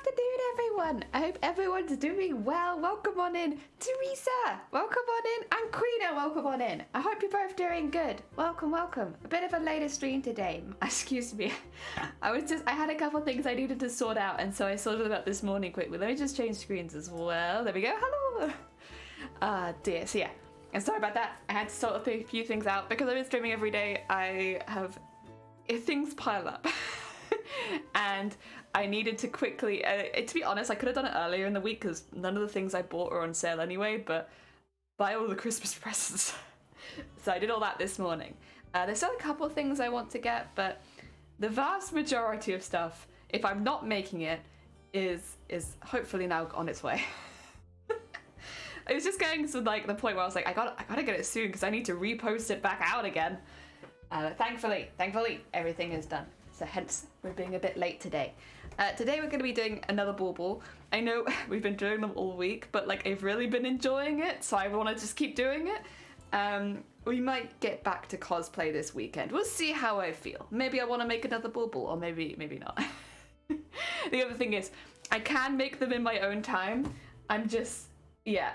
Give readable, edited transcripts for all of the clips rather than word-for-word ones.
afternoon, everyone. I hope everyone's doing well. Welcome on in. Teresa, welcome on in. And Queena, welcome on in. I hope you're both doing good. Welcome, welcome. A bit of a later stream today. Excuse me. I had a couple things I needed to sort out, and so I sorted them out this morning quickly. Let me just change screens as well. There we go. Hello. Dear. So yeah, and sorry about that. I had to sort a few things out because I've been streaming every day. I have things pile up. And I needed to quickly, to be honest, I could have done it earlier in the week because none of the things I bought are on sale anyway, but buy all the Christmas presents. So I did all that this morning. There's still a couple of things I want to get, but the vast majority of stuff, if I'm not making it, is hopefully now on its way. It was just getting to like the point where I was like, I gotta get it soon because I need to repost it back out again. Thankfully, everything is done. So hence, we're being a bit late today. Today we're going to be doing another bauble. I know we've been doing them all week, but like I've really been enjoying it, so I want to just keep doing it. We might get back to cosplay this weekend. We'll see how I feel. Maybe I want to make another bauble, or maybe not. The other thing is, I can make them in my own time. I'm just, yeah.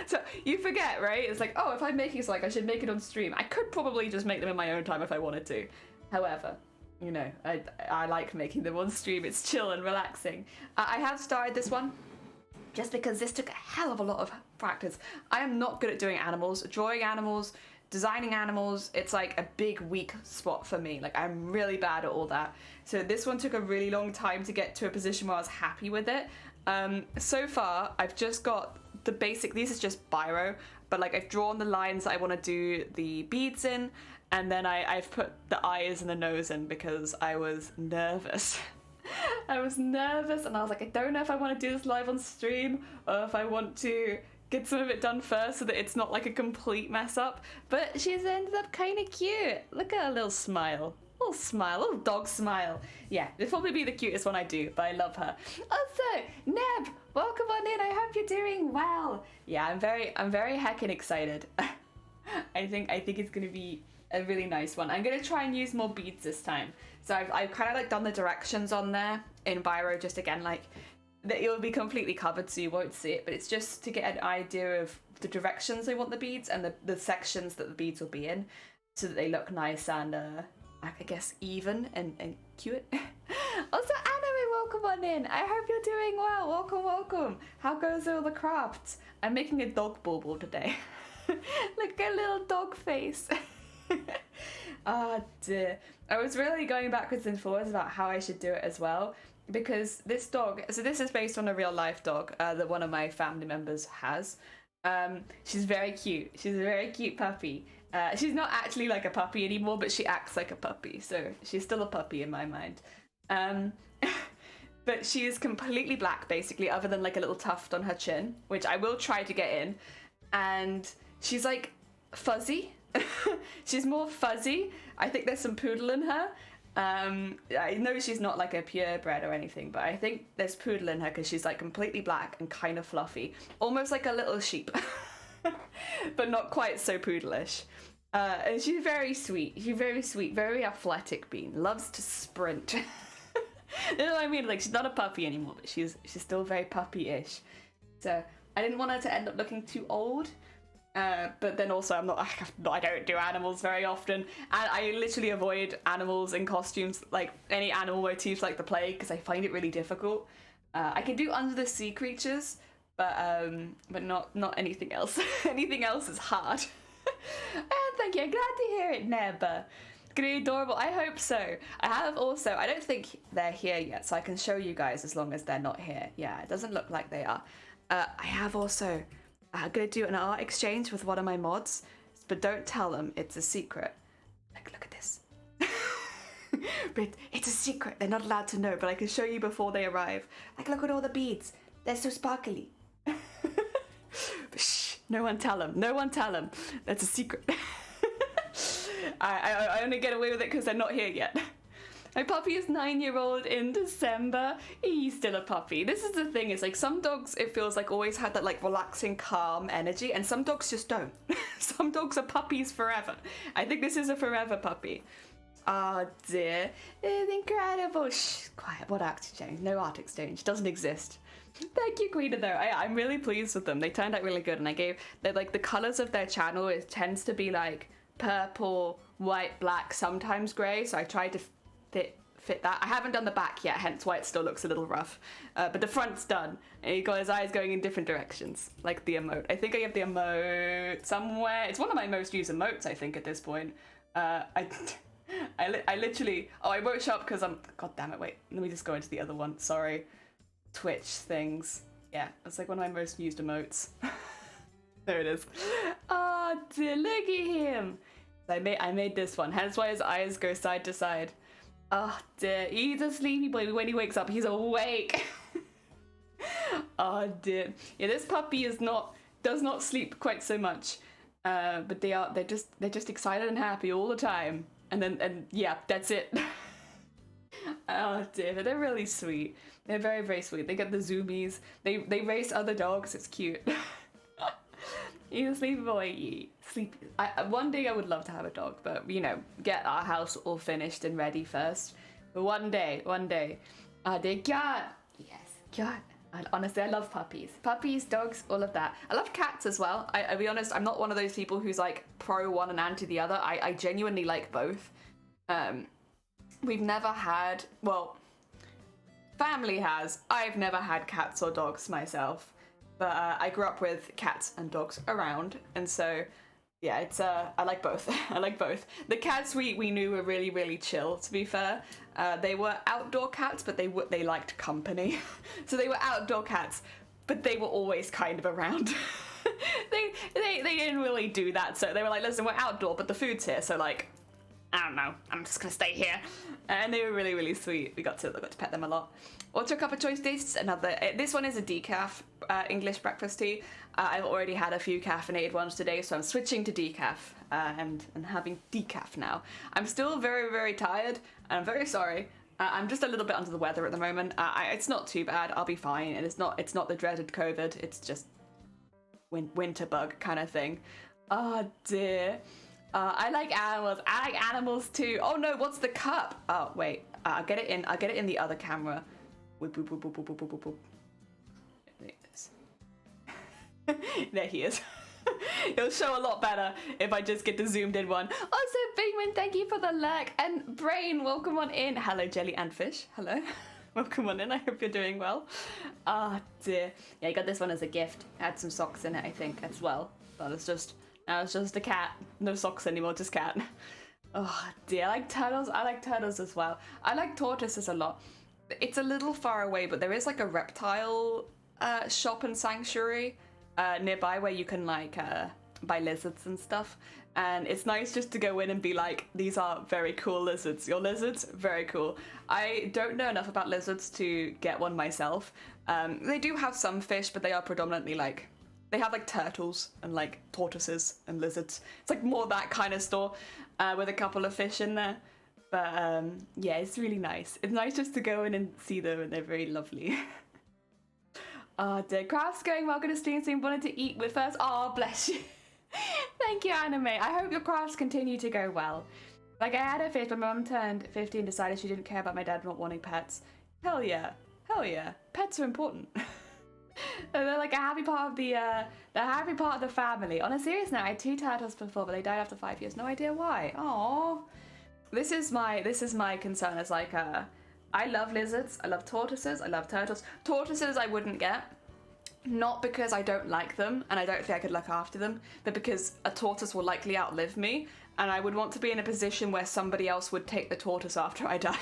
So you forget, right? It's like, oh, if I'm making something, I should make it on stream. I could probably just make them in my own time if I wanted to. However, you know, I like making them on stream. It's chill and relaxing. I have started this one just because this took a hell of a lot of practice. I am not good at doing animals, drawing animals, designing animals. It's like a big weak spot for me. Like I'm really bad at all that. So this one took a really long time to get to a position where I was happy with it. So far, I've just got the basic, this is just biro, but like I've drawn the lines that I want to do the beads in. And then I've put the eyes and the nose in because I was nervous. I was nervous and I was like, I don't know if I want to do this live on stream or if I want to get some of it done first so that it's not like a complete mess up. But she's ended up kind of cute. Look at her little smile. Little dog smile. Yeah, it'll probably be the cutest one I do, but I love her. Also, Neb, welcome on in. I hope you're doing well. Yeah, I'm very heckin' excited. I think it's gonna be a really nice one. I'm gonna try and use more beads this time. So I've kind of like done the directions on there in Biro, just again like that it will be completely covered so you won't see it, but it's just to get an idea of the directions I want the beads and the sections that the beads will be in, so that they look nice and I guess even and cute. Also, Anime, welcome on in. I hope you're doing well. Welcome. How goes all the crafts? I'm making a dog bauble today. Look at a little dog face. Oh dear. I was really going backwards and forwards about how I should do it as well, because this dog, so this is based on a real life dog that one of my family members has. She's very cute. She's a very cute puppy. She's not actually like a puppy anymore, but she acts like a puppy, so she's still a puppy in my mind. But she is completely black basically, other than like a little tuft on her chin, which I will try to get in. And she's like fuzzy. She's more fuzzy. I think there's some poodle in her. I know she's not like a purebred or anything, but I think there's poodle in her because she's like completely black and kind of fluffy, almost like a little sheep, but not quite so poodleish. And she's very sweet. She's very sweet, very athletic being. Loves to sprint. You know what I mean? Like she's not a puppy anymore, but she's still very puppy-ish. So I didn't want her to end up looking too old. But then also I don't do animals very often, and I literally avoid animals in costumes, like any animal motifs like the plague, because I find it really difficult. I can do under the sea creatures, but not anything else. Anything else is hard. And thank you, I'm glad to hear it, Neb. Gonna be adorable. I hope so. I have also, I don't think they're here yet, so I can show you guys as long as they're not here. Yeah, it doesn't look like they are. I have also, I'm gonna do an art exchange with one of my mods, but don't tell them, it's a secret. Like, look at this. But it's a secret, they're not allowed to know, but I can show you before they arrive. Like, look at all the beads, they're so sparkly. But shh, no one tell them, that's a secret. I only get away with it because they're not here yet. My puppy is 9-year-old in December. He's still a puppy. This is the thing, it's like some dogs, it feels like always had that like relaxing, calm energy, and some dogs just don't. Some dogs are puppies forever. I think this is a forever puppy. Oh dear, it's incredible. Shh, quiet. What art exchange? No art exchange. Doesn't exist. Thank you, Queen, though. I'm really pleased with them. They turned out really good, and I gave like the colors of their channel. It tends to be like purple, white, black, sometimes grey. So I tried to fit that. I haven't done the back yet, hence why it still looks a little rough. But the front's done, and he got his eyes going in different directions, like the emote. I think I have the emote somewhere. It's one of my most used emotes, I think, at this point. I literally. Oh, I won't show up because I'm. God damn it! Wait, let me just go into the other one. Sorry. Twitch things. Yeah, it's like one of my most used emotes. There it is. Oh dear, look at him. I made this one, hence why his eyes go side to side. Oh dear, he's a sleepy boy. When he wakes up, he's awake. Oh dear. Yeah, this puppy does not sleep quite so much. But they're just excited and happy all the time. And yeah, that's it. Oh dear, but they're really sweet. They're very, very sweet. They get the zoomies. They race other dogs. It's cute. He's a sleepy boy. Sleepy. One day I would love to have a dog, but you know, get our house all finished and ready first. But one day. They got. Yes, got. Honestly, I love puppies. Puppies, dogs, all of that. I love cats as well. I'll be honest, I'm not one of those people who's like pro one and anti the other. I genuinely like both. We've never had, well, family has. I've never had cats or dogs myself, but I grew up with cats and dogs around, and so yeah, it's I like both. I like both. The cats we knew were really, really chill, to be fair. They were outdoor cats, but they liked company. So they were outdoor cats, but they were always kind of around. they didn't really do that, so they were like, listen, we're outdoor, but the food's here, so like, I don't know, I'm just gonna stay here. And they were really, really sweet. We got to pet them a lot. What's your cup of choice tastes? Another. This one is a decaf English breakfast tea. I've already had a few caffeinated ones today, so I'm switching to decaf and having decaf now. I'm still very, very tired, and I'm very sorry. I'm just a little bit under the weather at the moment. It's not too bad. I'll be fine. And it's not the dreaded COVID. It's just winter bug kind of thing. Oh dear. I like animals. I like animals too. Oh no, what's the cup? Oh wait, I'll get it in the other camera. Whoop, whoop, whoop, whoop, whoop, whoop, whoop. There he is. There he is. It'll show a lot better if I just get the zoomed in one. Also, Bigman, thank you for the lurk. And Brain, welcome on in. Hello, Jelly and Fish. Hello. Welcome on in. I hope you're doing well. Ah, dear. Yeah, I got this one as a gift. Had some socks in it, I think, as well. But now it's just a cat. No socks anymore, just cat. Oh dear, I like turtles. I like turtles as well. I like tortoises a lot. It's a little far away, but there is like a reptile shop and sanctuary nearby where you can like buy lizards and stuff. And it's nice just to go in and be like, these are very cool lizards. Your lizards, very cool. I don't know enough about lizards to get one myself. They do have some fish, but they are predominantly like, they have like turtles and like tortoises and lizards. It's like more that kind of store with a couple of fish in there. But yeah, it's really nice. It's nice just to go in and see them, and they're very lovely. Oh dear, craft's going well, gonna stream soon, wanted to eat with first. Oh, bless you. Thank you, Anime. I hope your crafts continue to go well. Like, I had a phase, but my mum turned 50 and decided she didn't care about my dad not wanting pets. Hell yeah. Hell yeah. Pets are important. They're like a happy part of the family. On a serious note, I had 2 turtles before, but they died after 5 years. No idea why. Aww. This is my concern. Is like, I love lizards, I love tortoises, I love turtles. Tortoises I wouldn't get. Not because I don't like them and I don't think I could look after them, but because a tortoise will likely outlive me, and I would want to be in a position where somebody else would take the tortoise after I die.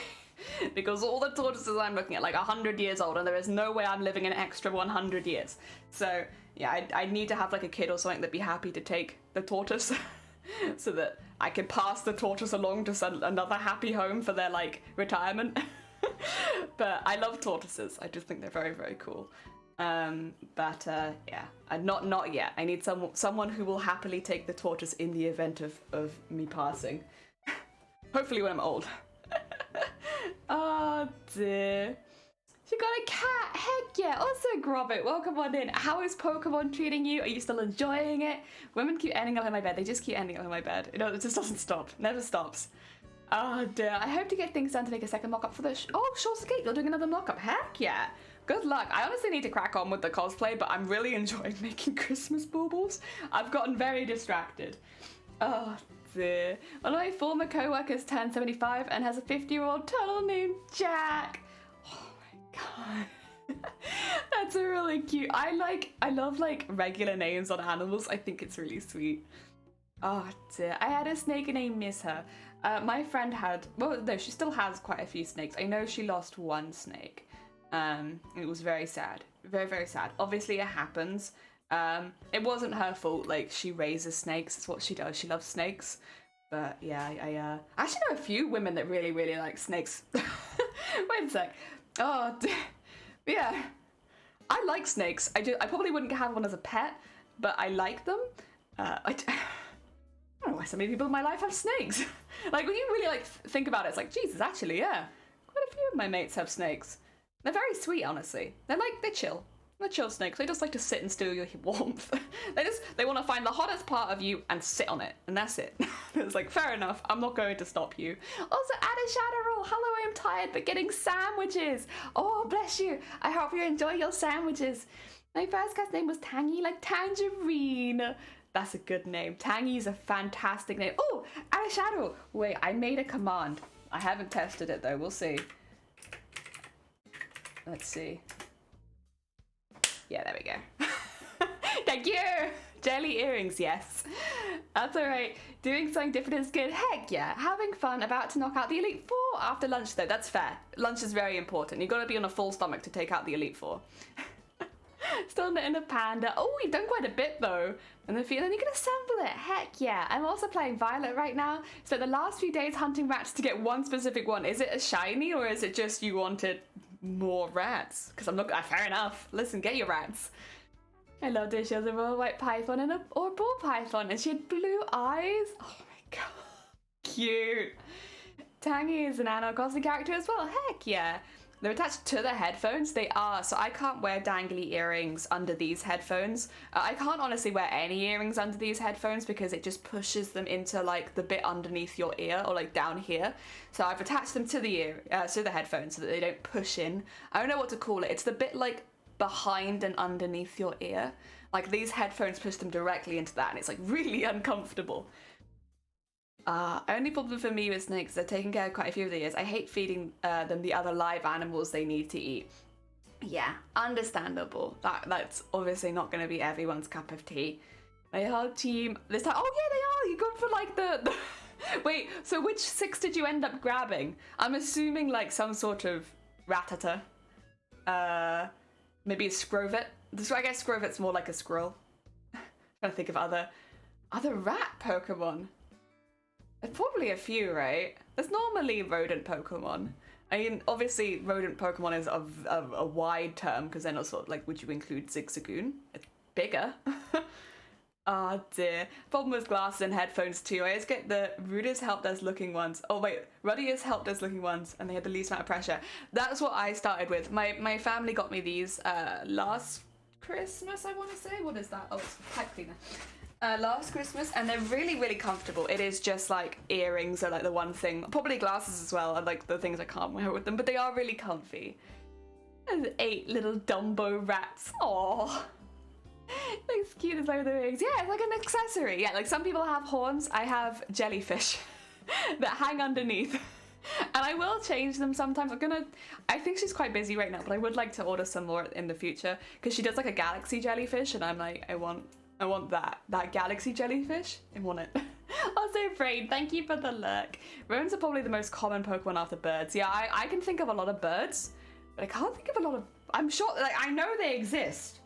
Because all the tortoises I'm looking at, like 100 years old, and there is no way I'm living an extra 100 years. So yeah, I need to have like a kid or something that'd be happy to take the tortoise so that I could pass the tortoise along to another happy home for their like retirement. But I love tortoises. I just think they're very, very cool. Yeah, not yet. I need someone who will happily take the tortoise in the event of me passing. Hopefully when I'm old. Oh dear. She got a cat! Heck yeah! Also, Grobbit, welcome on in. How is Pokemon treating you? Are you still enjoying it? Women keep ending up in my bed. They just keep ending up in my bed. You know, it just doesn't stop. Never stops. Oh dear, I hope to get things done to make a second mock-up for the oh, Shaw's Gate, you're doing another mock-up. Heck yeah. Good luck. I honestly need to crack on with the cosplay, but I'm really enjoying making Christmas baubles. I've gotten very distracted. Oh dear. One of my former co-workers turned 75 and has a 50-year-old turtle named Jack. Oh my god. That's a really cute. I love like regular names on animals. I think it's really sweet. Oh dear. I had a snake named Miss Her. My friend had, well, no, she still has quite a few snakes. I know she lost one snake. It was very sad. Very, very sad. Obviously it happens. It wasn't her fault. Like, she raises snakes. It's what she does. She loves snakes. But yeah, I actually know a few women that really, really like snakes. Wait a sec. Oh, yeah. I like snakes. I probably wouldn't have one as a pet, but I like them. I don't know why so many people in my life have snakes. Like, when you really like think about it, it's like, Jesus, actually, yeah. Quite a few of my mates have snakes. They're very sweet, honestly. They're chill. They're chill snakes. They just like to sit and steal your warmth. They want to find the hottest part of you and sit on it, and that's it. It's like, fair enough. I'm not going to stop you. Also, add a shadow roll. Hello, I am tired, but getting sandwiches. Oh, bless you. I hope you enjoy your sandwiches. My first cat's name was Tangy, like tangerine. That's a good name. Tangy is a fantastic name. Oh, add a shadow. Wait, I made a command. I haven't tested it though. We'll see. Let's see. Yeah, there we go. Thank you! Jelly earrings, yes. That's alright. Doing something different is good. Heck yeah. Having fun, about to knock out the Elite Four after lunch though. That's fair. Lunch is very important. You've got to be on a full stomach to take out the Elite Four. Still knitting a panda. Oh, you've done quite a bit though. And then you can assemble it. Heck yeah. I'm also playing Violet right now. So the last few days hunting rats to get one specific one. Is it a shiny or is it just you wanted more rats? Because I'm not, fair enough. Listen, get your rats. I loved it. She was a royal white python and or ball python, and she had blue eyes. Oh my god, cute. Tangy is an Animal Crossing character as well. Heck yeah. They're attached to the headphones. They are, so I can't wear dangly earrings under these headphones. I can't honestly wear any earrings under these headphones because it just pushes them into like the bit underneath your ear or like down here. So I've attached them to the headphones so that they don't push in. I don't know what to call it. It's the bit like behind and underneath your ear. Like these headphones push them directly into that and it's like really uncomfortable. Only problem for me with snakes, they're taking care of quite a few of the years. I hate feeding them the other live animals they need to eat. Yeah, understandable. That's obviously not going to be everyone's cup of tea. My whole team this time. Oh yeah, they are. You go for like the... Wait, so which 6 did you end up grabbing? I'm assuming like some sort of Rattata. Maybe a Scrovet. I guess Scrovet's more like a squirrel. I'm trying to think of other rat Pokemon. There's probably a few, right? There's normally rodent Pokemon. I mean, obviously, rodent Pokemon is a wide term because then also, like, would you include Zigzagoon? It's bigger. Oh dear. Problem with glasses and headphones too. I always get the rudest help desk looking ones. Oh wait, ruddiest help desk looking ones, and they had the least amount of pressure. That's what I started with. My family got me these last Christmas, I want to say. What is that? Oh, it's a pipe cleaner. Last Christmas, and they're really, really comfortable. It is just like earrings are like the one thing, probably glasses as well, and like the things I can't wear with them, but they are really comfy. And 8 little Dumbo rats. Aww. Looks cute as like the wings. Yeah, it's like an accessory. Yeah, like some people have horns. I have jellyfish that hang underneath. And I will change them sometimes. I think she's quite busy right now, but I would like to order some more in the future because she does like a galaxy jellyfish, and I'm like, I want that galaxy jellyfish. I want it. Also, Brain, thank you for the look. Roans are probably the most common Pokemon after birds. Yeah, I can think of a lot of birds, but I can't think of a lot of... I'm sure, like, I know they exist.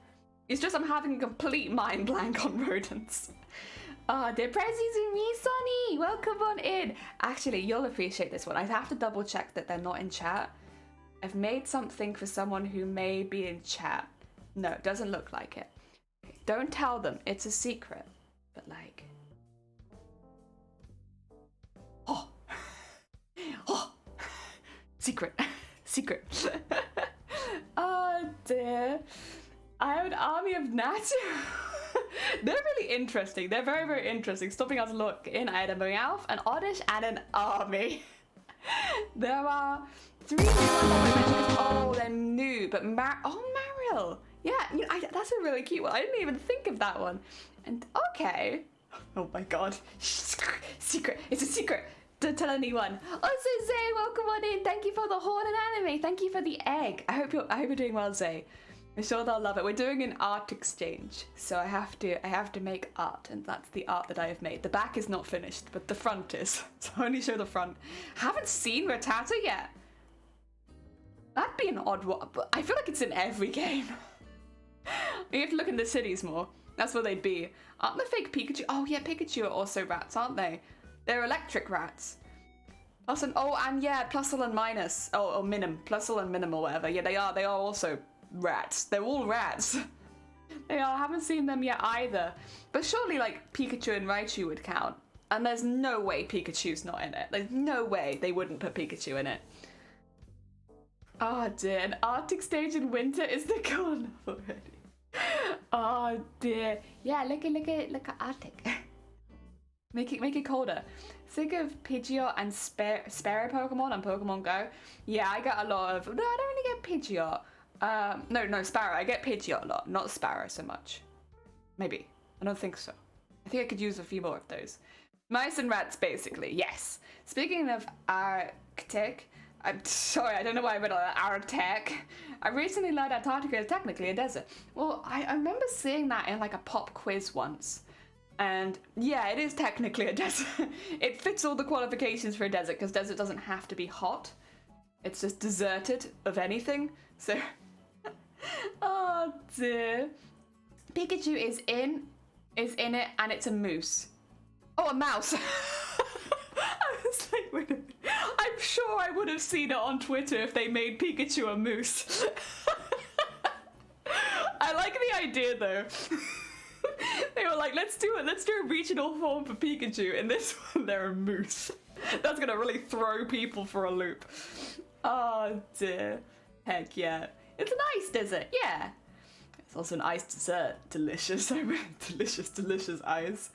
It's just I'm having a complete mind blank on rodents. Dear prezzies and me, Sonny, welcome on in. Actually, you'll appreciate this one. I have to double check that they're not in chat. I've made something for someone who may be in chat. No, it doesn't look like it. Don't tell them, it's a secret. But like... Oh! Secret. Secret. Oh dear. I have an army of gnats. They're really interesting. They're very, very interesting. Stopping us look in, I had a Meowth, an Oddish, and an army. There are 3 new ones. Oh, they're new, but Mariel. Yeah, that's a really cute one. I didn't even think of that one. And okay. Oh my god. Secret. It's a secret. Don't tell anyone. Also, Zay, welcome on in. Thank you for the horn and anime. Thank you for the egg. I hope you're doing well, Zay. I'm sure they'll love it. We're doing an art exchange, so I have to make art, and that's the art that I have made. The back is not finished, but the front is. So I only show the front. Haven't seen Rattata yet. That'd be an odd one, but I feel like it's in every game. You have to look in the cities more. That's where they'd be. Aren't the fake Pikachu? Oh yeah, Pikachu are also rats, aren't they? They're electric rats. Plus and yeah, plusle and minus. Or minim. Plusle and minim or whatever. Yeah, they are also rats. They're all rats. They are. I haven't seen them yet either. But surely like Pikachu and Raichu would count. And there's no way Pikachu's not in it. There's no way they wouldn't put Pikachu in it. Oh dear, an Arctic stage in winter is the goal already. Oh dear. Yeah, look at Arctic. Make it colder. Think of Pidgeot and Sparrow Pokemon on Pokemon Go. Yeah, I get a lot of. No, I don't really get Pidgeot. No, Sparrow. I get Pidgeot a lot, not Sparrow so much. Maybe. I don't think so. I think I could use a few more of those. Mice and rats, basically. Yes. Speaking of Arctic, I'm sorry, I don't know why I read all that. Arctic. I recently learned Antarctica is technically a desert. Well, I remember seeing that in like a pop quiz once. And yeah, it is technically a desert. It fits all the qualifications for a desert because desert doesn't have to be hot. It's just deserted of anything. So, oh dear. Pikachu is in it, and it's a moose. Oh, a mouse. I was like, wait a minute. I'm sure I would have seen it on Twitter if they made Pikachu a moose. I like the idea though. They were like, let's do a regional form for Pikachu, and this one they're a moose. That's gonna really throw people for a loop. Oh dear. Heck yeah. It's an ice desert, yeah. It's also an ice dessert. Delicious. I mean, delicious ice.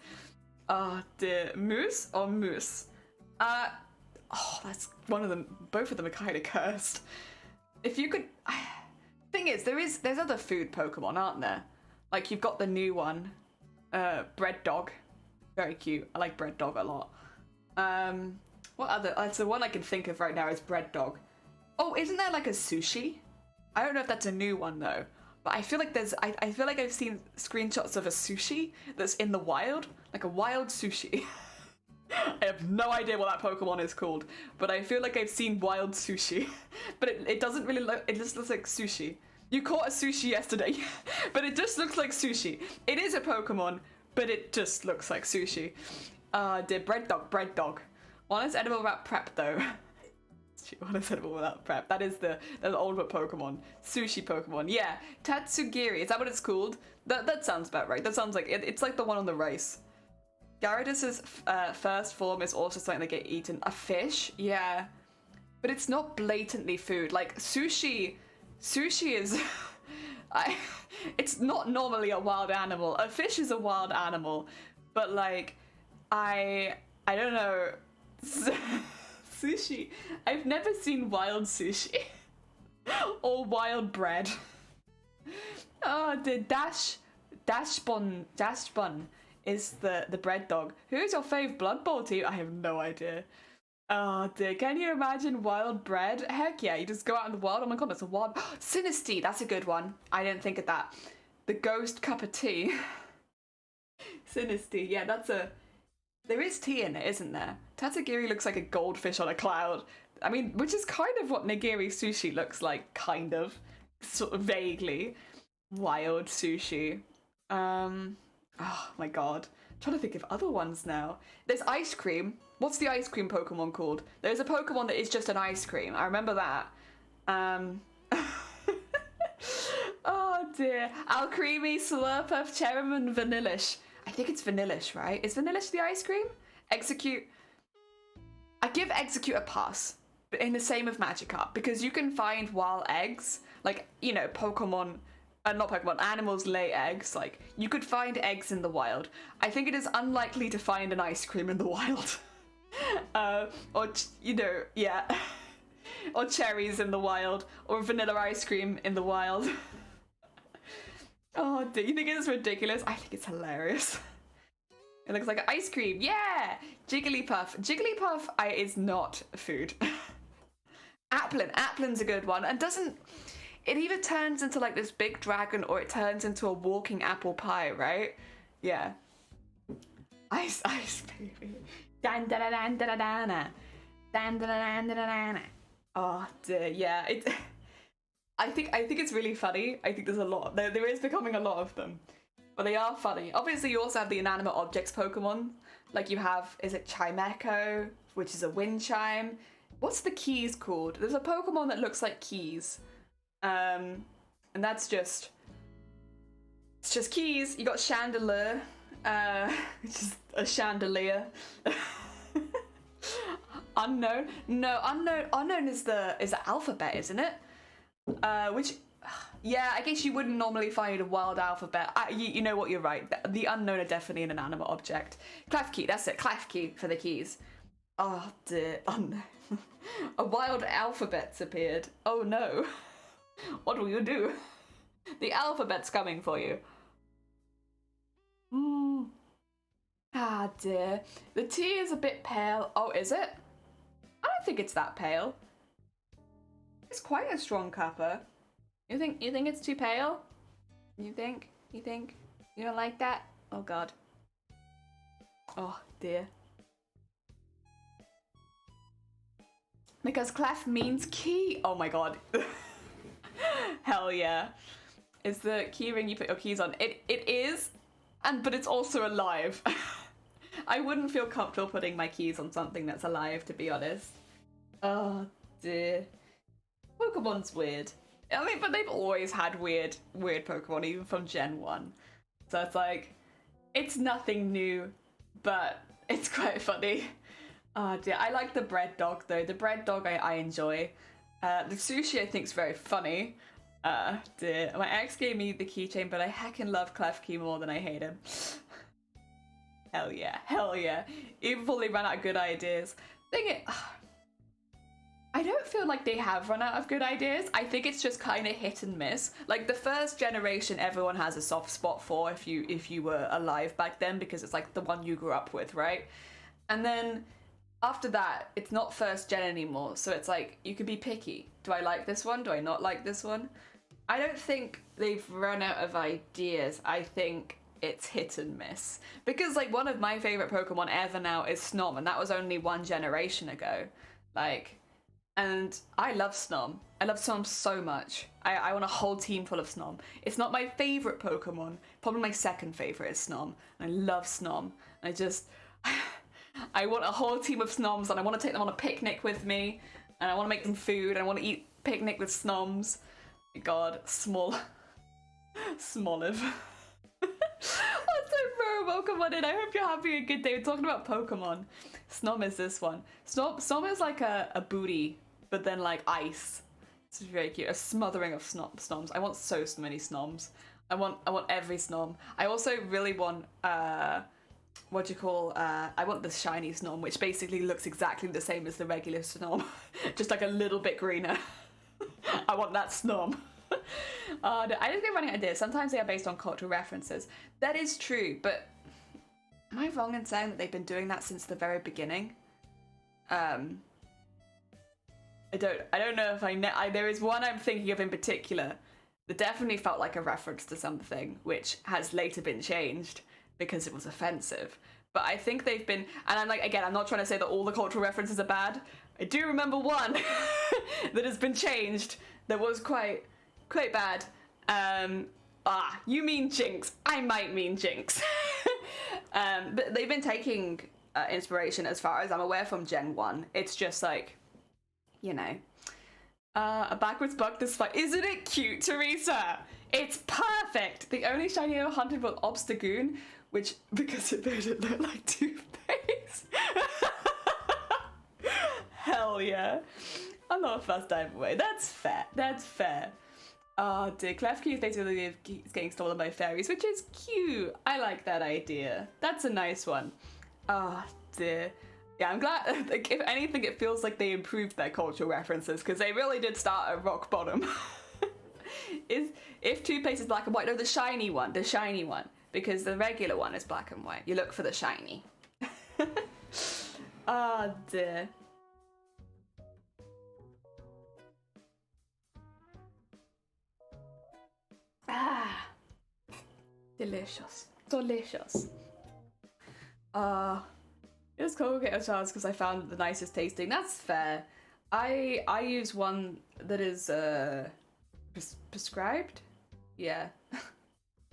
Oh dear. Moose or moose? That's one of them. Both of them are kind of cursed. If you could. Thing is, there's other food Pokemon, aren't there? Like you've got the new one, Bread Dog. Very cute. I like Bread Dog a lot. What other? The one I can think of right now is Bread Dog. Oh, isn't there like a sushi? I don't know if that's a new one though. But I feel like I feel like I've seen screenshots of a sushi that's in the wild, like a wild sushi. I have no idea what that Pokemon is called, but I feel like I've seen wild sushi. But it doesn't really look, it just looks like sushi. You caught a sushi yesterday, but it just looks like sushi. It is a Pokemon, but it just looks like sushi. Dear Bread Dog. One is edible without prep though. One is edible without prep. That's the older Pokemon. Sushi Pokemon. Yeah, Tatsugiri. Is that what it's called? That sounds about right. That sounds like it's like the one on the rice. Gyarados' first form is also something that get eaten. A fish? Yeah. But it's not blatantly food. Like, sushi is... it's not normally a wild animal. A fish is a wild animal. But, like, I don't know. Sushi. I've never seen wild sushi. Or wild bread. Oh, the Dashbun is the bread dog. Who's your fave Blood Bowl team? I have no idea. Oh dear, can you imagine wild bread? Heck yeah, you just go out in the wild. Oh my god, that's a wild... Sinistea, that's a good one. I didn't think of that. The ghost cup of tea. Sinistea, yeah, that's a... There is tea in it, isn't there? Tatsugiri looks like a goldfish on a cloud. I mean, which is kind of what nigiri sushi looks like, kind of. Sort of vaguely. Wild sushi. Oh my god. I'm trying to think of other ones now. There's ice cream. What's the ice cream Pokemon called? There's a Pokemon that is just an ice cream. I remember that. Oh dear. Alcremie, Slurpuff, Cherryman, Vanillish. I think it's Vanillish, right? Is Vanillish the ice cream? Execute. I give Execute a pass, but in the same of Magikarp, because you can find wild eggs. Like, you know, Pokemon... not Pokemon, animals lay eggs. Like, you could find eggs in the wild. I think it is unlikely to find an ice cream in the wild. Or, you know, yeah. Or cherries in the wild, or vanilla ice cream in the wild. Oh, do you think it's ridiculous? I think it's hilarious. It looks like ice cream, yeah! Jigglypuff. Jigglypuff is not food. Applin's a good one, and doesn't... It either turns into like this big dragon or it turns into a walking apple pie, right? Yeah. Ice baby. Dan da da dan da da dana. Dan da da dan da da dana. Oh dear, yeah. I think it's really funny. I think there's a lot. There is becoming a lot of them. But they are funny. Obviously you also have the inanimate objects Pokemon. Like you have, is it Chimecho, which is a wind chime? What's the keys called? There's a Pokemon that looks like keys. And that's just... It's just keys. You got Chandelier, which is a chandelier. Unknown? No, Unknown is the alphabet, isn't it? Which, yeah, I guess you wouldn't normally find a wild alphabet. You know what, you're right. The Unknown are definitely an inanimate object. Klefki, that's it. Klefki for the keys. Oh dear, Unknown. A wild alphabet's appeared. Oh no. What will you do? The alphabet's coming for you. Ah dear. The tea is a bit pale. Oh, is it? I don't think it's that pale. It's quite a strong cuppa. You think it's too pale? You think? You don't like that? Oh god. Oh dear. Because clef means key. Oh my god. Hell yeah. Is the key ring you put your keys on? It is, but it's also alive. I wouldn't feel comfortable putting my keys on something that's alive, to be honest. Oh dear. Pokemon's weird. I mean, but they've always had weird Pokemon, even from Gen 1. So it's like, it's nothing new, but it's quite funny. Oh dear, I like the bread dog though. The bread dog I enjoy. The sushi I think's very funny. Dear. My ex gave me the keychain, but I heckin' love Klefki more than I hate him. Hell yeah, hell yeah. Even before they ran out of good ideas. I don't feel like they have run out of good ideas. I think it's just kind of hit and miss. Like the first generation, everyone has a soft spot for if you were alive back then, because it's like the one you grew up with, right? And then after that, it's not first gen anymore. So it's like, you could be picky. Do I like this one? Do I not like this one? I don't think they've run out of ideas. I think it's hit and miss. Because like one of my favorite Pokemon ever now is Snom, and that was only one generation ago. Like, and I love Snom. I love Snom so much. I want a whole team full of Snom. It's not my favorite Pokemon. Probably my second favorite is Snom. And I love Snom. And I want a whole team of Snoms, and I want to take them on a picnic with me, and I want to make them food, and I want to eat picnic with Snoms. God, Smoliv. What's up, bro? Welcome on in. I hope you're having a good day. We're talking about Pokemon. Snom is this one. Snom is like a booty, but then like ice. It's very cute. A smothering of Snoms. I want so many Snoms. I want every Snom. I also really want I want the shiny Snom, which basically looks exactly the same as the regular Snom, just like a little bit greener. I want that Snom. No, I just get running out of ideas. Sometimes they are based on cultural references. That is true, but am I wrong in saying that they've been doing that since the very beginning? I don't know if there is one I'm thinking of in particular that definitely felt like a reference to something, which has later been changed because it was offensive. But I think they've been, and I'm like, again, I'm not trying to say that all the cultural references are bad. I do remember one that has been changed that was quite bad. You mean Jinx. I might mean Jinx. But they've been taking inspiration, as far as I'm aware, from Gen 1. It's just like, you know, a backwards buck this fight. Isn't it cute, Teresa? It's perfect. The only shiny I ever hunted was Obstagoon, which, because it made it look like toothpaste. Hell yeah. I'm not a first time away. That's fair. That's fair. Oh dear, Klefki is basically getting stolen by fairies, which is cute. I like that idea. That's a nice one. Oh dear. Yeah, I'm glad. Like, if anything, it feels like they improved their cultural references because they really did start at rock bottom. If toothpaste is black and white, no, the shiny one, because the regular one is black and white. You look for the shiny. Ah, oh, dear. Ah, delicious, delicious. It's Colgate of Charles because I found it the nicest tasting. That's fair. I use one that is prescribed. Yeah.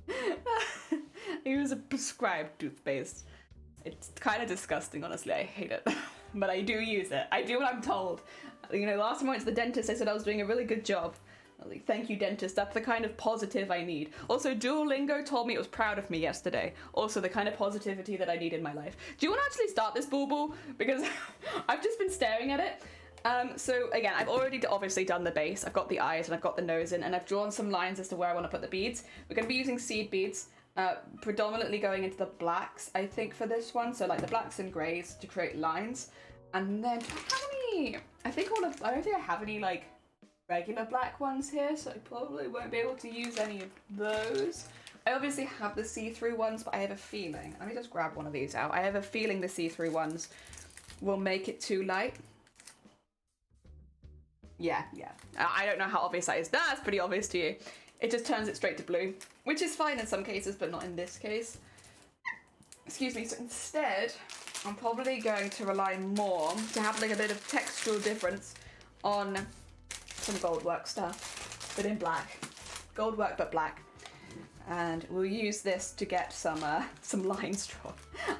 I use a prescribed toothpaste. It's kind of disgusting, honestly. I hate it, but I do use it. I do what I'm told. You know, last time I went to the dentist, I said I was doing a really good job. Like, thank you, dentist. That's the kind of positive I need. Also, Duolingo told me it was proud of me yesterday. Also, the kind of positivity that I need in my life. Do you want to actually start this, Bulbul? Because I've just been staring at it. So again, I've already obviously done the base. I've got the eyes and I've got the nose in, and I've drawn some lines as to where I want to put the beads. We're going to be using seed beads, predominantly going into the blacks, I think, for this one. So like the blacks and greys to create lines. And then, I don't think I have any like regular black ones here, so I probably won't be able to use any of those. I obviously have the see-through ones, but I have a feeling, let me just grab one of these out. I have a feeling the see-through ones will make it too light. Yeah. I don't know how obvious that is. That's pretty obvious to you. It just turns it straight to blue, which is fine in some cases, but not in this case. Excuse me, so instead, I'm probably going to rely more to have like a bit of textural difference on some gold work stuff, but in black. Gold work, but black. And we'll use this to get some lines drawn.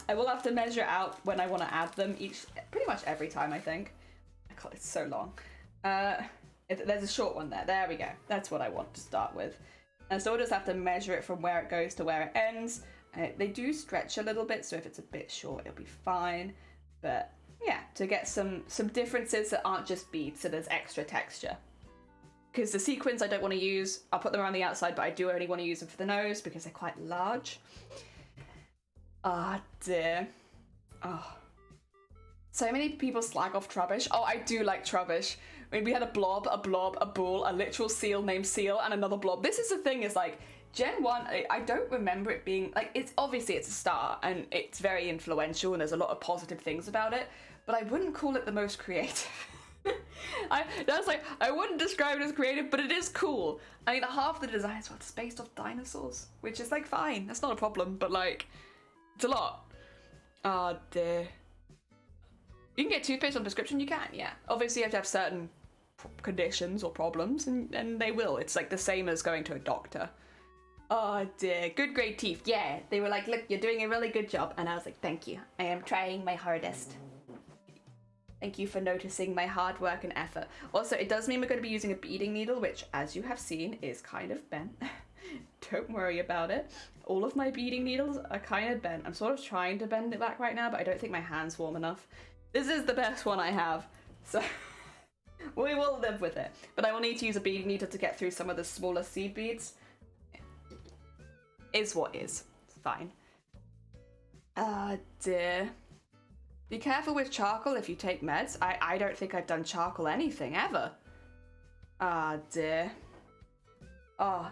I will have to measure out when I want to add them pretty much every time, I think. God, it's so long. There's a short one there. There we go. That's what I want to start with. And so we'll just have to measure it from where it goes to where it ends. They do stretch a little bit, so if it's a bit short, it'll be fine. But yeah, to get some differences that aren't just beads, so there's extra texture. Because the sequins I don't want to use, I'll put them around the outside, but I do only want to use them for the nose because they're quite large. Ah, dear. Oh. So many people slag off Trubbish. Oh, I do like Trubbish. I mean, we had a blob, a bull, a literal seal named Seal, and another blob. This is the thing, is like, Gen 1, I don't remember it being, like, it's a start, and it's very influential, and there's a lot of positive things about it, but I wouldn't call it the most creative. I wouldn't describe it as creative, but it is cool. I mean, half the design is what's based off dinosaurs, which is like fine, that's not a problem, but like, it's a lot. Oh dear. You can get toothpaste on prescription, you can, yeah. Obviously you have to have certain conditions or problems, and they will. It's like the same as going to a doctor. Oh dear, good grade teeth, yeah. They were like, look, you're doing a really good job, and I was like, thank you, I am trying my hardest. Thank you for noticing my hard work and effort. Also, it does mean we're going to be using a beading needle, which, as you have seen, is kind of bent. Don't worry about it. All of my beading needles are kind of bent. I'm sort of trying to bend it back right now, but I don't think my hand's warm enough. This is the best one I have, so we will live with it. But I will need to use a beading needle to get through some of the smaller seed beads. Is what is. It's fine. Ah, dear. Be careful with charcoal if you take meds. I don't think I've done charcoal anything, ever. Ah, dear. Oh.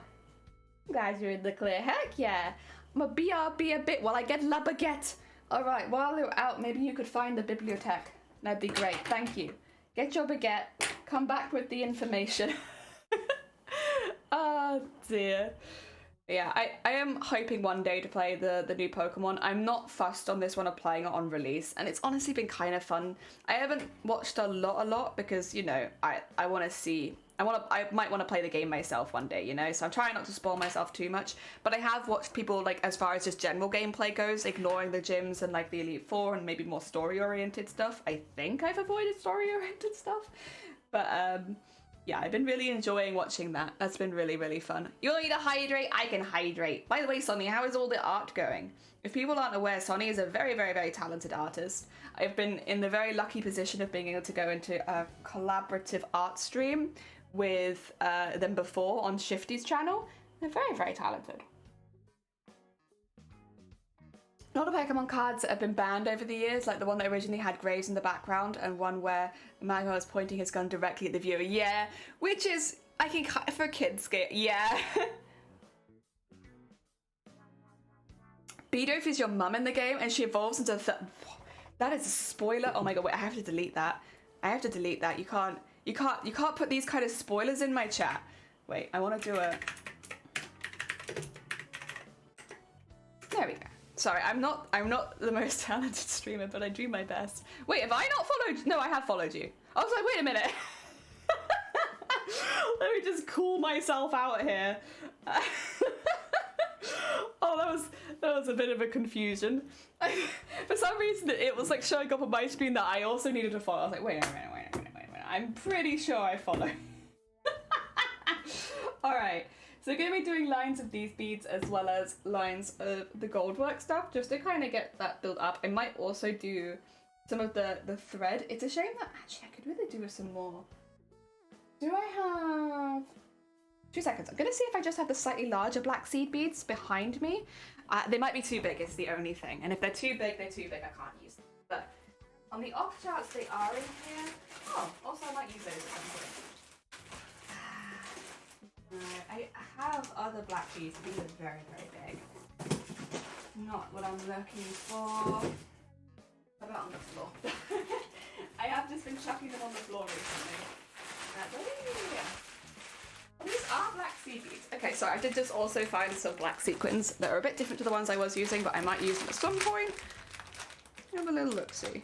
Guys, you're in the clear. Heck yeah. I'm a BRB a bit while I get la baguette. Alright, while you're out, maybe you could find the bibliothèque. That'd be great, thank you. Get your baguette, come back with the information. Oh, dear. Yeah, I am hoping one day to play the new Pokemon. I'm not fussed on this one of playing it on release, and it's honestly been kind of fun. I haven't watched a lot because, you know, I want to see. I might want to play the game myself one day, you know, so I'm trying not to spoil myself too much. But I have watched people, like, as far as just general gameplay goes, ignoring the gyms and, like, the Elite Four and maybe more story-oriented stuff. I think I've avoided story-oriented stuff. But, yeah, I've been really enjoying watching that. That's been really, really fun. You want me to hydrate? I can hydrate. By the way, Sonny, how is all the art going? If people aren't aware, Sonny is a very, very, very talented artist. I've been in the very lucky position of being able to go into a collaborative art stream with them before on Shifty's channel. They're very, very talented. A lot of Pokemon cards that have been banned over the years, like the one that originally had graves in the background and one where the Magma was pointing his gun directly at the viewer. Yeah, which is, I think, for a kid's game, yeah. Bidoof is your mum in the game and she evolves into that is a spoiler. Oh my god, wait, I have to delete that. I have to delete that. You can't put these kind of spoilers in my chat. Wait, I want to do a... There we go. Sorry, I'm not the most talented streamer, but I do my best. Wait, have I not followed? No, I have followed you. I was like, wait a minute. Let me just cool myself out here. Oh, that was a bit of a confusion. For some reason, it was like showing up on my screen that I also needed to follow. I was like, wait a minute. I'm pretty sure I follow. All right. So we're going to be doing lines of these beads as well as lines of the goldwork stuff, just to kind of get that built up. I might also do some of the thread. It's a shame that actually I could really do with some more. Do I have... 2 seconds. I'm going to see if I just have the slightly larger black seed beads behind me. They might be too big, it's the only thing. And if they're too big, they're too big. I can't use them. But on the off chance they are in here... Oh, also I might use those at some point. I have other black beads. These are very, very big. Not what I'm looking for. How about on the floor? I have just been chucking them on the floor recently. These are black seed beads. Okay, so I did just also find some black sequins that are a bit different to the ones I was using, but I might use them at some point. Have a little look-see.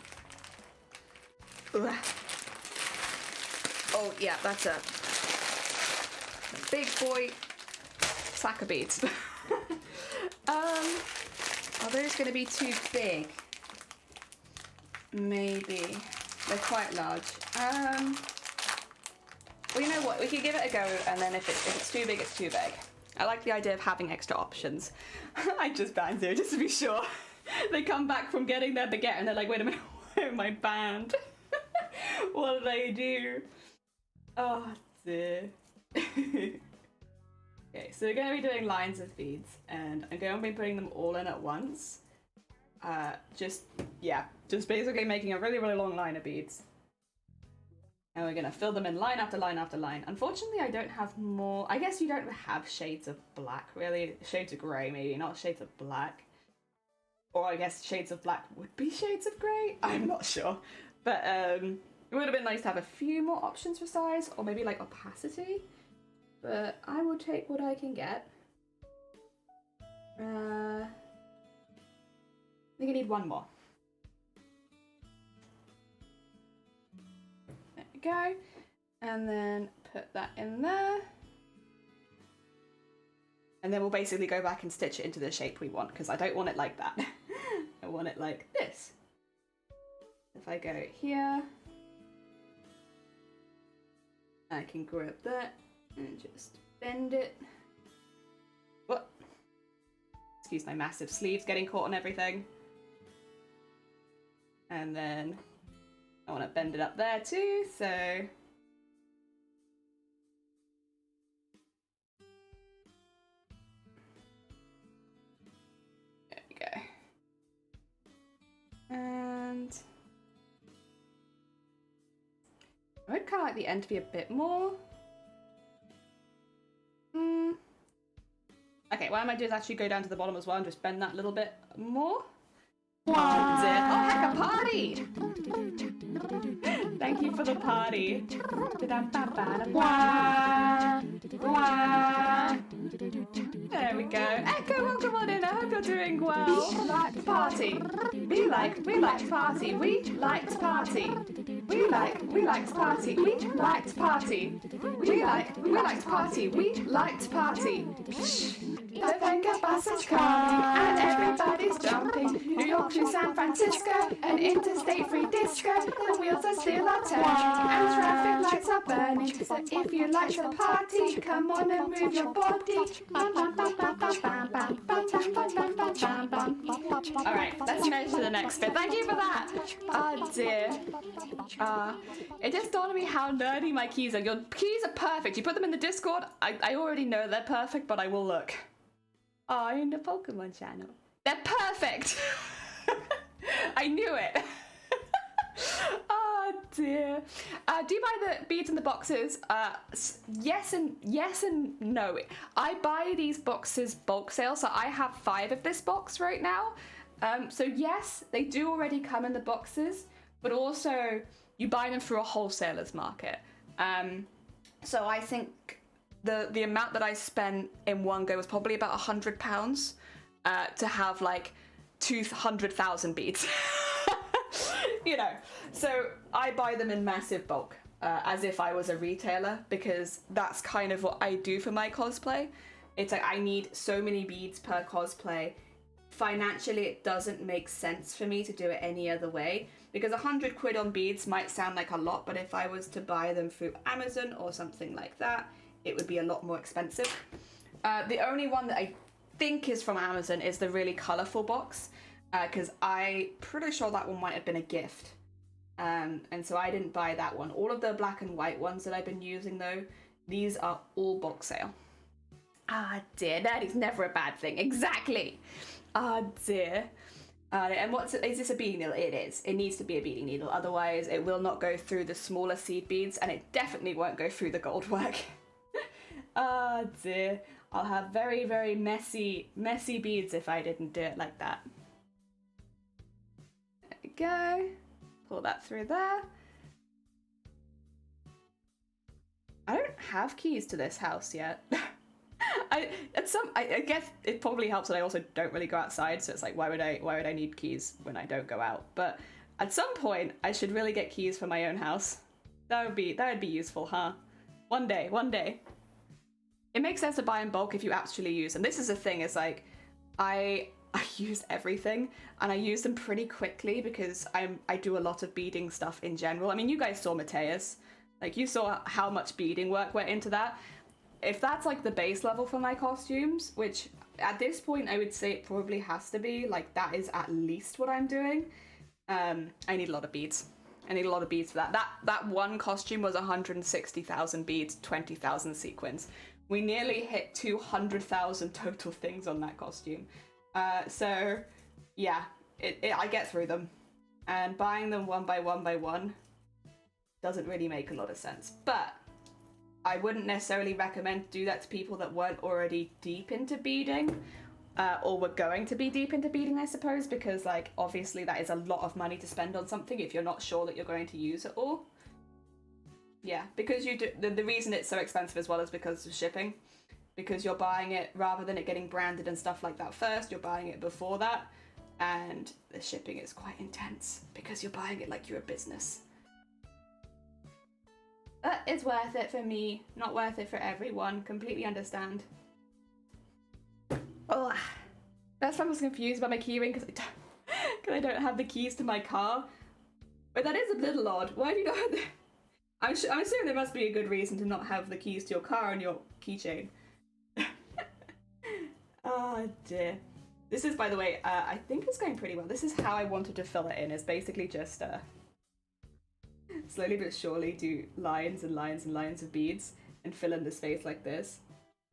Oh yeah, that's a big boy sack of beads. Are those going to be too big? Maybe. They're quite large. Well, you know what? We can give it a go, and then if it's too big, it's too big. I like the idea of having extra options. I just banned zero just to be sure. They come back from getting their baguette, and they're like, wait a minute, why am I banned? What did I do? Oh, dear. Okay, so we're going to be doing lines of beads, and I'm going to be putting them all in at once. Just basically making a really, really long line of beads. And we're going to fill them in line after line after line. Unfortunately, I don't have more... I guess you don't have shades of black, really. Shades of grey, maybe, not shades of black. Or I guess shades of black would be shades of grey? I'm not sure. But it would have been nice to have a few more options for size, or maybe like opacity. But I will take what I can get. I think I need one more. There we go. And then put that in there. And then we'll basically go back and stitch it into the shape we want, because I don't want it like that. I want it like this. If I go here, I can grab that and just bend it. What? Excuse my massive sleeves getting caught on everything. And then I want to bend it up there too, so... There we go. And... I would kind of like the end to be a bit more. Okay, what I might do is actually go down to the bottom as well and just bend that a little bit more. Oh, heck, a party! Thank you for the party. There we go. Echo, welcome on in. I hope you're doing well. We like to party. We like to party. We like to party. We like to party. We like to party. We like to party. We like to party. The Venga bus is coming and everybody's jumping. New York to San Francisco, an interstate free disco. The wheels are still are turning and traffic lights are burning. So if you like to party, come on and move your body. Alright, let's move to the next bit. Thank you for that. Oh dear. It just dawned on me how nerdy my keys are. Your keys are perfect. You put them in the Discord. I already know they're perfect, but I will look. Oh, in the Pokemon channel. They're perfect. I knew it. Oh dear. Do you buy the beads in the boxes? Yes and no. I buy these boxes bulk sale, so I have 5 of this box right now. So yes, they do already come in the boxes, but also you buy them through a wholesaler's market. So I think the amount that I spent in one go was probably about £100 to have like 200,000 beads. You know, so I buy them in massive bulk, as if I was a retailer, because that's kind of what I do for my cosplay. It's like I need so many beads per cosplay. Financially, it doesn't make sense for me to do it any other way, because 100 quid on beads might sound like a lot, but if I was to buy them through Amazon or something like that, it would be a lot more expensive. The only one that I think is from Amazon is the really colourful box, because I'm pretty sure that one might have been a gift. And so I didn't buy that one. All of the black and white ones that I've been using though, these are all box sale. Ah dear, that is never a bad thing. Exactly. Ah dear. And is this a beading needle? It is. It needs to be a beading needle, otherwise it will not go through the smaller seed beads, and it definitely won't go through the gold work. Ah dear. I'll have very, very messy beads if I didn't do it like that. There we go. Pull that through there. I don't have keys to this house yet. I guess it probably helps that I also don't really go outside, so it's like, why would I need keys when I don't go out? But at some point I should really get keys for my own house. That would be useful, huh? One day. It makes sense to buy in bulk if you actually use them. This is the thing, is like I use everything, and I use them pretty quickly because I do a lot of beading stuff in general. I mean, you guys saw Mateus. Like, you saw how much beading work went into that. If that's like the base level for my costumes, which at this point I would say it probably has to be, like that is at least what I'm doing, I need a lot of beads. I need a lot of beads for that. That one costume was 160,000 beads, 20,000 sequins. We nearly hit 200,000 total things on that costume. So yeah, I get through them, and buying them one by one doesn't really make a lot of sense. But I wouldn't necessarily recommend do that to people that weren't already deep into beading, or were going to be deep into beading, I suppose, because like obviously that is a lot of money to spend on something if you're not sure that you're going to use it all. Yeah, because you do, the reason it's so expensive as well is because of shipping. Because you're buying it, rather than it getting branded and stuff like that first, you're buying it before that, and the shipping is quite intense because you're buying it like you're a business. It's worth it for me, not worth it for everyone. Completely understand. Oh, that's why I was confused by my keyring, because I don't have the keys to my car. But that is a little odd. Why do you not have the... I'm assuming there must be a good reason to not have the keys to your car on your keychain. Oh dear. This is, by the way, I think it's going pretty well. This is how I wanted to fill it in, is basically just slowly but surely do lines and lines and lines of beads and fill in the space like this.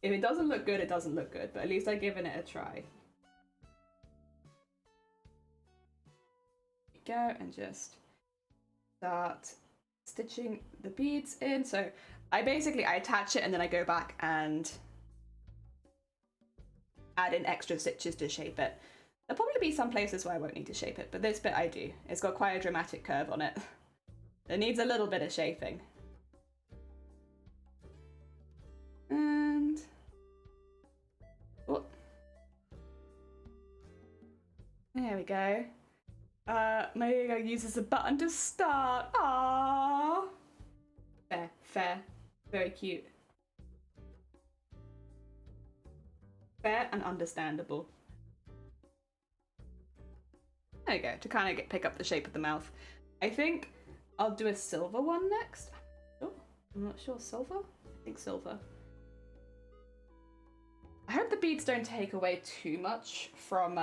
If it doesn't look good, it doesn't look good, but at least I've given it a try. There we go, and just start stitching the beads in. So I attach it and then I go back and add in extra stitches to shape it. There'll probably be some places where I won't need to shape it, but this bit I do. It's got quite a dramatic curve on it. It needs a little bit of shaping. And... oh. There we go. Maybe I use as a button to start. Aww. Fair. Very cute. Fair and understandable. There you go, to kind of pick up the shape of the mouth. I think I'll do a silver one next. Oh, I'm not sure. Silver? I think silver. I hope the beads don't take away too much from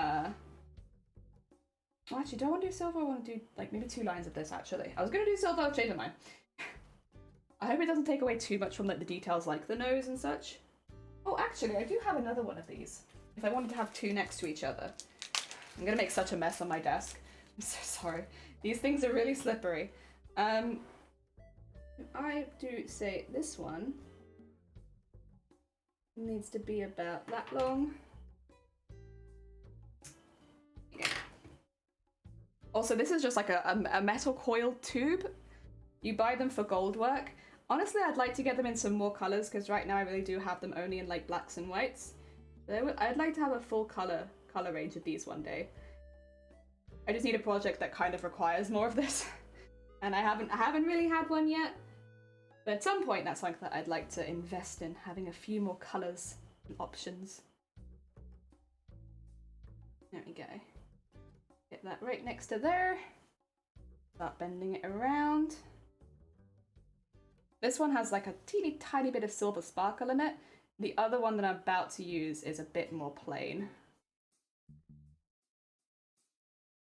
well, actually, do I want to do silver? I want to do, like, maybe 2 lines of this, actually. I was going to do silver, I've changed my mind. I hope it doesn't take away too much from, like, the details like the nose and such. Oh, actually, I do have another one of these. If I wanted to have 2 next to each other. I'm gonna make such a mess on my desk. I'm so sorry. These things are really slippery. I do say this one needs to be about that long. Yeah. Also, this is just like a metal coiled tube. You buy them for gold work. Honestly, I'd like to get them in some more colors because right now I really do have them only in like blacks and whites. But I'd like to have a full color range of these one day. I just need a project that kind of requires more of this. And I haven't really had one yet. But at some point, that's something that I'd like to invest in, having a few more colors and options. There we go. Get that right next to there. Start bending it around. This one has like a teeny tiny bit of silver sparkle in it. The other one that I'm about to use is a bit more plain.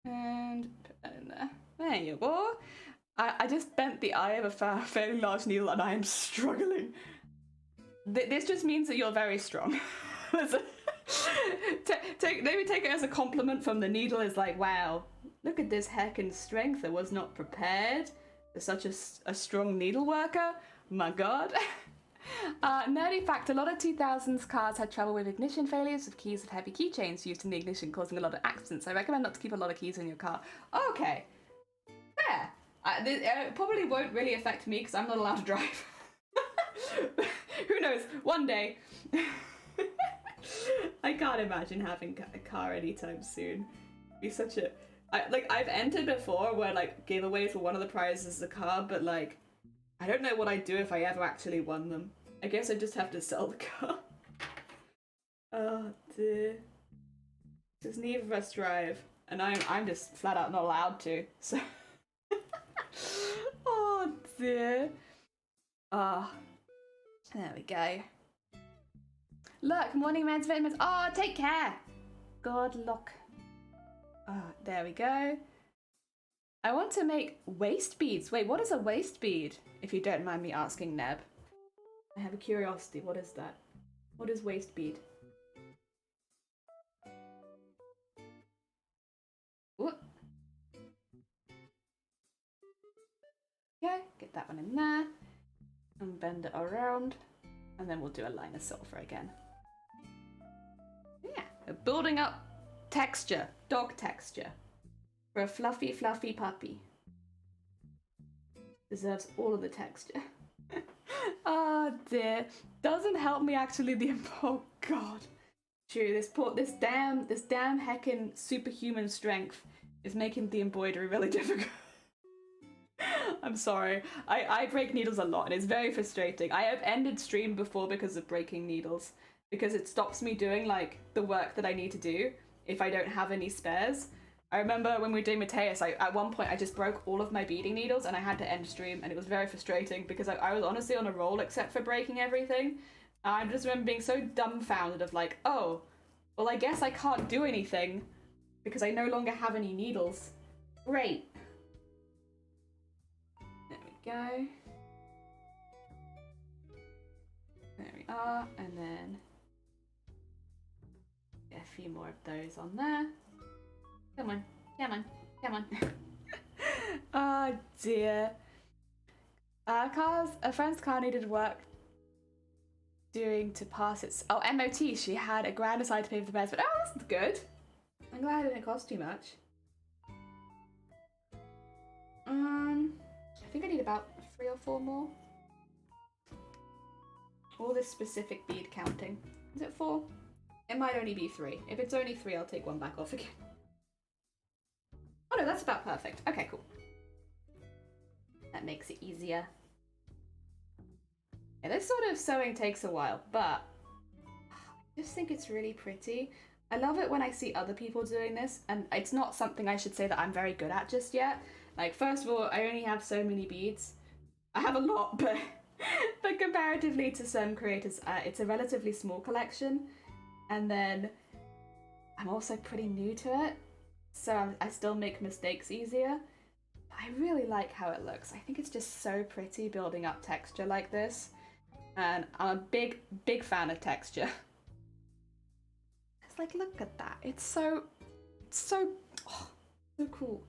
And put that in there. There you go. I just bent the eye of a fairly large needle and I am struggling. This just means that you're very strong. Maybe take it as a compliment from the needle. Is like, wow, look at this heckin' strength. I was not prepared for such a strong needle worker. My god. Nerdy fact, a lot of 2000s cars had trouble with ignition failures with keys of heavy keychains used in the ignition, causing a lot of accidents. I recommend not to keep a lot of keys in your car. Okay. Fair. It probably won't really affect me because I'm not allowed to drive. Who knows? One day. I can't imagine having a car anytime soon. It'd be such a... I've entered before where like giveaways were one of the prizes is a car, but like I don't know what I'd do if I ever actually won them. I guess I'd just have to sell the car. Oh dear. Because neither of us drive, and I'm just flat out not allowed to. So. Oh dear. Ah. There we go. Look, morning men's vitamins. Oh, take care. God luck. Oh, there we go. I want to make waist beads. Wait, what is a waist bead? If you don't mind me asking, Neb. I have a curiosity. What is that? What is waist bead? Ooh. Okay, get that one in there. And bend it around. And then we'll do a line of silver again. Yeah, we're building up texture, dog texture. For a fluffy, fluffy puppy. Deserves all of the texture. Oh dear. Doesn't help me actually oh god. True, this damn heckin' superhuman strength is making the embroidery really difficult. I'm sorry. I break needles a lot and it's very frustrating. I have ended stream before because of breaking needles. Because it stops me doing like the work that I need to do if I don't have any spares. I remember when we were doing Mateus, at one point I just broke all of my beading needles and I had to end stream and it was very frustrating because I was honestly on a roll except for breaking everything. I just remember being so dumbfounded of like, oh, well I guess I can't do anything because I no longer have any needles. Great. There we go. There we are, and then get a few more of those on there. Come on, come on, come on. Oh dear. A friend's car needed work doing to pass its MOT. She had a grand aside to pay for the repairs, but oh, that's good. I'm glad it didn't cost too much. I think I need about 3 or 4 more. All this specific bead counting. Is it 4? It might only be 3. If it's only 3, I'll take one back off again. Oh no, that's about perfect. Okay, cool. That makes it easier. Yeah, this sort of sewing takes a while, but I just think it's really pretty. I love it when I see other people doing this, and it's not something I should say that I'm very good at just yet. Like, first of all, I only have so many beads. I have a lot, but comparatively to some creators, it's a relatively small collection. And then I'm also pretty new to it, so I still make mistakes easier. I really like how it looks. I think it's just so pretty building up texture like this. And I'm a big fan of texture. It's like, look at that. It's so so, so cool.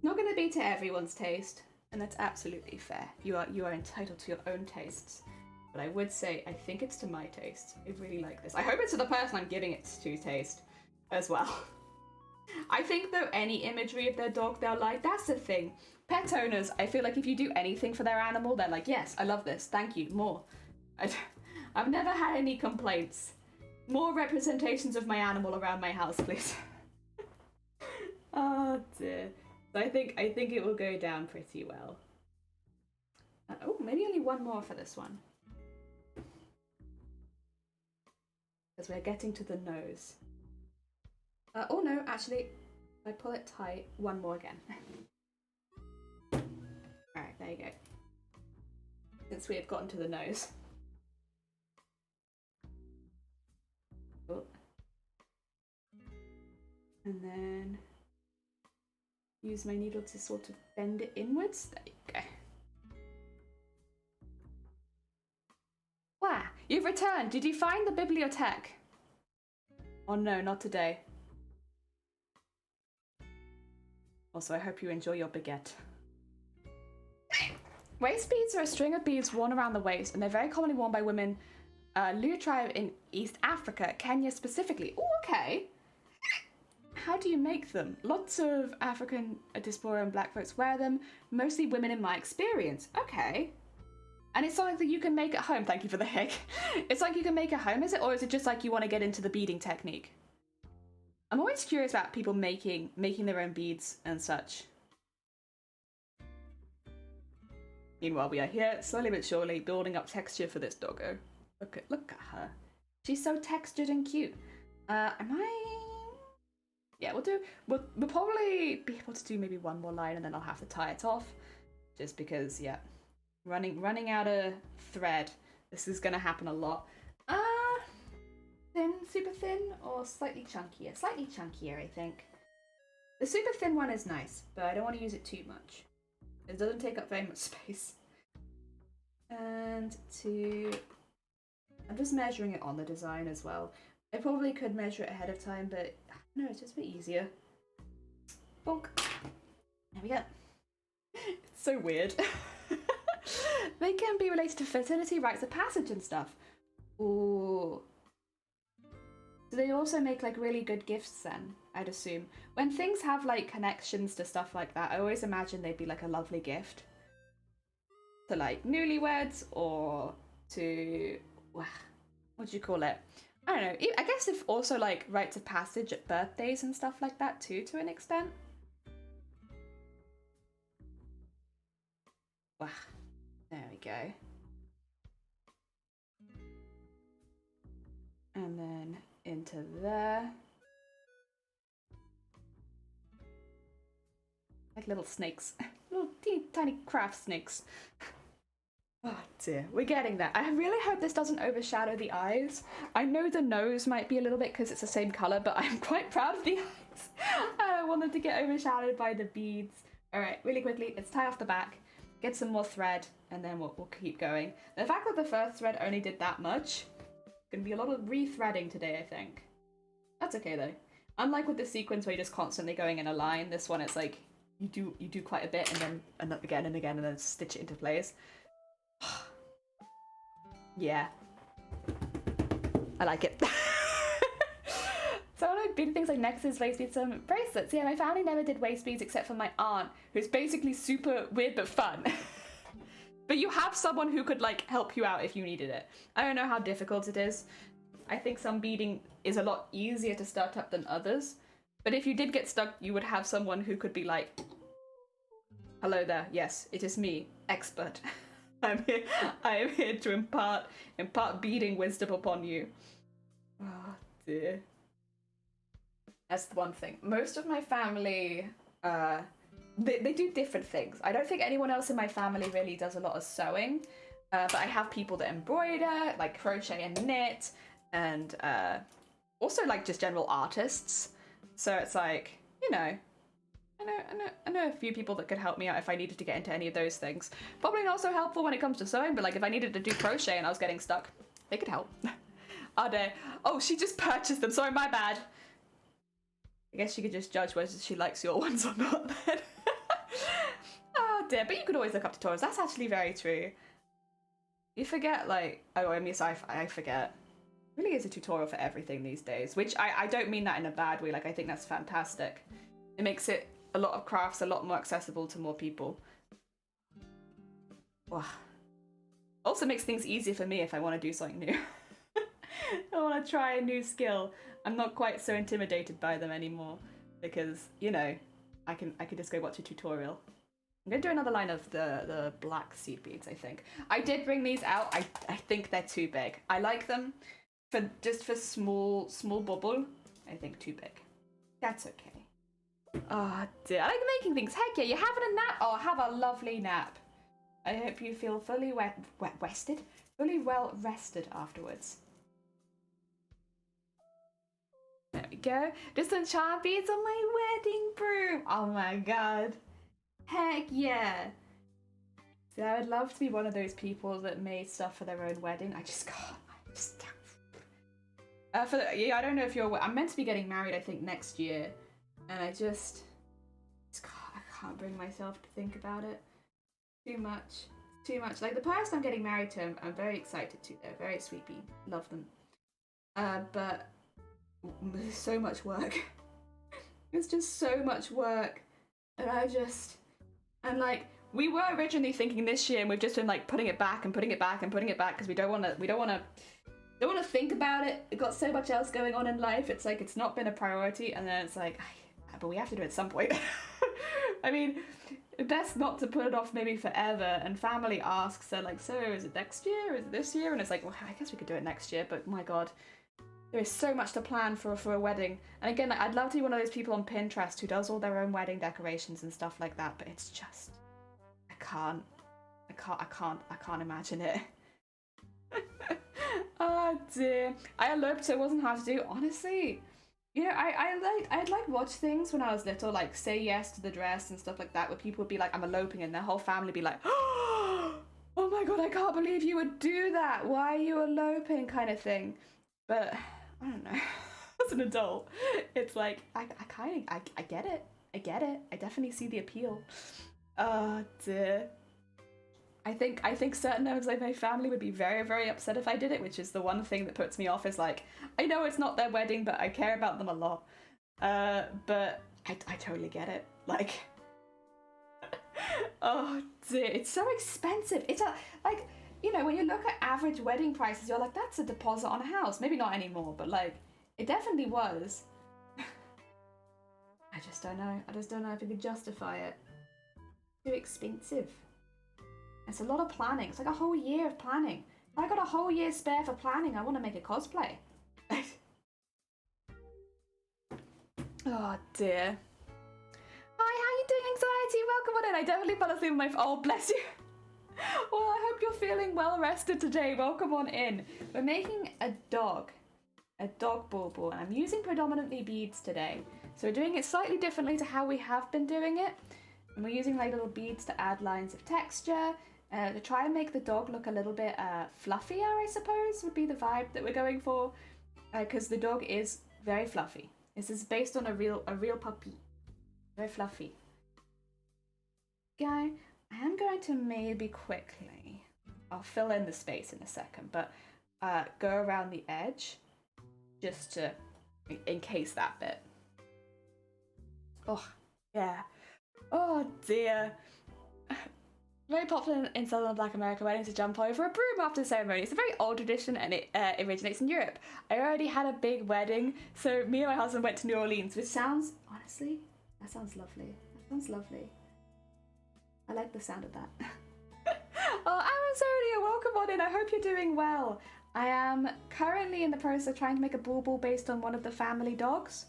Not gonna be to everyone's taste, and that's absolutely fair. You are entitled to your own tastes. But I would say, I think it's to my taste. I really like this. I hope it's to the person I'm giving it to taste as well. I think though any imagery of their dog they'll like, that's the thing. Pet owners, I feel like if you do anything for their animal, they're like, yes, I love this, thank you, more. I've never had any complaints. More representations of my animal around my house, please. Oh dear. So I think it will go down pretty well. Oh, maybe only one more for this one. Because we're getting to the nose. Oh no, actually, if I pull it tight, one more again. Alright, there you go. Since we have gotten to the nose. Oh. And then use my needle to sort of bend it inwards. There you go. Wow, you've returned. Did you find the bibliothèque? Oh no, not today. Also, I hope you enjoy your baguette. Waist beads are a string of beads worn around the waist, and they're very commonly worn by women. Luo tribe in East Africa, Kenya specifically. Oh, okay. How do you make them? Lots of African diaspora and black folks wear them, mostly women in my experience. Okay. And it's something that you can make at home. Thank you for the hick. It's like you can make at home, is it? Or is it just like you want to get into the beading technique? I'm always curious about people making their own beads and such. Meanwhile, we are here, slowly but surely, building up texture for this doggo. Look at her. She's so textured and cute. Yeah, we'll probably be able to do maybe one more line and then I'll have to tie it off. Just because, yeah. Running out of thread. This is gonna happen a lot. Thin, super thin, or slightly chunkier? Slightly chunkier, I think. The super thin one is nice, but I don't want to use it too much. It doesn't take up very much space. And I'm just measuring it on the design as well. I probably could measure it ahead of time, but no, it's just a bit easier. Bonk. There we go. It's so weird. They can be related to fertility, rites of passage and stuff. Ooh. Do they also make like really good gifts then, I'd assume? When things have like connections to stuff like that, I always imagine they'd be like a lovely gift. To like newlyweds or to, what do you call it? I don't know, I guess if also like rites of passage at birthdays and stuff like that too, to an extent. Wow, there we go. And then into there. Like little snakes. Little teeny tiny craft snakes. Oh dear, we're getting there. I really hope this doesn't overshadow the eyes. I know the nose might be a little bit because it's the same colour, but I'm quite proud of the eyes. I don't want them to get overshadowed by the beads. Alright, really quickly, let's tie off the back, get some more thread, and then we'll keep going. The fact that the first thread only did that much, gonna be a lot of rethreading today, I think. That's okay though. Unlike with the sequence where you're just constantly going in a line, this one it's like you do quite a bit and then again and again and then stitch it into place. Yeah. I like it. So I've been things like necklaces, waist beads, and bracelets. Yeah, my family never did waist beads except for my aunt, who's basically super weird but fun. But you have someone who could like help you out if you needed it. I don't know how difficult it is. I think some beading is a lot easier to start up than others. But if you did get stuck, you would have someone who could be like, hello there, yes, it is me, expert. I am here to impart beading wisdom upon you. Oh dear. That's the one thing. Most of my family, they do different things. I don't think anyone else in my family really does a lot of sewing, but I have people that embroider, like crochet and knit, and also like just general artists. So it's like, you know, I know a few people that could help me out if I needed to get into any of those things. Probably not so helpful when it comes to sewing, but like if I needed to do crochet and I was getting stuck, they could help. Are they? Oh, she just purchased them. Sorry, my bad. I guess you could just judge whether she likes your ones or not then. Oh dear, but you could always look up tutorials. That's actually very true. You forget, like, oh, I mean, so I forget. Really is a tutorial for everything these days, which I don't mean that in a bad way. Like, I think that's fantastic. It makes it a lot of crafts a lot more accessible to more people. Wow. Also makes things easier for me if I want to do something new. I want to try a new skill. I'm not quite so intimidated by them anymore because, you know, I can just go watch a tutorial. I'm gonna do another line of the black seed beads, I think. I did bring these out. I think they're too big. I like them for small bubble. I think too big. That's okay. Oh dear, I like making things. Heck yeah, you're having a nap? Oh, have a lovely nap. I hope you feel fully fully well rested afterwards. There we go. Just some charm beads on my wedding broom. Oh my god. Heck yeah. So I would love to be one of those people that made stuff for their own wedding. I just can't. Yeah, I don't know if you're aware. I'm meant to be getting married, I think, next year. And I just can't bring myself to think about it. Too much. Like, the person I'm getting married to, I'm very excited to. They're very sweet bee. Love them. But there's so much work. It's just so much work. And like, we were originally thinking this year, and we've just been like putting it back because we don't want to think about it. We've got so much else going on in life. It's like, it's not been a priority, and then it's like, but we have to do it at some point. I mean, best not to put it off maybe forever. And family asks, they're like, so is it next year? Is it this year? And it's like, well, I guess we could do it next year, but my god, there is so much to plan for a wedding. And again, like, I'd love to be one of those people on Pinterest who does all their own wedding decorations and stuff like that, but it's just, I can't imagine it. Oh dear. I eloped, so it wasn't hard to do. Honestly, you know, I'd like watch things when I was little, like Say Yes to the Dress and stuff like that, where people would be like, I'm eloping, and their whole family would be like, oh my god, I can't believe you would do that. Why are you eloping, kind of thing. But I don't know. As an adult, it's like, I get it. I get it. I definitely see the appeal. Oh dear. I think certain members of my family would be very, very upset if I did it, which is the one thing that puts me off, is like, I know it's not their wedding, but I care about them a lot. But I totally get it. Like, oh dear, it's so expensive. It's like, you know, when you look at average wedding prices, you're like, that's a deposit on a house. Maybe not anymore, but like, it definitely was. I just don't know. I just don't know if you could justify it. Too expensive. It's a lot of planning. It's like a whole year of planning. If I got a whole year spare for planning, I want to make a cosplay. Oh dear. Hi, how you doing, Anxiety? Welcome on in. I definitely fell asleep with my... Oh, bless you. Well, I hope you're feeling well rested today. Welcome on in. We're making a dog bauble, and I'm using predominantly beads today. So we're doing it slightly differently to how we have been doing it. And we're using like little beads to add lines of texture, to try and make the dog look a little bit fluffier, I suppose, would be the vibe that we're going for. Because the dog is very fluffy. This is based on a real puppy. Very fluffy. Guy, I am going to maybe quickly, I'll fill in the space in a second, but go around the edge just to encase that bit. Oh, yeah. Oh dear. Very popular in Southern Black America weddings to jump over a broom after the ceremony. It's a very old tradition, and it originates in Europe. I already had a big wedding, so me and my husband went to New Orleans, which sounds, honestly, that sounds lovely. That sounds lovely. I like the sound of that. Oh, Amazonia, welcome on in. I hope you're doing well. I am currently in the process of trying to make a bauble based on one of the family dogs.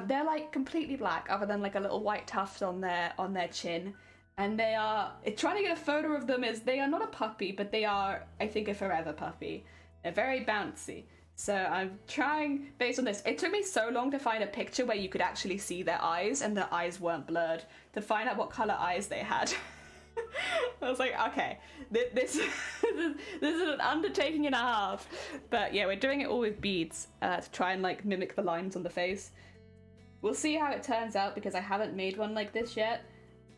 They're like completely black, other than like a little white tuft on their chin. And they are, trying to get a photo of them, is they are not a puppy, but they are, I think, a forever puppy. They're very bouncy. So I'm trying, based on this, it took me so long to find a picture where you could actually see their eyes and their eyes weren't blurred, to find out what color eyes they had. I was like, okay, this is an undertaking and a half. But yeah, we're doing it all with beads to try and like mimic the lines on the face. We'll see how it turns out because I haven't made one like this yet.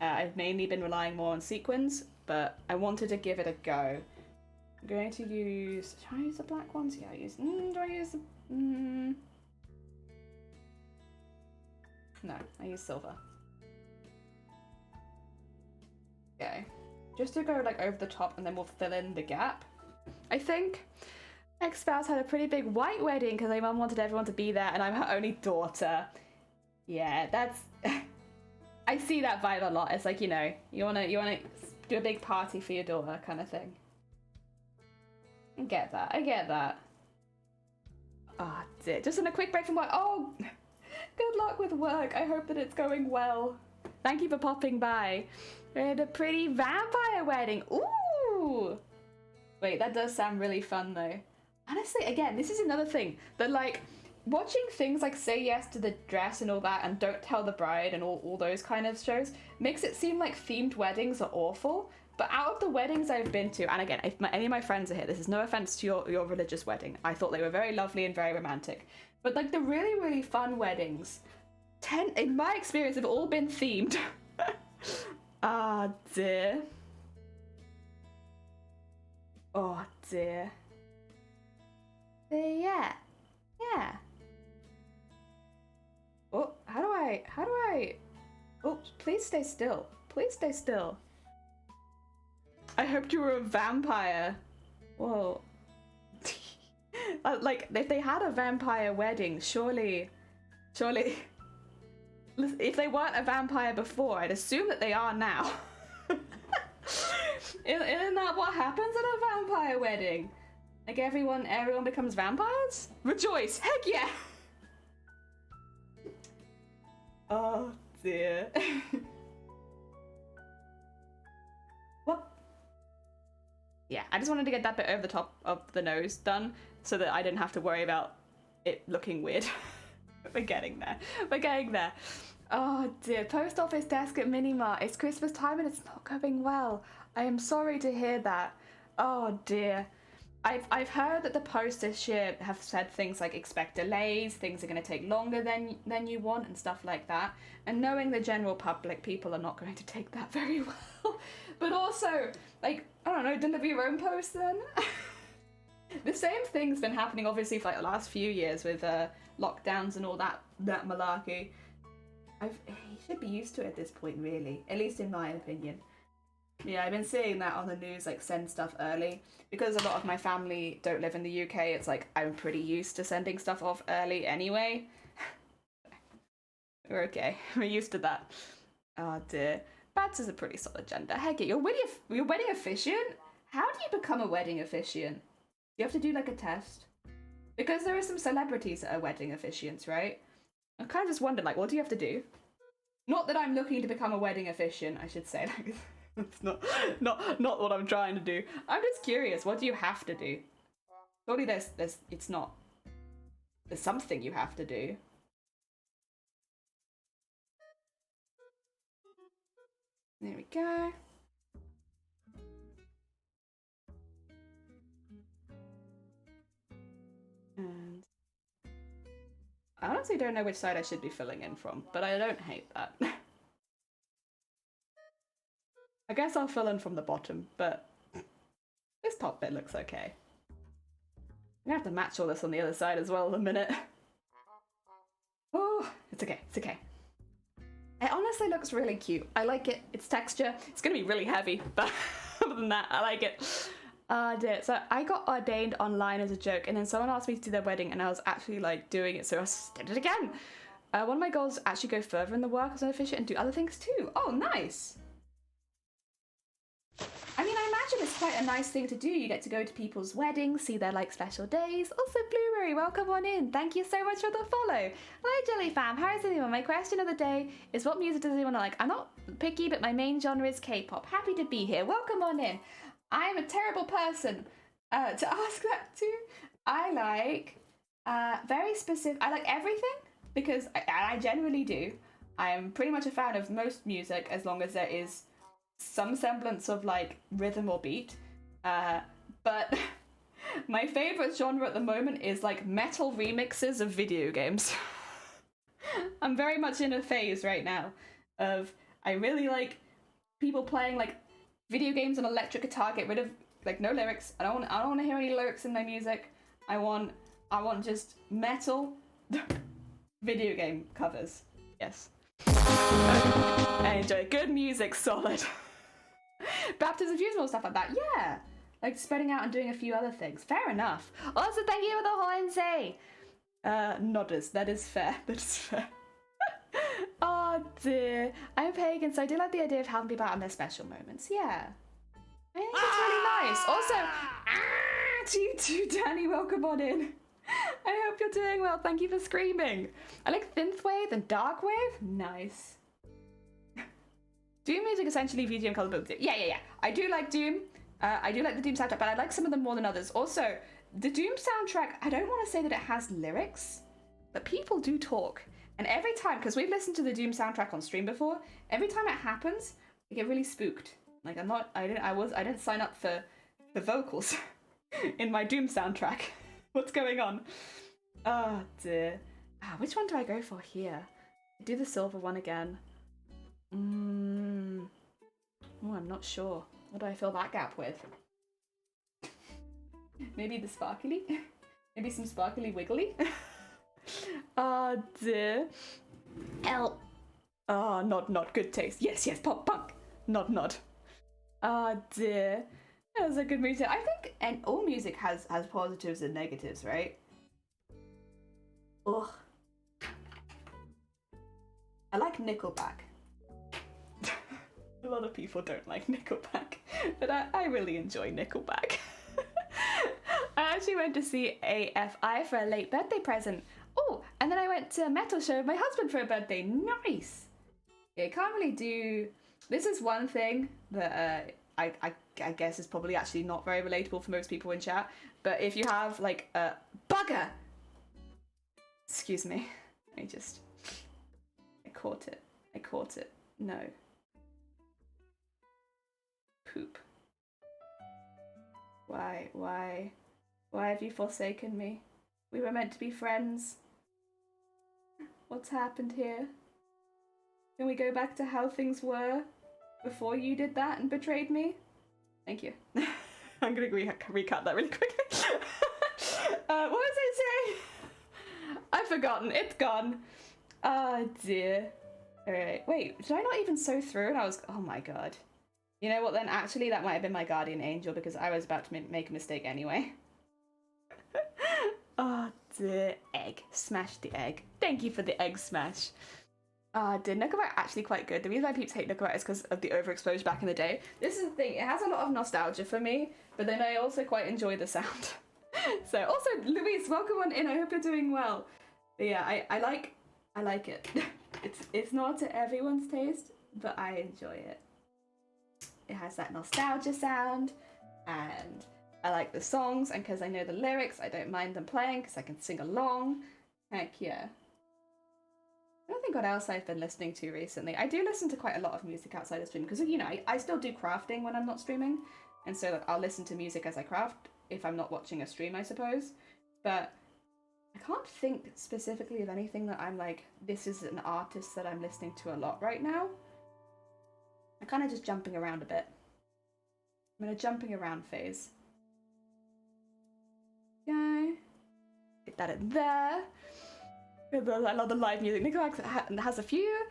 I've mainly been relying more on sequins, but I wanted to give it a go. I'm going to use... Should I use the black ones? Yeah, I use... do I use the... No, I use silver. Okay. Just to go like over the top and then we'll fill in the gap. I think ex-spouse had a pretty big white wedding because my mum wanted everyone to be there and I'm her only daughter. Yeah, that's... I see that vibe a lot. It's like, you know, you wanna do a big party for your daughter kind of thing. I get that. Oh, dear. Just on a quick break from work. Oh, good luck with work. I hope that it's going well. Thank you for popping by. We had a pretty vampire wedding. Ooh! Wait, that does sound really fun though. Honestly, again, this is another thing that like, watching things like Say Yes to the Dress and all that and Don't Tell the Bride and all those kind of shows makes it seem like themed weddings are awful. But out of the weddings I've been to, and again, if any of my friends are here, this is no offense to your religious wedding. I thought they were very lovely and very romantic. But like the really, really fun weddings, in my experience, have all been themed. Ah, dear. Oh, dear. Yeah. Oh, how do I... Oops, please stay still. Please stay still. I hoped you were a vampire. Whoa. Like, if they had a vampire wedding, surely... If they weren't a vampire before, I'd assume that they are now. Isn't that what happens at a vampire wedding? Like everyone becomes vampires? Rejoice! Heck yeah! Oh dear. What? Yeah, I just wanted to get that bit over the top of the nose done so that I didn't have to worry about it looking weird. We're getting there. Oh dear, post office desk at Minimart. It's Christmas time and it's not going well. I am sorry to hear that. Oh dear. I've heard that the post this year have said things like expect delays, things are going to take longer than you want and stuff like that. And knowing the general public, people are not going to take that very well. But also, like, I don't know, deliver your own post then? The same thing's been happening obviously for like the last few years with lockdowns and all that malarkey. You should be used to it at this point, really, at least in my opinion. Yeah, I've been seeing that on the news, like send stuff early. Because a lot of my family don't live in the UK, it's like I'm pretty used to sending stuff off early anyway. We're okay, we're used to that. Oh dear. Bats is a pretty solid gender. Heck yeah, you're wedding officiant? How do you become a wedding officiant? You have to do like a test? Because there are some celebrities that are wedding officiants, right? I kind of just wondered, like, what do you have to do? Not that I'm looking to become a wedding officiant, I should say. Like, that's not what I'm trying to do. I'm just curious, what do you have to do? Surely there's something you have to do. There we go. And I honestly don't know which side I should be filling in from, but I don't hate that. I guess I'll fill in from the bottom, but this top bit looks okay. I'm gonna have to match all this on the other side as well in a minute. Oh, it's okay. It honestly looks really cute. I like it. Its texture. It's gonna be really heavy, but other than that, I like it. Dear. So I got ordained online as a joke, and then someone asked me to do their wedding, and I was actually like doing it, so I did it again. One of my goals is actually go further in the work as an officiant and do other things too. Oh, nice. I mean, I imagine it's quite a nice thing to do. You get to go to people's weddings, see their like special days. Also, Blueberry, welcome on in. Thank you so much for the follow. Hello, Jelly fam. How is anyone? My question of the day is, what music does anyone like? I'm not picky, but my main genre is K-pop. Happy to be here. Welcome on in. I am a terrible person to ask that to. I like very specific. I like everything because I generally do. I am pretty much a fan of most music as long as there is some semblance of like rhythm or beat, but my favorite genre at the moment is like metal remixes of video games. I'm very much in a phase right now of I really like people playing like video games on electric guitar. Get rid of like no lyrics. I don't want to hear any lyrics in my music. I want just metal video game covers. Yes. I enjoy good music, solid. Baptism, funeral, stuff like that. Yeah. Like spreading out and doing a few other things. Fair enough. Also, thank you for the Hornsey. Nodders. That is fair. That is fair. Oh dear. I'm pagan, so I do like the idea of having people out on their special moments. Yeah. I think it's really nice. Also, to you too, Danny. Welcome on in. I hope you're doing well. Thank you for screaming. I like synthwave and darkwave. Nice. Doom music essentially VGM color book. Yeah. I do like Doom. I do like the Doom soundtrack, but I like some of them more than others. Also, the Doom soundtrack, I don't want to say that it has lyrics, but people do talk. And every time, because we've listened to the Doom soundtrack on stream before, every time it happens, I get really spooked. Like I didn't sign up for the vocals in my Doom soundtrack. What's going on? Oh dear. Which one do I go for here? Do the silver one again. Oh, I'm not sure. What do I fill that gap with? Maybe the sparkly? Maybe some sparkly wiggly? Oh dear. L. Oh, nod. Good taste. Yes, pop punk. Nod. Oh dear. That was a good music. I think, and all music has positives and negatives, right? Ugh. I like Nickelback. A lot of people don't like Nickelback, but I really enjoy Nickelback. I actually went to see AFI for a late birthday present. Oh, and then I went to a metal show with my husband for a birthday. Nice! Yeah, can't really do... This is one thing that I guess is probably actually not very relatable for most people in chat, but if you have like a bugger... Excuse me. I caught it. No. Poop. Why have you forsaken me? We were meant to be friends. What's happened here? Can we go back to how things were before you did that and betrayed me? Thank you. I'm gonna recut that really quickly. What was it saying? I've forgotten. It's gone. Oh dear. Alright, wait, did I not even sew through? And I was, oh my god. You know what then? Actually, that might have been my guardian angel because I was about to make a mistake anyway. Oh dear. Egg. Smash the egg. Thank you for the egg smash. Did Nickelback actually quite good? The reason why peeps hate Nickelback is because of the overexposure back in the day. This is the thing, it has a lot of nostalgia for me, but then I also quite enjoy the sound. So, also, Louise, welcome on in. I hope you're doing well. But yeah, I like it. It's not to everyone's taste, but I enjoy it. It has that nostalgia sound, and I like the songs, and because I know the lyrics, I don't mind them playing because I can sing along. Heck yeah. I don't think what else I've been listening to recently. I do listen to quite a lot of music outside of streaming because, you know, I still do crafting when I'm not streaming, and so like, I'll listen to music as I craft if I'm not watching a stream, I suppose. But I can't think specifically of anything that I'm like, this is an artist that I'm listening to a lot right now. I'm kind of just jumping around a bit. I'm in a jumping around phase. Okay. Get that in there. I love the live music. Nickelback has a few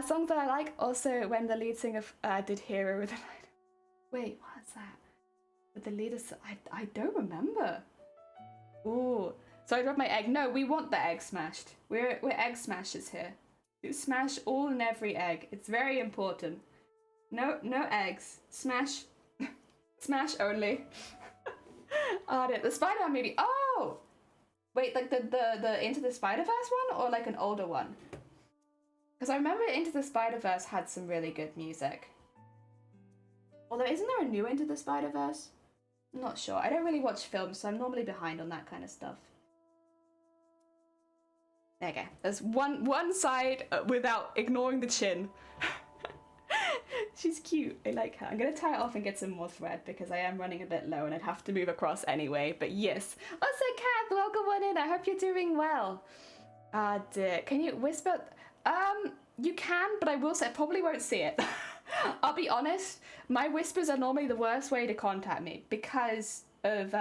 songs that I like. Also, when the lead singer did Hero with the light. Wait, what is that? With the leader, I don't remember. Ooh. So I dropped my egg. No, we want the egg smashed. We're egg smashers here. You smash all and every egg. It's very important. No eggs. Smash. Smash only. The Spider-Man movie. Oh! Wait, like the Into the Spider-Verse one, or like an older one? Because I remember Into the Spider-Verse had some really good music. Although, isn't there a new Into the Spider-Verse? I'm not sure. I don't really watch films, so I'm normally behind on that kind of stuff. There you go. There's one side without ignoring the chin. She's cute. I like her. I'm going to tie it off and get some more thread because I am running a bit low and I'd have to move across anyway. But yes. Also, Kath, welcome on in. I hope you're doing well. Ah, dear. Can you whisper? You can, but I will say I probably won't see it. I'll be honest. My whispers are normally the worst way to contact me because of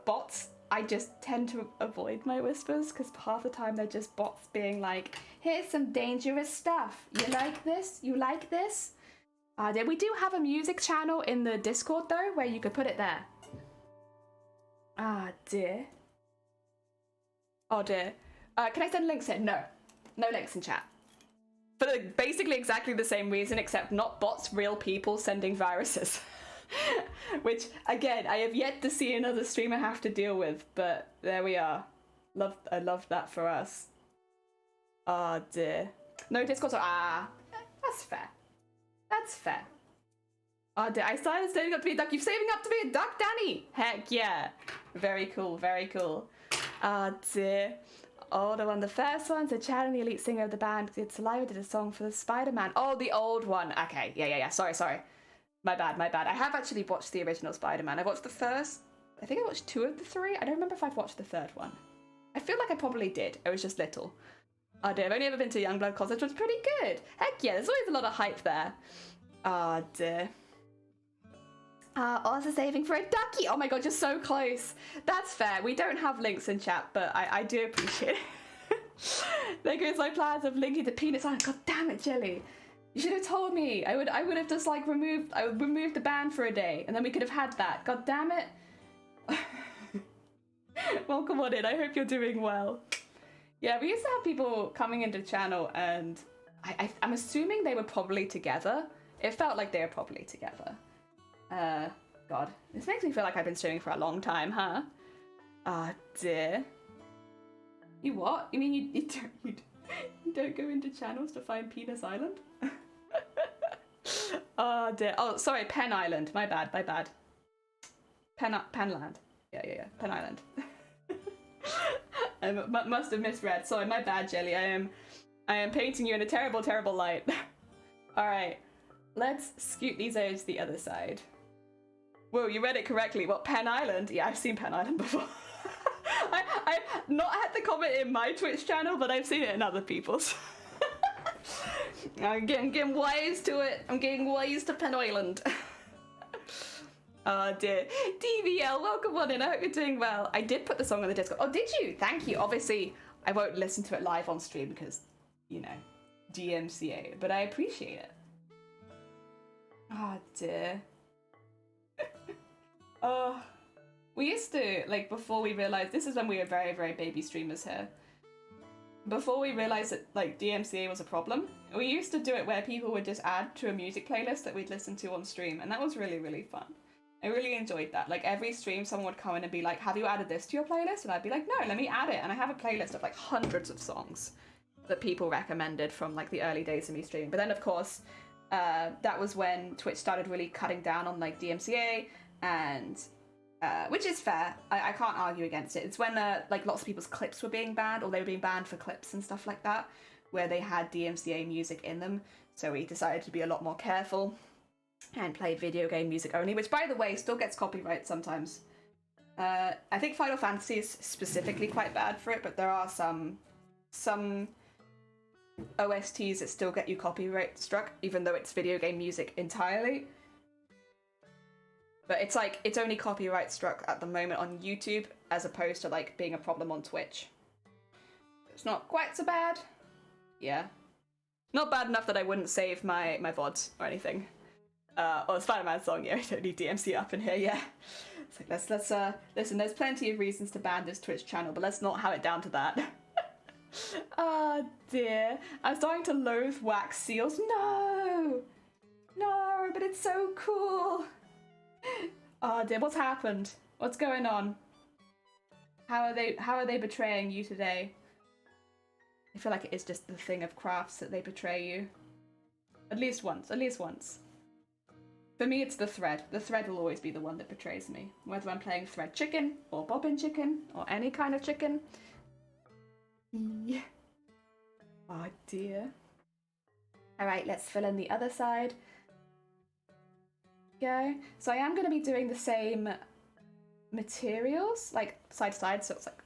bots. I just tend to avoid my whispers because half the time they're just bots being like, "Here's some dangerous stuff. You like this? You like this?" Dear. We do have a music channel in the Discord though, where you could put it there. Ah, dear. Oh dear. Can I send links in? No. No links in chat. For basically exactly the same reason, except not bots, real people sending viruses. Which, again, I have yet to see another streamer have to deal with, but there we are. I love that for us. Oh dear. No Discord, that's fair. That's fair. Oh dear, I started saving up to be a duck. You're saving up to be a duck, Danny! Heck yeah. Very cool, very cool. Oh dear. Oh, the first one's the Chad and the elite singer of the band. It's Saliva did a song for the Spider-Man. Oh, the old one. Okay, yeah. Sorry. My bad. I have actually watched the original Spider-Man. I watched the first. I think I watched 2 of the 3. I don't remember if I've watched the 3rd one. I feel like I probably did. I was just little. Oh dear, I've only ever been to Youngblood College, which was pretty good. Heck yeah, there's always a lot of hype there. Oh dear. Also saving for a ducky. Oh my god, you're so close. That's fair. We don't have links in chat, but I do appreciate it. There goes my plans of linking to Penis Island. God damn it, Jelly. You should have told me. I would have just like removed the ban for a day, and then we could have had that. God damn it. Welcome on in. I hope you're doing well. Yeah, we used to have people coming into the channel, and I'm assuming they were probably together. It felt like they were probably together. God, this makes me feel like I've been streaming for a long time, huh? Ah, dear. You what? You mean you don't go into channels to find Penis Island? Oh dear. Oh, sorry, Pen Island. My bad. Penland. Yeah. Pen Island. I must have misread. Sorry, my bad, Jelly. I am painting you in a terrible, terrible light. All right, let's scoot these over to the other side. Whoa, you read it correctly. What, Pen Island? Yeah, I've seen Pen Island before. I've not had the comment in my Twitch channel, but I've seen it in other people's. I'm getting wise to it. I'm getting wise to Pen Island. Oh dear. DVL, welcome on in. I hope you're doing well. I did put the song on the Discord. Oh, did you? Thank you. Obviously, I won't listen to it live on stream because, you know, DMCA, but I appreciate it. Oh dear. Oh, we used to, like, before we realized, this is when we were very, very baby streamers here. Before we realized that, like, DMCA was a problem, we used to do it where people would just add to a music playlist that we'd listen to on stream, and that was really, really fun. I really enjoyed that. Like, every stream, someone would come in and be like, have you added this to your playlist? And I'd be like, no, let me add it. And I have a playlist of, like, hundreds of songs that people recommended from, like, the early days of me streaming. But then, of course, that was when Twitch started really cutting down on, like, DMCA, and which is fair. I can't argue against it. It's when like lots of people's clips were being banned, or they were being banned for clips and stuff like that, where they had DMCA music in them. So we decided to be a lot more careful and play video game music only, which, by the way, still gets copyright sometimes. I think Final Fantasy is specifically quite bad for it, but there are some OSTs that still get you copyright struck, even though it's video game music entirely. But it's like, it's only copyright struck at the moment on YouTube, as opposed to, like, being a problem on Twitch. It's not quite so bad. Yeah. Not bad enough that I wouldn't save my VODs or anything. Or the Spider-Man song, yeah, I don't need DMC up in here, yeah. So let's listen, there's plenty of reasons to ban this Twitch channel, but let's not have it down to that. Oh dear. I'm starting to loathe wax seals. No! No, but it's so cool. Oh dear, what's happened? What's going on? How are they betraying you today? I feel like it is just the thing of crafts that they betray you. At least once. For me, it's the thread. The thread will always be the one that betrays me. Whether I'm playing thread chicken, or bobbin chicken, or any kind of chicken. Yeah. Oh dear. Alright, let's fill in the other side. Go. So I am going to be doing the same materials, like side to side, so it's like,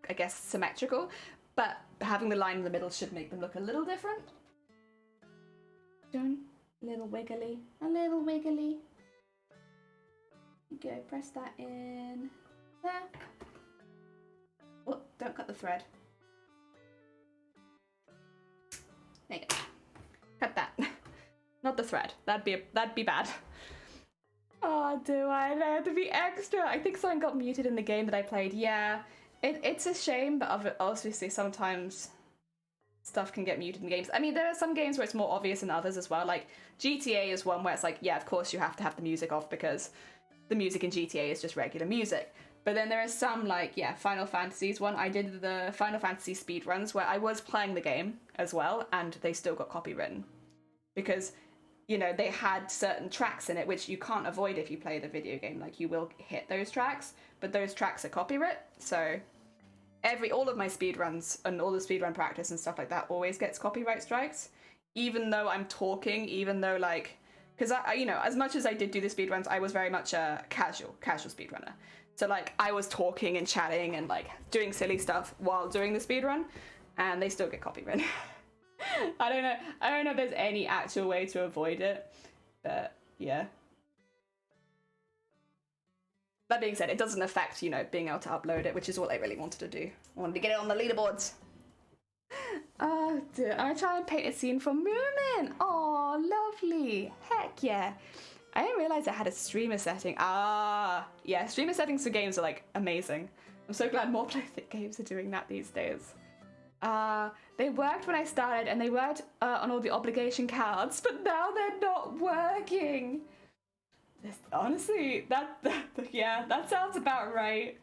I guess, symmetrical. but having the line in the middle should make them look a little different. Done. A little wiggly. A little wiggly. Go, press that in there. Oh, don't cut the thread. There you go. Cut that. Not the thread. That'd be bad. Oh, do I have to be extra? I think something got muted in the game that I played. Yeah, it's a shame, but obviously sometimes stuff can get muted in games. I mean, there are some games where it's more obvious than others as well. Like GTA is one where it's like, yeah, of course you have to have the music off because the music in GTA is just regular music. But then there are some, like, yeah, Final Fantasy's one. I did the Final Fantasy speedruns where I was playing the game as well, and they still got copywritten. Because, you know, they had certain tracks in it, which you can't avoid if you play the video game. Like, you will hit those tracks, but those tracks are copyright. So all of my speedruns and all the speedrun practice and stuff like that always gets copyright strikes. Even though I'm talking, even though, like, because I, you know, as much as I did do the speedruns, I was very much a casual speedrunner. So, like, I was talking and chatting and, like, doing silly stuff while doing the speedrun, and they still get copyright. I don't know if there's any actual way to avoid it, but yeah. That being said, it doesn't affect, you know, being able to upload it, which is what I really wanted to do. I wanted to get it on the leaderboards. Oh dear, I'm gonna try and paint a scene for Moomin. Oh, lovely. Heck yeah. I didn't realize I had a streamer setting. Ah, yeah, streamer settings for games are, like, amazing. I'm so glad more games are doing that these days. They worked when I started, and they worked on all the obligation cards, but now they're not working. Honestly, yeah, that sounds about right.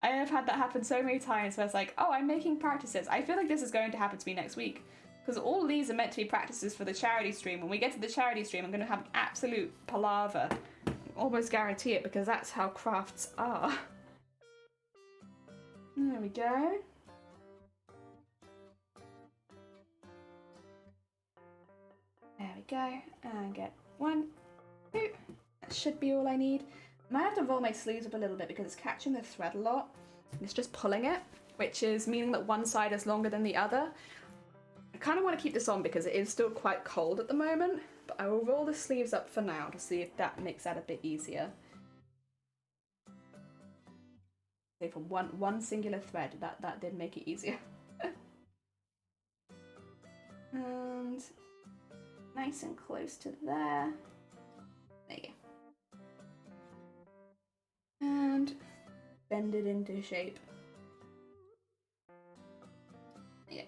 I have had that happen so many times where it's like, oh, I'm making practices. I feel like this is going to happen to me next week. Because all these are meant to be practices for the charity stream. When we get to the charity stream, I'm going to have an absolute palaver. Almost guarantee it, because that's how crafts are. There we go. There we go. And get 1, 2. That should be all I need. I might have to roll my sleeves up a little bit because it's catching the thread a lot. And it's just pulling it, which is meaning that one side is longer than the other. I kind of want to keep this on because it is still quite cold at the moment, but I will roll the sleeves up for now to see if that makes that a bit easier. Okay, for one singular thread, that did make it easier. And nice and close to there. There you go. And bend it into shape. Yeah.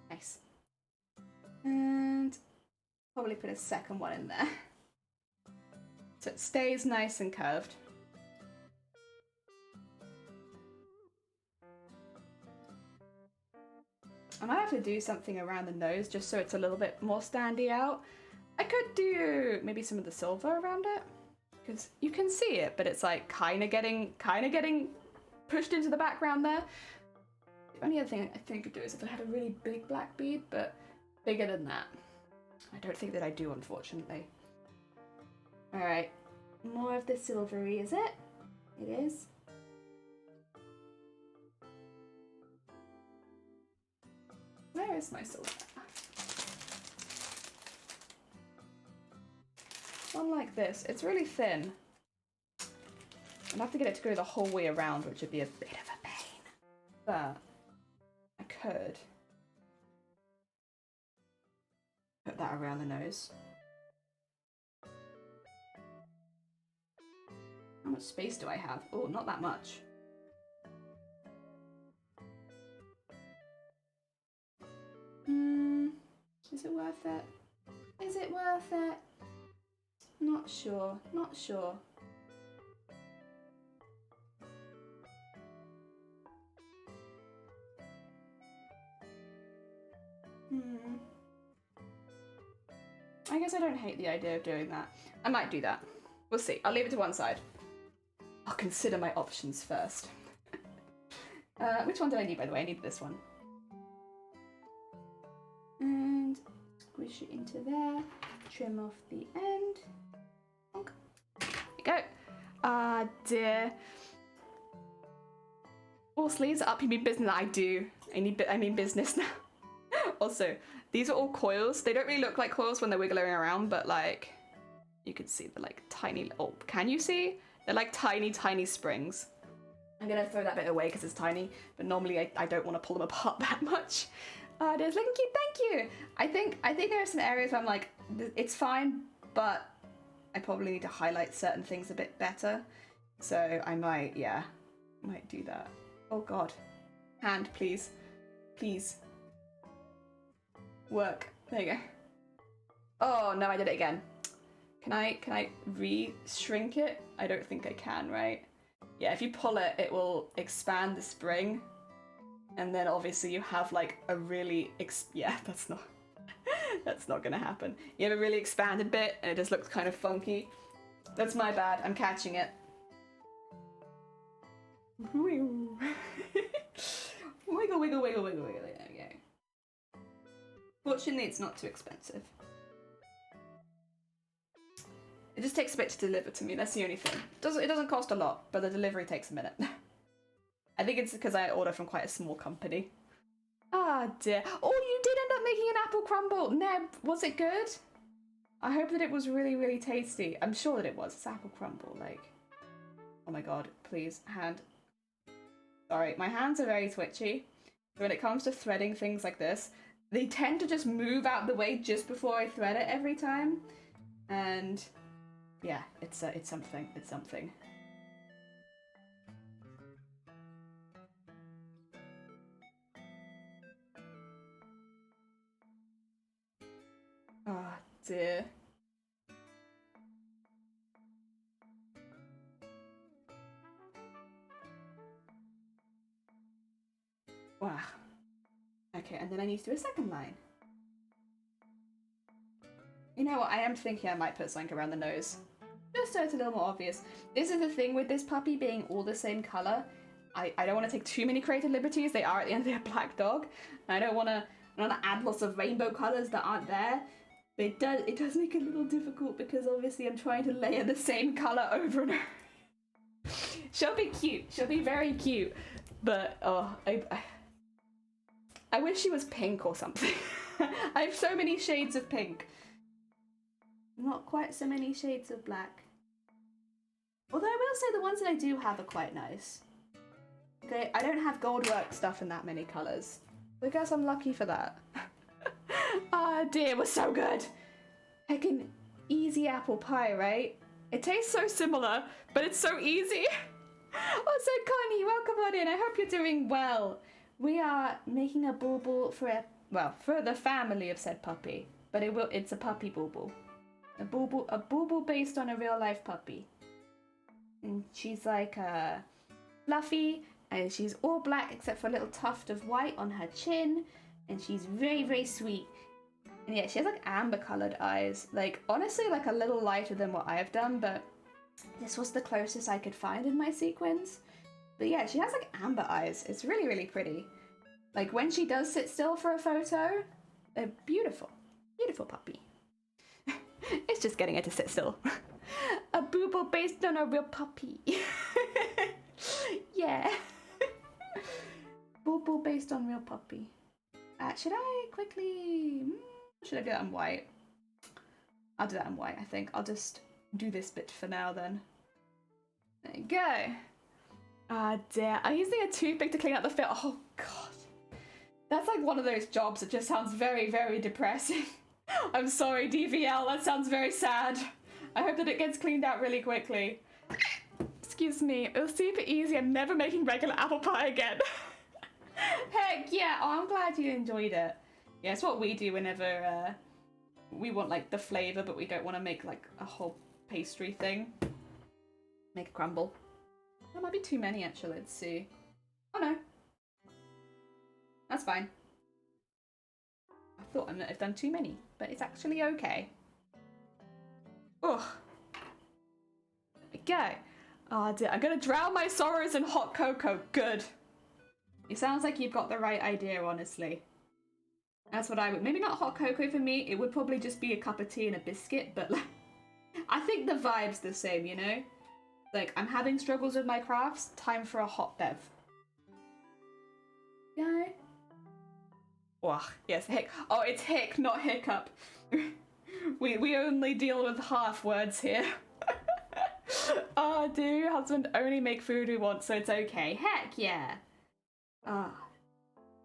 Nice. And probably put a second one in there. So it stays nice and curved. I might have to do something around the nose just so it's a little bit more standy out. I could do maybe some of the silver around it, because you can see it, but it's like kind of getting pushed into the background there. The only other thing I think I could do is if I had a really big black bead, but bigger than that. I don't think that I do, unfortunately. All right, more of the silvery, is it? It is. Where is my silver? One like this. It's really thin. I'd have to get it to go the whole way around, which would be a bit of a pain. But I could put that around the nose. How much space do I have? Oh, not that much. Is it worth it? Is it worth it? Not sure, not sure. I guess I don't hate the idea of doing that. I might do that. We'll see. I'll leave it to one side. I'll consider my options first. Which one do I need, by the way? I need this one. And squish it into there. Trim off the end. Okay. There you go. Ah, dear. All sleeves are up. You mean business? I do. I mean business now. Also, these are all coils. They don't really look like coils when they're wiggling around, but like, you can see they're like tiny. Oh, can you see? They're like tiny, tiny springs. I'm gonna throw that bit away because it's tiny, but normally I don't want to pull them apart that much. There's looking cute. Thank you. I think there are some areas where I'm like, it's fine, but I probably need to highlight certain things a bit better. So I might do that. Oh God, hand, please, please. Work. There you go. Oh no, I did it again. Can I re-shrink it? I don't think I can, right? Yeah, if you pull it, it will expand the spring. And then obviously you have like a really, yeah, that's not gonna happen. You have a really expanded bit and it just looks kind of funky. That's my bad, I'm catching it. Wiggle, wiggle, wiggle, wiggle, wiggle, there we go. Fortunately, it's not too expensive. It just takes a bit to deliver to me, that's the only thing. It doesn't cost a lot, but the delivery takes a minute. I think it's because I order from quite a small company. Ah dear. Oh, you did end up making an apple crumble. Neb, was it good? I hope that it was really, really tasty. I'm sure that it was. It's apple crumble, like. Oh my God, please, hand. Sorry, my hands are very twitchy. When it comes to threading things like this, they tend to just move out the way just before I thread it every time. And yeah, it's something. It's something. Oh dear. Wow. Okay, and then I need to do a second line. You know what, I am thinking I might put something around the nose. Just so it's a little more obvious. This is the thing with this puppy being all the same colour. I don't want to take too many creative liberties. They are at the end of their black dog. And I don't want to add lots of rainbow colours that aren't there. But it does make it a little difficult because obviously I'm trying to layer the same colour over and over. She'll be cute. She'll be very cute. But, oh, I wish she was pink or something. I have so many shades of pink. Not quite so many shades of black. Although I will say the ones that I do have are quite nice. Okay, I don't have gold work stuff in that many colours. I guess I'm lucky for that. Ah dear, it was so good. Heckin' easy apple pie, right? It tastes so similar, but it's so easy. Also, Connie, welcome on in. I hope you're doing well. We are making a bauble for the family of said puppy, but it's a puppy bauble. A bauble based on a real life puppy. And she's like fluffy, and she's all black except for a little tuft of white on her chin, and she's very, very sweet. And yeah, she has like amber coloured eyes, like honestly like a little lighter than what I've done, but this was the closest I could find in my sequins. But yeah, she has like amber eyes. It's really, really pretty. Like when she does sit still for a photo, they're beautiful. Beautiful puppy. It's just getting her to sit still. A bauble based on a real puppy. Yeah. Bauble based on real puppy. Should I quickly... should I do that in white? I'll do that in white, I think. I'll just do this bit for now then. There you go. Ah dear. I'm using a toothpick to clean out the film. Oh God. That's like one of those jobs that just sounds very, very depressing. I'm sorry, DVL, that sounds very sad. I hope that it gets cleaned out really quickly. Excuse me, it was super easy. I'm never making regular apple pie again. Heck yeah, oh, I'm glad you enjoyed it. Yeah, it's what we do whenever we want like the flavour, but we don't want to make like a whole pastry thing. Make a crumble. That might be too many actually, let's see. Oh no. That's fine. I thought I might have done too many, but it's actually okay. Ugh. There we go. Oh dear, I'm gonna drown my sorrows in hot cocoa. Good. It sounds like you've got the right idea, honestly. That's what I would. Maybe not hot cocoa for me. It would probably just be a cup of tea and a biscuit, but like, I think the vibe's the same, you know? Like, I'm having struggles with my crafts. Time for a hot bev. No. Oh, yes, hic. Oh, it's hic, not hiccup. we only deal with half words here. Oh, do your husband only make food we want, so it's okay? Heck yeah. Ah.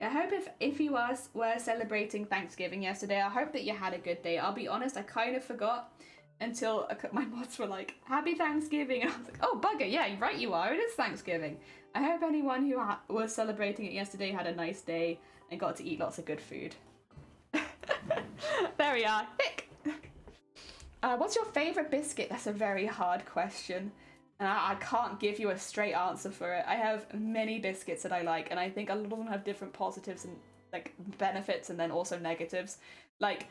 I hope if you were celebrating Thanksgiving yesterday, I hope that you had a good day. I'll be honest, I kind of forgot until my mods were like, Happy Thanksgiving. And I was like, oh, bugger, yeah, right you are. It is Thanksgiving. I hope anyone who was celebrating it yesterday had a nice day and got to eat lots of good food. There we are. Hick. What's your favourite biscuit? That's a very hard question. And I can't give you a straight answer for it. I have many biscuits that I like, and I think a lot of them have different positives and like benefits and then also negatives. Like,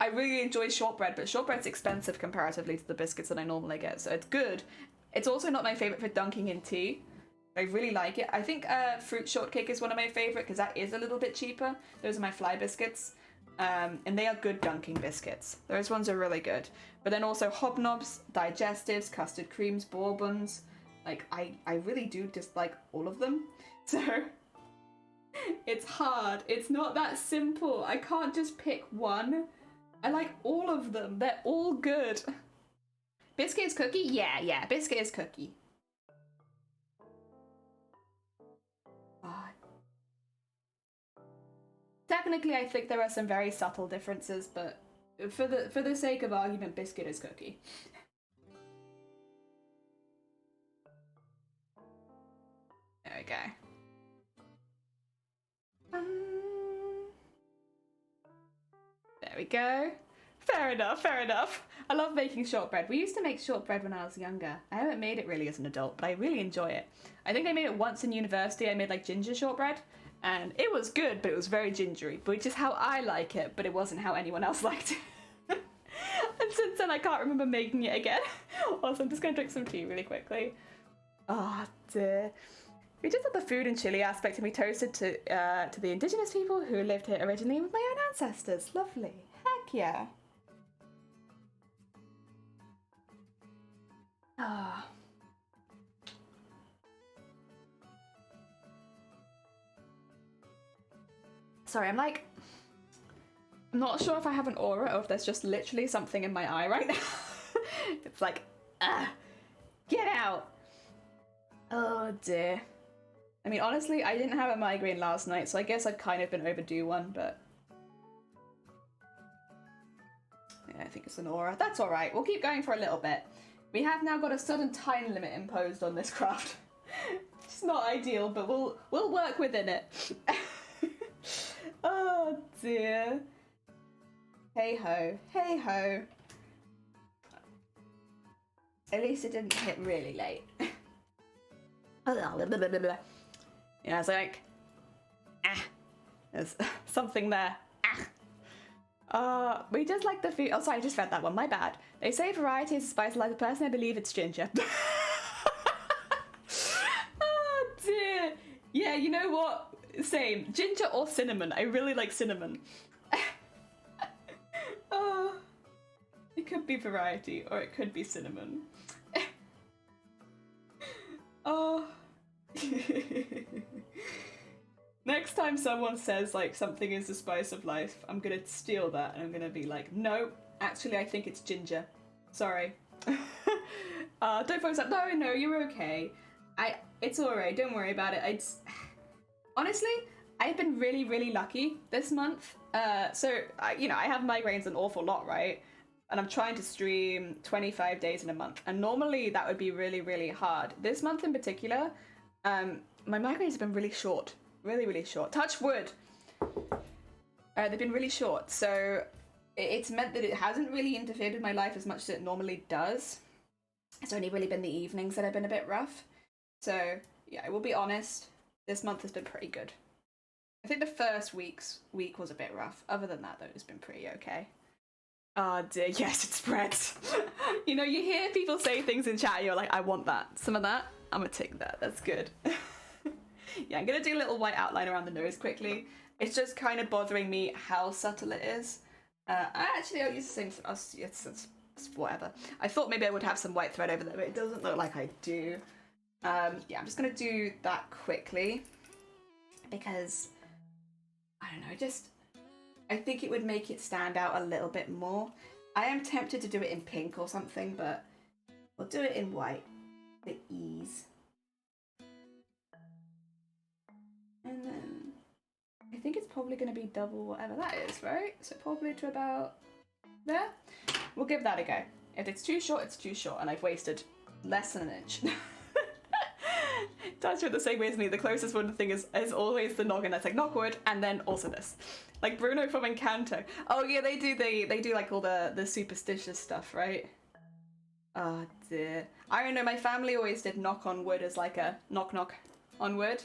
I really enjoy shortbread, but shortbread's expensive comparatively to the biscuits that I normally get, so it's good. It's also not my favourite for dunking in tea. I really like it. I think fruit shortcake is one of my favourite because that is a little bit cheaper. Those are my fly biscuits. And they are good dunking biscuits. Those ones are really good. But then also hobnobs, digestives, custard creams, bourbons. Like, I really do just like all of them. So, it's hard. It's not that simple. I can't just pick one. I like all of them. They're all good. Biscuit is cookie? Yeah, biscuit is cookie. Technically, I think there are some very subtle differences, but for the sake of argument, biscuit is cookie. There we go. There we go. Fair enough, fair enough. I love making shortbread. We used to make shortbread when I was younger. I haven't made it really as an adult, but I really enjoy it. I think I made it once in university. I made like ginger shortbread. And it was good, but it was very gingery, which is how I like it, but it wasn't how anyone else liked it. And since then, I can't remember making it again. Also, I'm just going to drink some tea really quickly. Oh, dear. We just had the food and chili aspect, and we toasted to the indigenous people who lived here originally with my own ancestors. Lovely. Heck yeah. Ah. Sorry, I'm not sure if I have an aura or if there's just literally something in my eye right now. It's like, get out. Oh dear. I mean, honestly, I didn't have a migraine last night, so I guess I've kind of been overdue one, but yeah, I think it's an aura. That's all right. We'll keep going for a little bit. We have now got a sudden time limit imposed on this craft. It's not ideal, but we'll work within it. Oh dear. Hey ho, hey ho. At least it didn't hit really late. Yeah, it's like, there's something there. We just like the food. Oh, sorry, I just read that one. My bad. They say variety is a spice. Like the person, I believe it's ginger. Oh dear. Yeah, you know what? Same. Ginger or cinnamon. I really like cinnamon. Oh, it could be variety or it could be cinnamon. Oh. Next time someone says like something is the spice of life, I'm gonna steal that and I'm gonna be like, no, actually I think it's ginger. Sorry. Don't focus up. No, you're okay. It's alright, don't worry about it. Honestly, I've been really, really lucky this month. So I have migraines an awful lot, right? And I'm trying to stream 25 days in a month. And normally that would be really, really hard. This month in particular, my migraines have been really short. Really, really short. Touch wood. They've been really short. So it's meant that it hasn't really interfered with my life as much as it normally does. It's only really been the evenings that have been a bit rough. So yeah, I will be honest. This month has been pretty good. I think the first week was a bit rough. Other than that, though, it's been pretty okay. Oh dear, yes, it spreads. You hear people say things in chat and you're like, I want that. Some of that, I'm gonna take that. That's good. Yeah, I'm gonna do a little white outline around the nose quickly. It's just kind of bothering me how subtle it is. I'll use the same, it's whatever. I thought maybe I would have some white thread over there, but it doesn't look like I do. Yeah, I'm just gonna do that quickly. because I don't know, I think it would make it stand out a little bit more. I am tempted to do it in pink or something, but we'll do it in white for ease. And then I think it's probably going to be double whatever that is, right? So probably to about there. We'll give that a go. If it's too short, it's too short, and I've wasted less than an inch. That's the same way as me. The closest one thing is always the noggin. That's like knockwood, and then also this, like Bruno from Encanto. Oh yeah, they do like all the superstitious stuff, right? Oh dear. I don't know. My family always did knock on wood as like a knock knock on wood.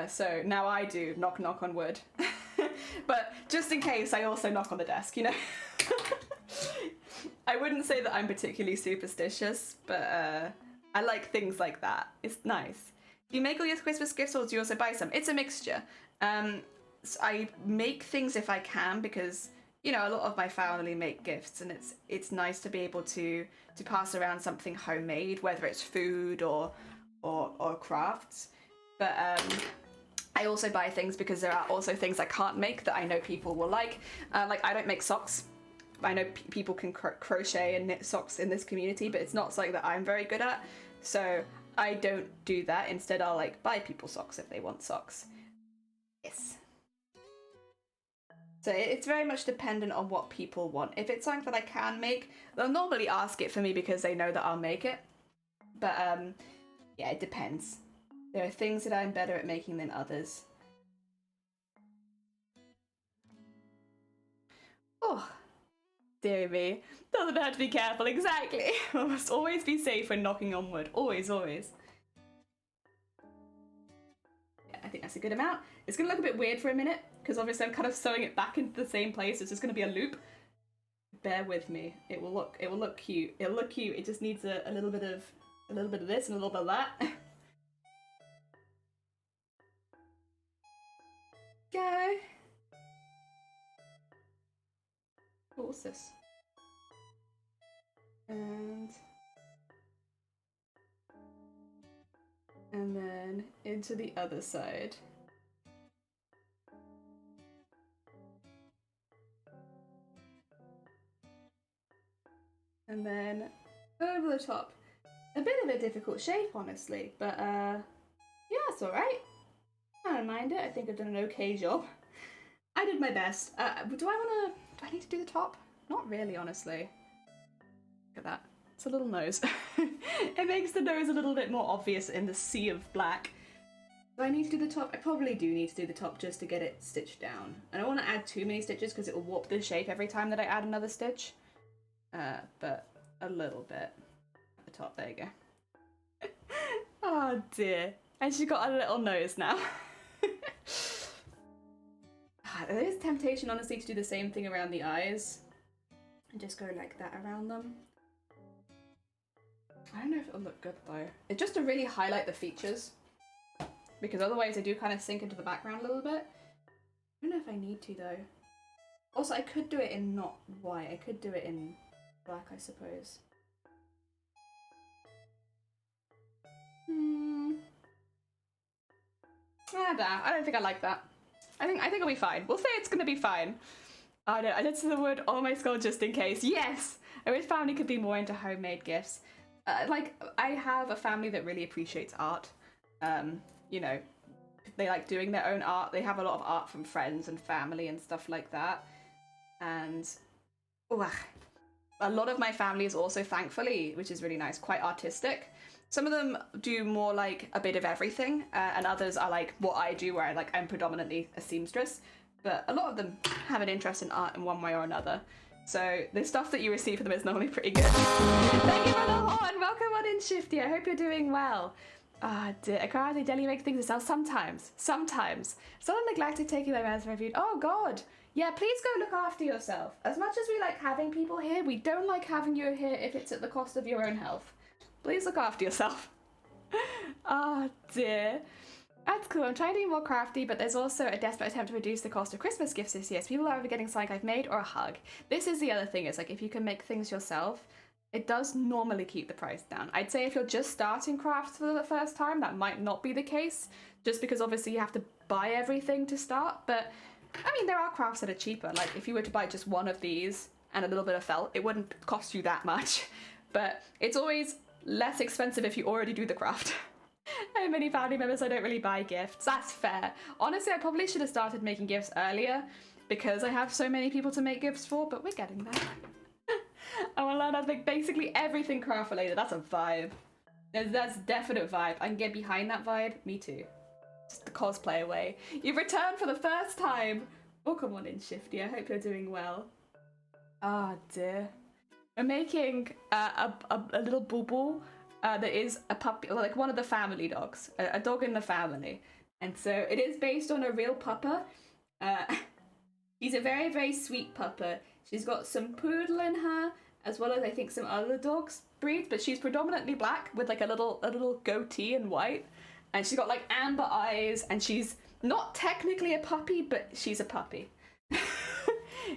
So now I do knock knock on wood. But just in case, I also knock on the desk, you know? I wouldn't say that I'm particularly superstitious, but I like things like that. It's nice. Do you make all your Christmas gifts or do you also buy some? It's a mixture. So I make things if I can because, you know, a lot of my family make gifts and it's nice to be able to pass around something homemade, whether it's food or crafts. But I also buy things because there are also things I can't make that I know people will like. Like I don't make socks. I know people can crochet and knit socks in this community, but it's not something that I'm very good at. So I don't do that. Instead, I'll like buy people socks if they want socks. Yes. So it's very much dependent on what people want. If it's something that I can make, they'll normally ask it for me because they know that I'll make it. But yeah, it depends. There are things that I'm better at making than others. Oh, dear me. Doesn't have to be careful, exactly. I must always be safe when knocking on wood. Always, always. Yeah, I think that's a good amount. It's going to look a bit weird for a minute, because obviously I'm kind of sewing it back into the same place. It's just going to be a loop. Bear with me. It will look cute. It'll look cute. It just needs a little bit of this and a little bit of that. Go. What's this? And then into the other side. And then over the top. A bit of a difficult shape, honestly, but yeah, it's alright. I don't mind it. I think I've done an okay job. I did my best. Do I need to do the top? Not really, honestly. Look at that. It's a little nose. It makes the nose a little bit more obvious in the sea of black. Do I need to do the top? I probably do need to do the top just to get it stitched down. I don't want to add too many stitches because it will warp the shape every time that I add another stitch. But a little bit at the top. There you go. Oh dear. And she's got a little nose now. There is temptation, honestly, to do the same thing around the eyes. And just go like that around them. I don't know if it'll look good though. It's just to really highlight the features. Because otherwise they do kind of sink into the background a little bit. I don't know if I need to though. Also, I could do it in not white. I could do it in black, I suppose. I don't think I like that. I think it'll be fine. We'll say it's gonna be fine. I did the wood on my skull just in case. Yes! I wish family could be more into homemade gifts. Like, I have a family that really appreciates art. You know, they like doing their own art. They have a lot of art from friends and family and stuff like that. And a lot of my family is also, thankfully, which is really nice, quite artistic. Some of them do more like a bit of everything, and others are like what I do, where I'm predominantly a seamstress. But a lot of them have an interest in art in one way or another. So the stuff that you receive from them is normally pretty good. Thank you for the horn. Welcome on in, Shifty. I hope you're doing well. Ah, dear. I can't Jelly make things herself sometimes. Sometimes. Someone neglected taking my man's review. Oh, God. Yeah, please go look after yourself. As much as we like having people here, we don't like having you here if it's at the cost of your own health. Please look after yourself. Oh, dear. That's cool. I'm trying to be more crafty, but there's also a desperate attempt to reduce the cost of Christmas gifts this year. So people are either getting something I've made or a hug. This is the other thing. It's like if you can make things yourself, it does normally keep the price down. I'd say if you're just starting crafts for the first time, that might not be the case, just because obviously you have to buy everything to start. But I mean, there are crafts that are cheaper. Like if you were to buy just one of these and a little bit of felt, it wouldn't cost you that much. But it's always less expensive if you already do the craft. I have many family members I don't really buy gifts. That's fair. Honestly, I probably should have started making gifts earlier because I have so many people to make gifts for, but we're getting there. I want to learn how to make basically everything craft related. That's a vibe. That's definite vibe. I can get behind that vibe. Me too. Just the cosplay way. You've returned for the first time. Welcome on in, Shifty. I hope you're doing well. Ah, dear. We're making a little boo-boo that is a puppy, like one of the family dogs, a dog in the family. And so it is based on a real pupper. He's a very, very sweet pupper. She's got some poodle in her, as well as I think some other dogs breeds, but she's predominantly black with like a little goatee and white. And she's got like amber eyes, and she's not technically a puppy, but she's a puppy.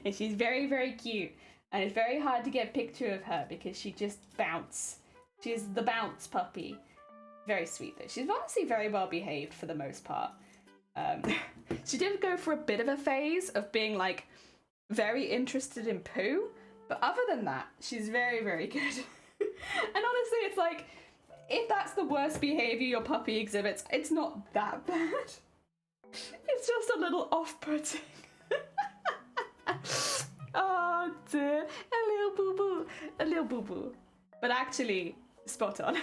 And she's very, very cute. And it's very hard to get a picture of her because she just bounce. She's the bounce puppy. Very sweet though. She's honestly very well behaved for the most part. She did go for a bit of a phase of being like very interested in poo, but other than that, she's very, very good. And honestly, it's like, if that's the worst behavior your puppy exhibits, it's not that bad. It's just a little off-putting. Oh dear, a little boo-boo, a little boo-boo. But actually, spot on.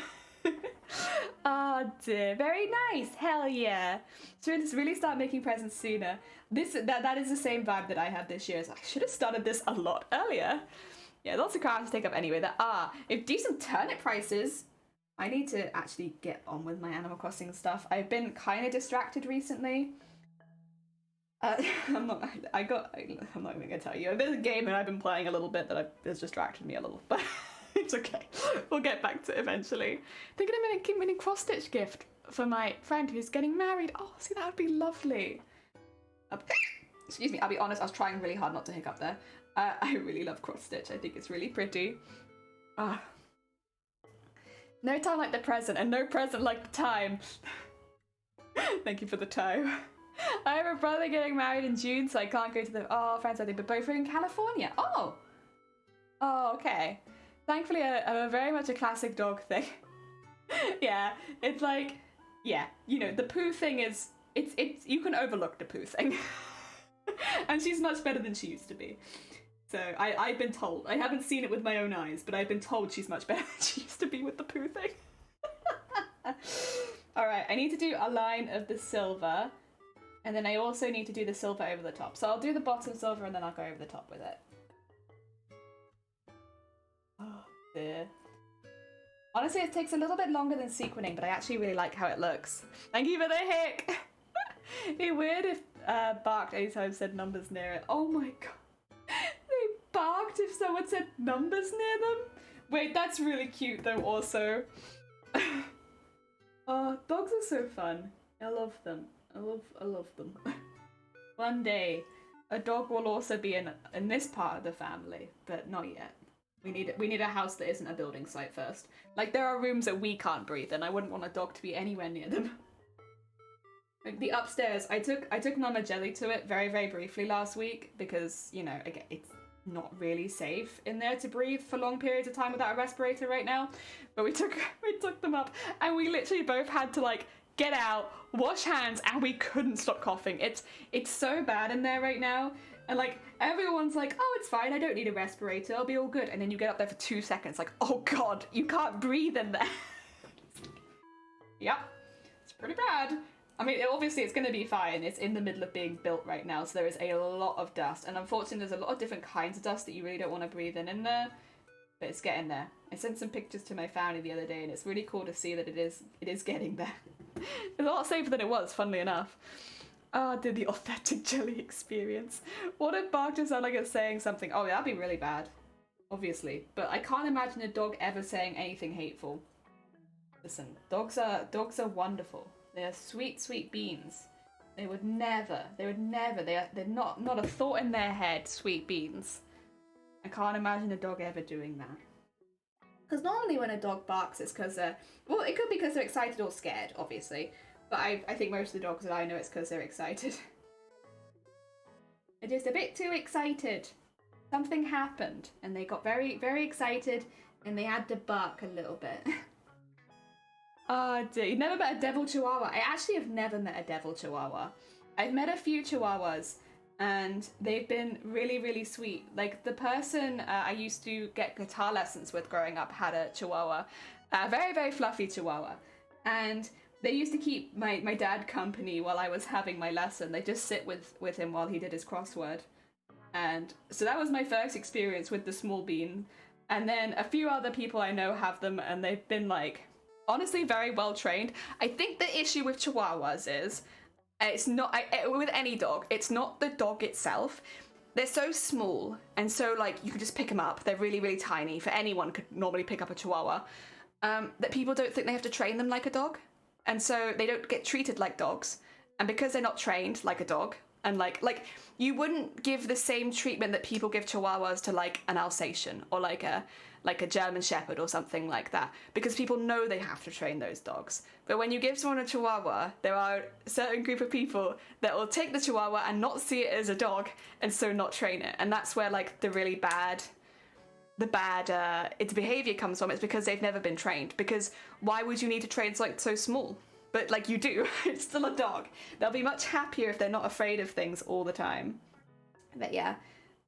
Oh dear, very nice, hell yeah. Should we just really start making presents sooner? That is the same vibe that I had this year. So I should have started this a lot earlier. Yeah, lots of crafts to take up anyway. There are, if decent turnip prices, I need to actually get on with my Animal Crossing stuff. I've been kind of distracted recently. I'm not even gonna tell you. There's a game that I've been playing a little bit that has distracted me a little, but it's okay. We'll get back to it eventually. Thinking of making a mini cross-stitch gift for my friend who's getting married. Oh, see, that would be lovely. Excuse me, I'll be honest, I was trying really hard not to hiccup there. I really love cross-stitch. I think it's really pretty. No time like the present, and no present like the time. Thank you for the time. I have a brother getting married in June, so I can't go to the friends wedding, but both are in California. Oh, okay. Thankfully, I'm very much a classic dog thing. Yeah, it's like, yeah, you know, the poo thing is, it's you can overlook the poo thing. And she's much better than she used to be. So I've been told. I haven't seen it with my own eyes, but I've been told she's much better than she used to be with the poo thing. All right, I need to do a line of the silver. And then I also need to do the silver over the top. So I'll do the bottom silver and then I'll go over the top with it. Oh, dear. Honestly, it takes a little bit longer than sequining, but I actually really like how it looks. Thank you for the hick! It'd be weird if barked anytime said numbers near it. Oh my god. They barked if someone said numbers near them? Wait, that's really cute though also. Oh, dogs are so fun. I love them. I love them. One day, a dog will also be in this part of the family, but not yet. We need a house that isn't a building site first. Like, there are rooms that we can't breathe in. I wouldn't want a dog to be anywhere near them. Like, the upstairs, I took Mama Jelly to it very, very briefly last week because, you know, again, it's not really safe in there to breathe for long periods of time without a respirator right now. But we took them up, and we literally both had to, like, get out, wash hands, and we couldn't stop coughing. It's so bad in there right now. And like, everyone's like, oh, it's fine, I don't need a respirator, I'll be all good. And then you get up there for 2 seconds, like, oh god, you can't breathe in there. Yep, it's pretty bad. I mean, obviously it's gonna be fine. It's in the middle of being built right now, so there is a lot of dust. And unfortunately, there's a lot of different kinds of dust that you really don't want to breathe in there. But it's getting there. I sent some pictures to my family the other day, and it's really cool to see that it is getting there. It's a lot safer than it was, funnily enough. Ah, did the authentic jelly experience. What if Bark just sound like it's saying something? Oh, that'd be really bad. Obviously. But I can't imagine a dog ever saying anything hateful. Listen, dogs are wonderful. They're sweet, sweet beans. They're not a thought in their head, sweet beans. I can't imagine a dog ever doing that. Because normally when a dog barks, it's because well, it could be because they're excited or scared, obviously. But I think most of the dogs that I know, it's because they're excited. They're just a bit too excited. Something happened, and they got very, very excited, and they had to bark a little bit. Oh dear, you never met a devil chihuahua? I actually have never met a devil chihuahua. I've met a few chihuahuas, and they've been really, really sweet. Like, the person I used to get guitar lessons with growing up had a chihuahua, a very, very fluffy chihuahua. And they used to keep my dad company while I was having my lesson. They just sit with him while he did his crossword. And so that was my first experience with the small bean. And then a few other people I know have them, and they've been, like, honestly very well trained. I think the issue with chihuahuas is, it's not, with any dog, it's not the dog itself. They're so small, and so, like, you can just pick them up. They're really, really tiny. For anyone could normally pick up a chihuahua. That people don't think they have to train them like a dog. And so they don't get treated like dogs. And because they're not trained like a dog, and like you wouldn't give the same treatment that people give chihuahuas to, like, an Alsatian or like a German Shepherd or something like that, because people know they have to train those dogs. But when you give someone a chihuahua, there are a certain group of people that will take the chihuahua and not see it as a dog, and so not train it. And that's where, like, the really bad its behavior comes from. It's because they've never been trained. Because why would you need to train something so small? But, like, you do. It's still a dog. They'll be much happier if they're not afraid of things all the time. But yeah,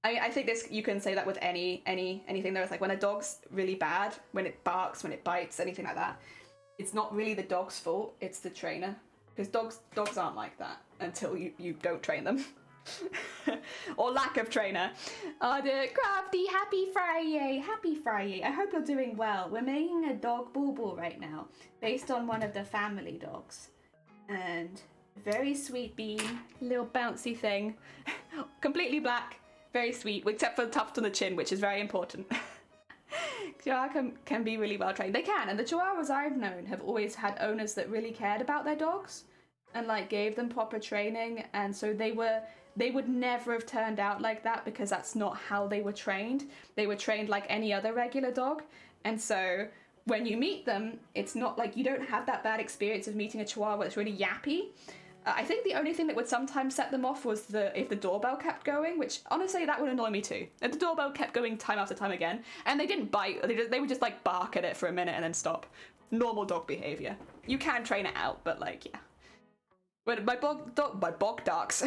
I think this, you can say that with anything. There's, like, when a dog's really bad, when it barks, when it bites, anything like that, it's not really the dog's fault, it's the trainer. Because dogs aren't like that until you don't train them. Or lack of trainer. Oh dear, Crafty, happy Friday! Happy Friday. I hope you're doing well. We're making a dog bauble right now, based on one of the family dogs. And very sweet bean, little bouncy thing. Completely black, very sweet, except for the tuft on the chin, which is very important. Chihuahua can be really well trained. They can, and the Chihuahuas I've known have always had owners that really cared about their dogs and, like, gave them proper training, and so they would never have turned out like that, because that's not how they were trained. They were trained like any other regular dog. And so when you meet them, it's not like, you don't have that bad experience of meeting a Chihuahua that's really yappy. I think the only thing that would sometimes set them off was if the doorbell kept going, which honestly, that would annoy me too. If the doorbell kept going time after time again, and they didn't bite, they would just, like, bark at it for a minute and then stop. Normal dog behavior. You can train it out, but, like, yeah. When my bog darks.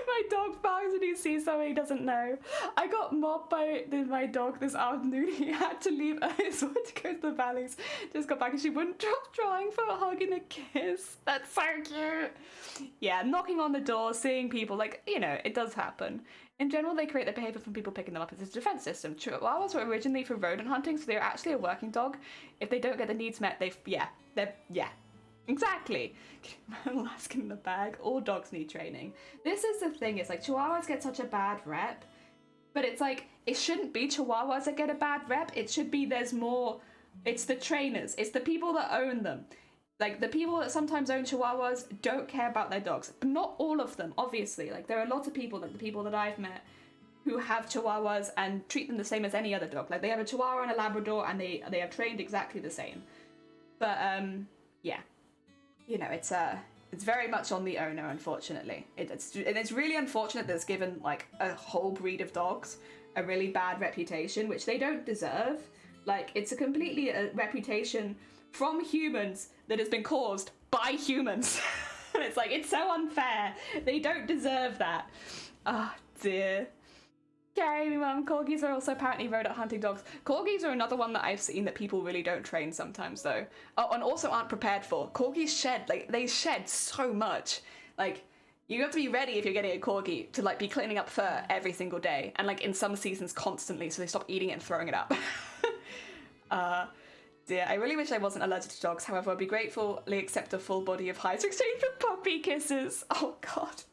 My dog barks and he sees something he doesn't know. I got mobbed by my dog this afternoon. He had to leave early so to go to the valleys. Just got back and she wouldn't stop trying for a hug and a kiss. That's so cute. Yeah, knocking on the door, seeing people, like, you know, it does happen. In general, they create their behavior from people picking them up as a defense system. Chihuahuas were originally for rodent hunting, so they're actually a working dog. If they don't get the needs met, exactly. Alaskan in the bag. All dogs need training. This is the thing, it's like Chihuahuas get such a bad rep, but it's like, it shouldn't be Chihuahuas that get a bad rep. It should be there's more, it's the trainers, it's the people that own them. Like, the people that sometimes own Chihuahuas don't care about their dogs. But not all of them, obviously. Like, there are lots of people, like the people that I've met, who have Chihuahuas and treat them the same as any other dog. Like, they have a Chihuahua and a Labrador, and they are trained exactly the same. But, yeah. You know, it's very much on the owner, unfortunately. It's really unfortunate that it's given, like, a whole breed of dogs a really bad reputation, which they don't deserve. Like, it's completely a reputation from humans that has been caused by humans. And it's like, it's so unfair. They don't deserve that. Oh, dear. Carry me, Mum. Corgis are also apparently rodent hunting dogs. Corgis are another one that I've seen that people really don't train sometimes, though. Oh, and also aren't prepared for. Corgis shed, like, they shed so much. Like, you have to be ready if you're getting a Corgi to, like, be cleaning up fur every single day. And, like, in some seasons constantly, so they stop eating it and throwing it up. Dear, I really wish I wasn't allergic to dogs. However, I'd be gratefully accept a full body of hives to exchange for puppy kisses. Oh, God.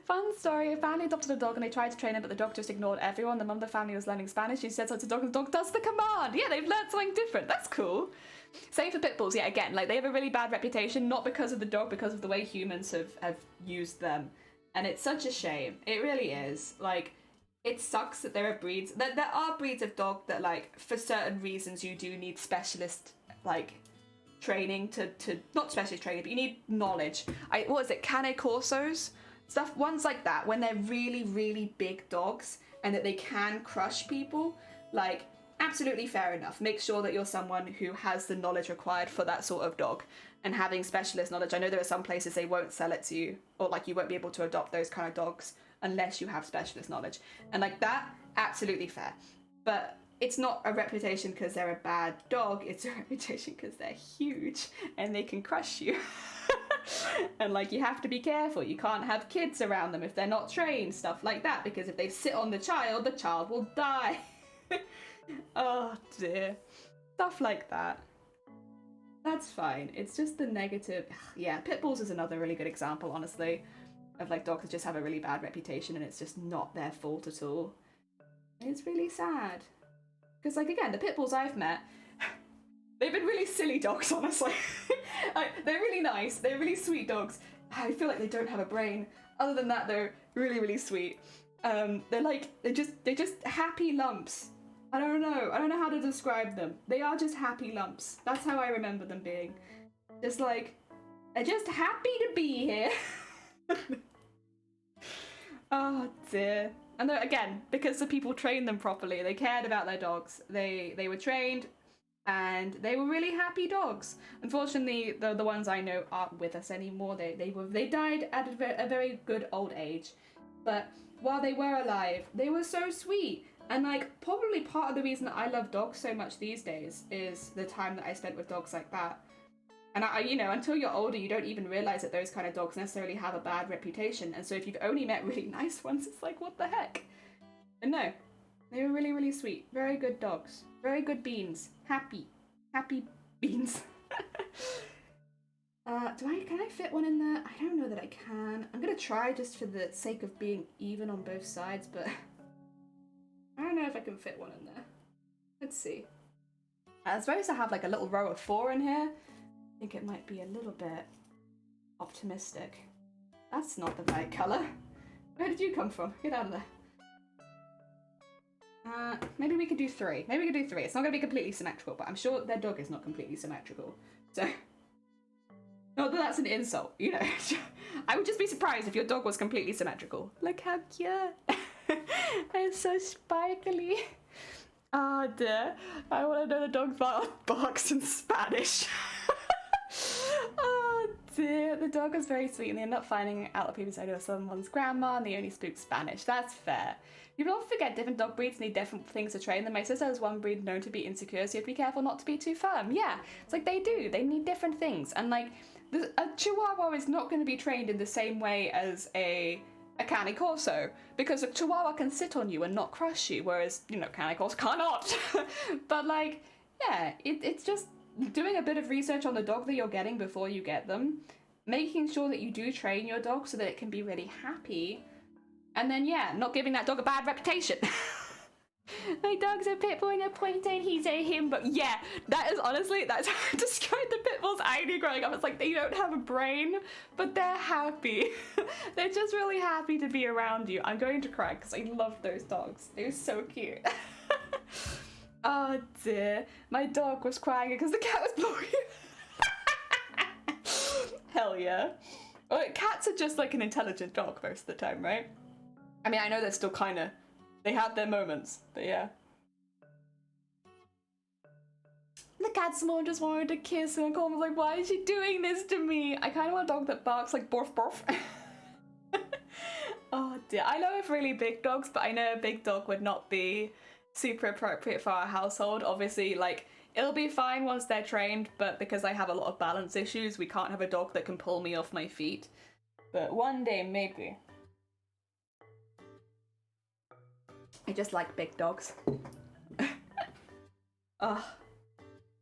Fun story. A family adopted a dog and they tried to train it, but the dog just ignored everyone. The mum of the family was learning Spanish. She said so to the dog, and the dog does the command. Yeah, they've learned something different. That's cool. Same for pit bulls. Yeah, again, like, they have a really bad reputation, not because of the dog, because of the way humans have used them. And it's such a shame. It really is. Like, it sucks that there are breeds, that there are breeds of dog that, like, for certain reasons you do need specialist, like, training to not specialist training, but you need knowledge. What is it, Cane Corsos? Stuff, ones like that, when they're really, really big dogs and that they can crush people, like, absolutely fair enough. Make sure that you're someone who has the knowledge required for that sort of dog and having specialist knowledge. I know there are some places they won't sell it to you, or like you won't be able to adopt those kind of dogs unless you have specialist knowledge. And like that, absolutely fair. But it's not a reputation because they're a bad dog, it's a reputation because they're huge and they can crush you. And like, you have to be careful. You can't have kids around them if they're not trained, stuff like that, because if they sit on the child will die. Oh dear. Stuff like that. That's fine. It's just the negative. Yeah, pit bulls is another really good example, honestly, of like dogs that just have a really bad reputation and it's just not their fault at all. It's really sad. Because, like, again, the pit bulls I've met, they've been really silly dogs, honestly. They're really nice. They're really sweet dogs. I feel like they don't have a brain. Other than that, they're really, really sweet. They're just happy lumps. I don't know how to describe them. They are just happy lumps. That's how I remember them being. Just like, they're just happy to be here. Oh dear. And again, because the people trained them properly, they cared about their dogs. They were trained, and they were really happy dogs. Unfortunately, the ones I know aren't with us anymore. They died at a very good old age. But while they were alive, they were so sweet. And like, probably part of the reason that I love dogs so much these days is the time that I spent with dogs like that. And you know, until you're older, you don't even realize that those kind of dogs necessarily have a bad reputation. And so if you've only met really nice ones, it's like, what the heck? And no, they were really, really sweet. Very good dogs. Very good beans. Happy beans. Can I fit one in there? I don't know that I can. I'm gonna try just for the sake of being even on both sides, but I don't know if I can fit one in there. Let's see. I'm supposed to have like a little row of 4 in here. I think it might be a little bit optimistic. That's not the right colour. Where did you come from? Get out of there. Maybe we could do 3. Maybe we could do 3. It's not going to be completely symmetrical, but I'm sure their dog is not completely symmetrical. So, not that that's an insult, you know. I would just be surprised if your dog was completely symmetrical. Look how cute. They're so sparkly. Oh dear. I want to know the dog barks in Spanish. Oh dear. The dog was very sweet and they ended up finding out that people said it was someone's grandma and they only speak Spanish. That's fair. People often forget different dog breeds need different things to train them. My sister has one breed known to be insecure, so you have to be careful not to be too firm. Yeah, it's like they do. They need different things. And like, a Chihuahua is not going to be trained in the same way as a Cane Corso, because a Chihuahua can sit on you and not crush you, whereas, you know, Cane Corso cannot. But like, yeah, it's just doing a bit of research on the dog that you're getting before you get them, making sure that you do train your dog so that it can be really happy, and then, yeah, not giving that dog a bad reputation. My dog's a pit bull and a pointer and he's a him, but yeah, that's how I describe the pit bulls I knew growing up. It's like, they don't have a brain, but they're happy. They're just really happy to be around you. I'm going to cry because I love those dogs. They're so cute. Oh dear, my dog was crying because the cat was blowing. Hell yeah. Well, cats are just like an intelligent dog most of the time, right? I mean, I know they're still kind of, they have their moments, but yeah. The cat's more just wanted to kiss her and Colin was like, why is she doing this to me? I kind of want a dog that barks like borf borf. Oh dear, I love really big dogs, but I know a big dog would not be super appropriate for our household. Obviously, like, it'll be fine once they're trained, but because I have a lot of balance issues, we can't have a dog that can pull me off my feet. But one day, maybe. I just like big dogs. But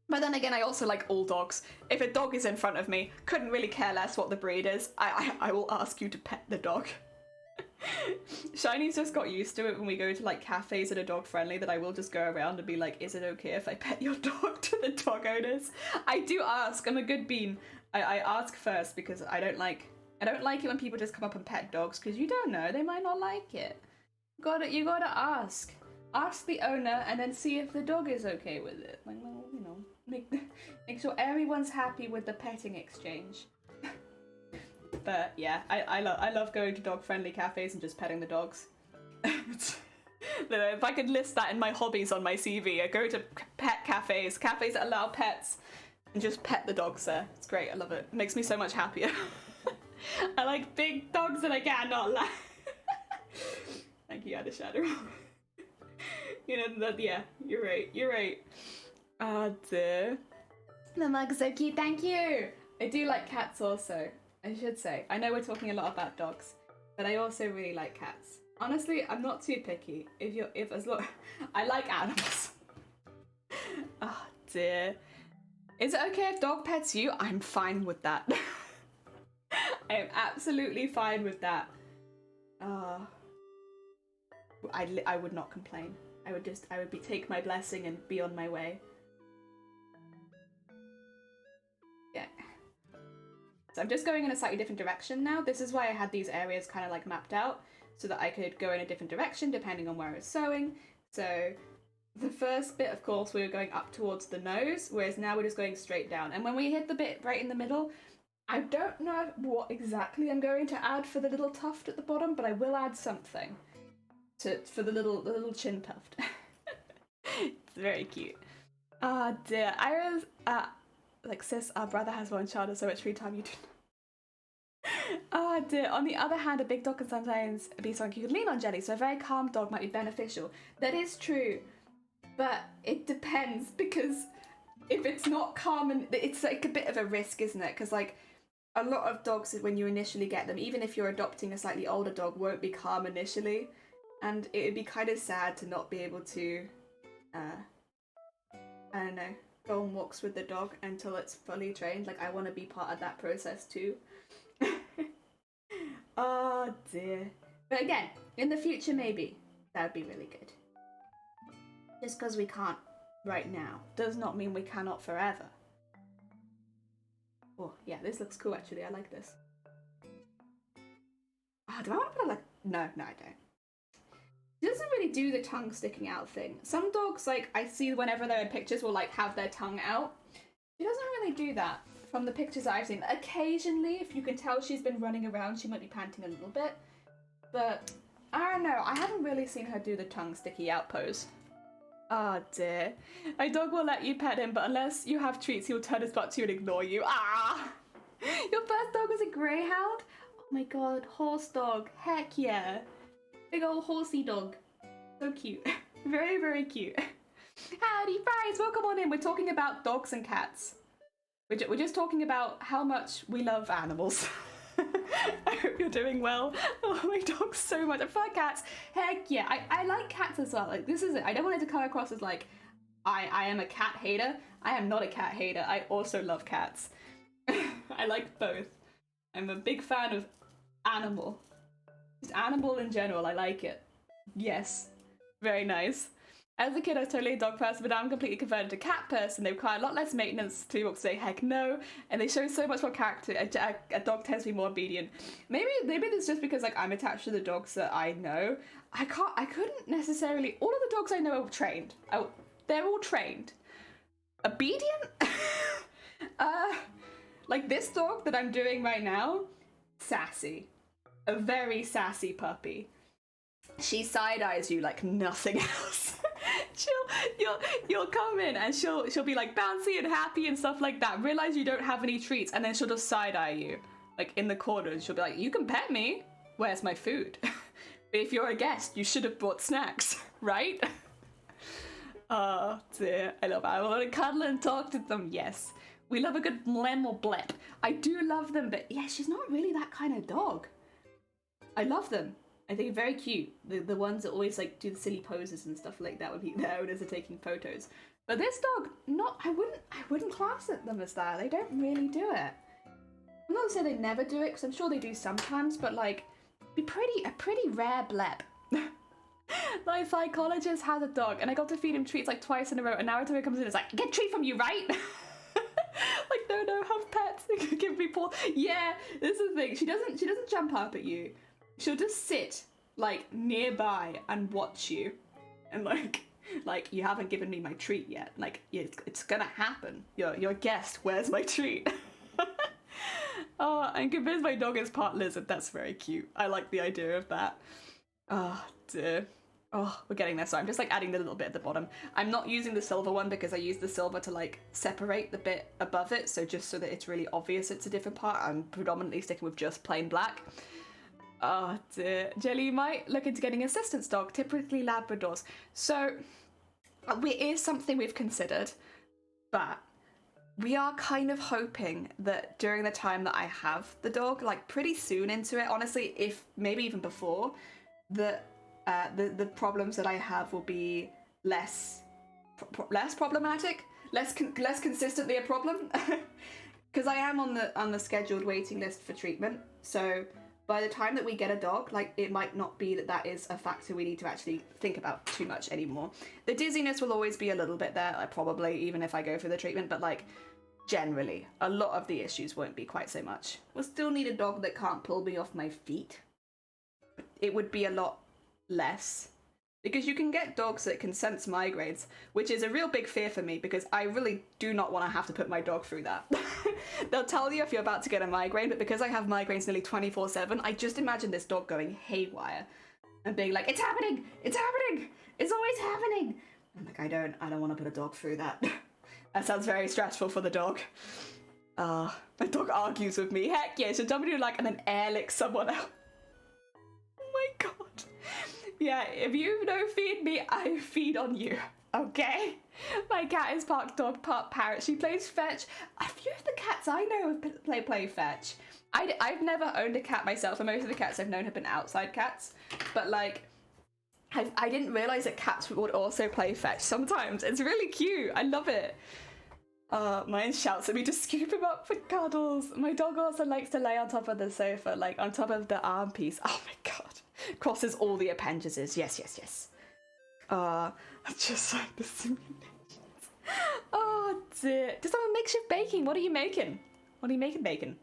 then again, I also like all dogs. If a dog is in front of me, couldn't really care less what the breed is. I will ask you to pet the dog. Shiny's just got used to it when we go to like cafes that are dog friendly, that I will just go around and be like, is it okay if I pet your dog, to the dog owners? I do ask. I'm a good bean. I ask first because I don't like it when people just come up and pet dogs, because you don't know, they might not like it. You gotta ask. Ask the owner and then see if the dog is okay with it. Like, well, you know, make sure everyone's happy with the petting exchange. But yeah, I love going to dog-friendly cafes and just petting the dogs. If I could list that in my hobbies on my CV, I go to pet cafes that allow pets, and just pet the dogs there. It's great, I love it. It makes me so much happier. I like big dogs that I cannot lie. Thank you, Ada Shadow. You know, that, yeah, you're right. Ah, dear. The mug's so cute, thank you! I do like cats also, I should say. I know we're talking a lot about dogs, but I also really like cats. Honestly, I'm not too picky. I like animals. Oh dear. Is it okay if dog pets you? I'm fine with that. I am absolutely fine with that. I would not complain. I would take my blessing and be on my way. Yeah. So I'm just going in a slightly different direction now. This is why I had these areas kind of like mapped out, so that I could go in a different direction depending on where I was sewing. So the first bit, of course, we were going up towards the nose, whereas now we're just going straight down. And when we hit the bit right in the middle, I don't know what exactly I'm going to add for the little tuft at the bottom, but I will add something for the little chin tuft. It's very cute. Oh dear. I was like, sis, our brother has one child and so much free time you do. Oh dear. On the other hand, a big dog can sometimes be something you could lean on, Jelly, so a very calm dog might be beneficial. That is true, but it depends, because if it's not calm, and it's like a bit of a risk, isn't it? Because like a lot of dogs, when you initially get them, even if you're adopting a slightly older dog, won't be calm initially, and it would be kind of sad to not be able to, I don't know, go on walks with the dog until it's fully trained. Like, I want to be part of that process too. Oh dear. But again, in the future maybe, that would be really good. Just because we can't right now does not mean we cannot forever. Oh yeah, this looks cool actually, I like this. Oh, do I want to put like, no, I don't. She doesn't really do the tongue sticking out thing. Some dogs, like, I see whenever they're in pictures, will like have their tongue out. She doesn't really do that from the pictures I've seen. Occasionally, if you can tell she's been running around, she might be panting a little bit. But I don't know, I haven't really seen her do the tongue sticky out pose. Oh dear. My dog will let you pet him, but unless you have treats, he'll turn his butt to you and ignore you. Ah! Your first dog was a greyhound? Oh my god, horse dog. Heck yeah. Big old horsey dog. So cute. Very, very cute. Howdy, Fries! Welcome on in. We're talking about dogs and cats. We're just talking about how much we love animals. I hope you're doing well. I love my dogs so much. I prefer cats. Heck yeah. I like cats as well. Like, this is it. I don't want it to come across as like, I am a cat hater. I am not a cat hater. I also love cats. I like both. I'm a big fan of animal. Just animal in general. I like it. Yes. Very nice. As a kid, I was totally a dog person, but now I'm completely converted to cat person. They require a lot less maintenance. 3 walks a day, heck no. And they show so much more character. A dog tends to be more obedient. Maybe this is just because like I'm attached to the dogs that I know. I couldn't necessarily. All of the dogs I know are trained. They're all trained. Obedient? Like this dog that I'm doing right now, sassy. A very sassy puppy. She side-eyes you like nothing else. You'll come in and she'll be like bouncy and happy and stuff like that. Realize you don't have any treats, and then she'll just side-eye you, like in the corners. She'll be like, "You can pet me. Where's my food? If you're a guest, you should have brought snacks, right?" Oh dear, I love it. I want to cuddle and talk to them. Yes, we love a good blem or blep. I do love them, but yeah, she's not really that kind of dog. I love them. I think they're very cute. The ones that always like do the silly poses and stuff like that when their owners are taking photos. But this dog, I wouldn't class them as that. They don't really do it. I'm not gonna say they never do it, because I'm sure they do sometimes, but like, a pretty rare blep. My psychologist has a dog, and I got to feed him treats like twice in a row, and now every time he comes in, it's like, "Get a treat from you, right?" Like, no, have pets. Give me paw. Yeah, this is the thing. She doesn't jump up at you. She'll just sit like nearby and watch you, and like you haven't given me my treat yet. Like it's gonna happen. Your guest. Where's my treat? Oh, and convince my dog is part lizard. That's very cute. I like the idea of that. Oh dear. Oh, we're getting there. So I'm just like adding the little bit at the bottom. I'm not using the silver one because I use the silver to like separate the bit above it. So just so that it's really obvious it's a different part, I'm predominantly sticking with just plain black. Oh dear. Jelly, you might look into getting assistance dog, typically Labradors. So it is something we've considered, but we are kind of hoping that during the time that I have the dog, like pretty soon into it, honestly, if maybe even before, that the problems that I have will be less problematic, less consistently a problem, because I am on the scheduled waiting list for treatment. So by the time that we get a dog, like it might not be that is a factor we need to actually think about too much anymore. The dizziness will always be a little bit there, like, probably even if I go through the treatment, but like generally a lot of the issues won't be quite so much. We'll still need a dog that can't pull me off my feet. It would be a lot less, because you can get dogs that can sense migraines, which is a real big fear for me because I really do not want to have to put my dog through that. They'll tell you if you're about to get a migraine, but because I have migraines nearly 24/7, I just imagine this dog going haywire and being like, it's happening, it's happening, it's always happening. I'm like, I don't want to put a dog through that. That sounds very stressful for the dog. My dog argues with me. Heck yeah, so somebody would like and then air lick someone else. Oh my god. Yeah, if you don't feed me, I feed on you. Okay? My cat is part dog, part parrot. She plays fetch. A few of the cats I know play fetch. I've never owned a cat myself, and most of the cats I've known have been outside cats. But like, I didn't realise that cats would also play fetch sometimes. It's really cute. I love it. Mine shouts at me to scoop him up for cuddles. My dog also likes to lay on top of the sofa, like on top of the arm piece. Oh my god. Crosses all the appendages. Yes. Just like the simulations. Oh dear. Just have a makeshift baking. What are you making? What are you making, bacon?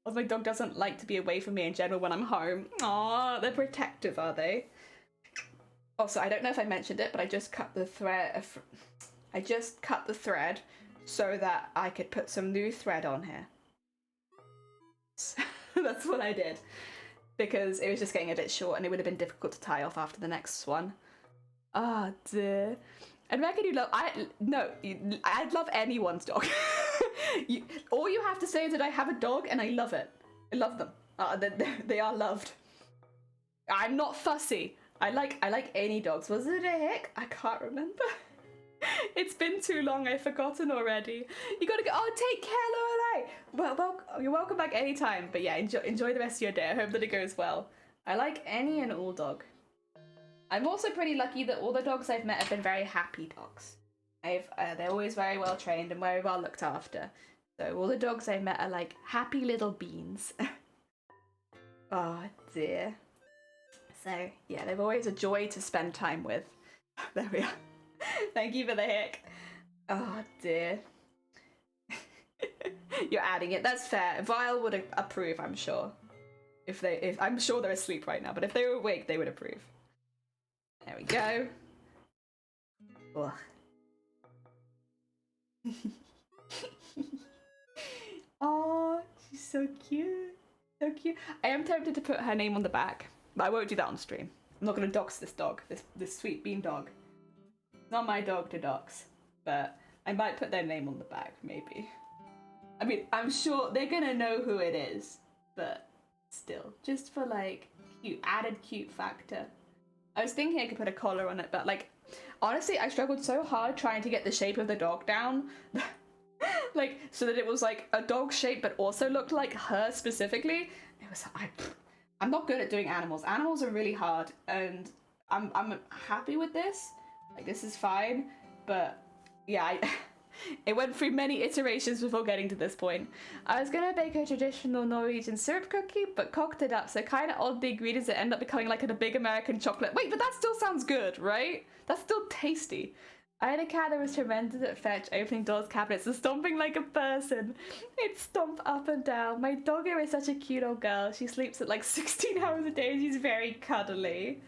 Well, my dog doesn't like to be away from me in general when I'm home. Aw, they're protective, are they? Also, I don't know if I mentioned it, but I just cut the thread. So that I could put some new thread on here. That's what I did. Because it was just getting a bit short and it would have been difficult to tie off after the next one. Oh dear. And reckon I'd love anyone's dog. All you have to say is that I have a dog and I love it. I love them. They are loved. I'm not fussy. I like any dogs. Was it a hick? I can't remember. It's been too long, I've forgotten already. You gotta go. Oh, take care, Lorelei. Well, you're welcome back anytime. But yeah, enjoy the rest of your day. I hope that it goes well. I like any and all dog. I'm also pretty lucky that all the dogs I've met have been very happy dogs. They're always very well trained and very well looked after. So all the dogs I've met are like happy little beans. Oh dear. So yeah, they're always a joy to spend time with. There we are. Thank you for the hick. Oh dear. You're adding it. That's fair. Vile would approve, I'm sure. If I'm sure they're asleep right now, but if they were awake, they would approve. There we go. Ugh. Oh, she's so cute. So cute. I am tempted to put her name on the back, but I won't do that on stream. I'm not going to dox this dog, this sweet bean dog. It's not my dog to dox, but I might put their name on the back, maybe. I mean, I'm sure they're going to know who it is, but still, just for like added cute factor. I was thinking I could put a collar on it, but like, honestly, I struggled so hard trying to get the shape of the dog down. Like, so that it was like a dog shape, but also looked like her specifically. It was, I'm not good at doing animals. Animals are really hard, and I'm happy with this. Like, this is fine, but yeah, it went through many iterations before getting to this point. I was gonna bake a traditional Norwegian syrup cookie, but cocked it up, so kind of odd the ingredients that end up becoming like a big American chocolate. Wait, but that still sounds good, right? That's still tasty. I had a cat that was tremendous at fetch, opening doors, cabinets, and stomping like a person. It'd stomp up and down. My doggo is such a cute old girl. She sleeps at like 16 hours a day. She's very cuddly.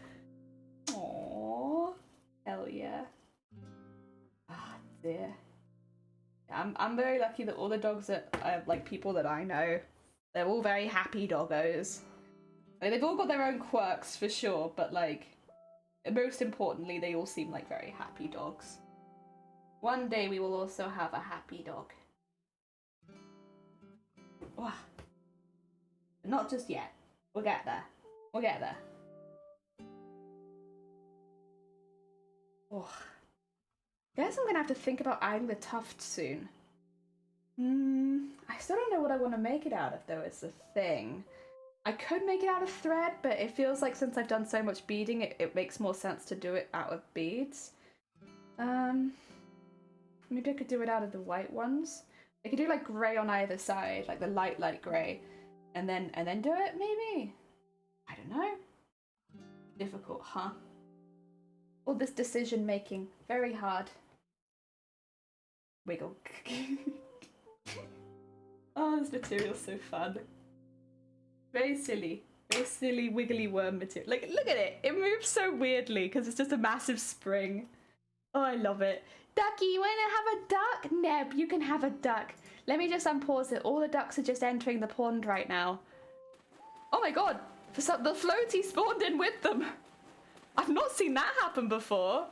Aww. Hell yeah. Ah, dear. I'm very lucky that all the dogs that like people that I know, they're all very happy doggos. Like, they've all got their own quirks for sure, but like, most importantly, they all seem like very happy dogs. One day we will also have a happy dog. Wow. Not just yet. We'll get there. We'll get there. Oh. Guess I'm gonna have to think about adding the tuft soon. I still don't know what I want to make it out of though, is the thing. I could make it out of thread, but it feels like since I've done so much beading, it makes more sense to do it out of beads. Maybe I could do it out of the white ones. I could do like grey on either side, like the light grey, and then do it maybe. I don't know. Difficult, huh? All this decision making, very hard. Wiggle. Oh, this material's so fun. Very silly wiggly worm material. Like, look at it. It moves so weirdly because it's just a massive spring. Oh, I love it. Ducky, you want to have a duck? Neb, you can have a duck. Let me just unpause it. All the ducks are just entering the pond right now. Oh my god. The floaty spawned in with them. I've not seen that happen before.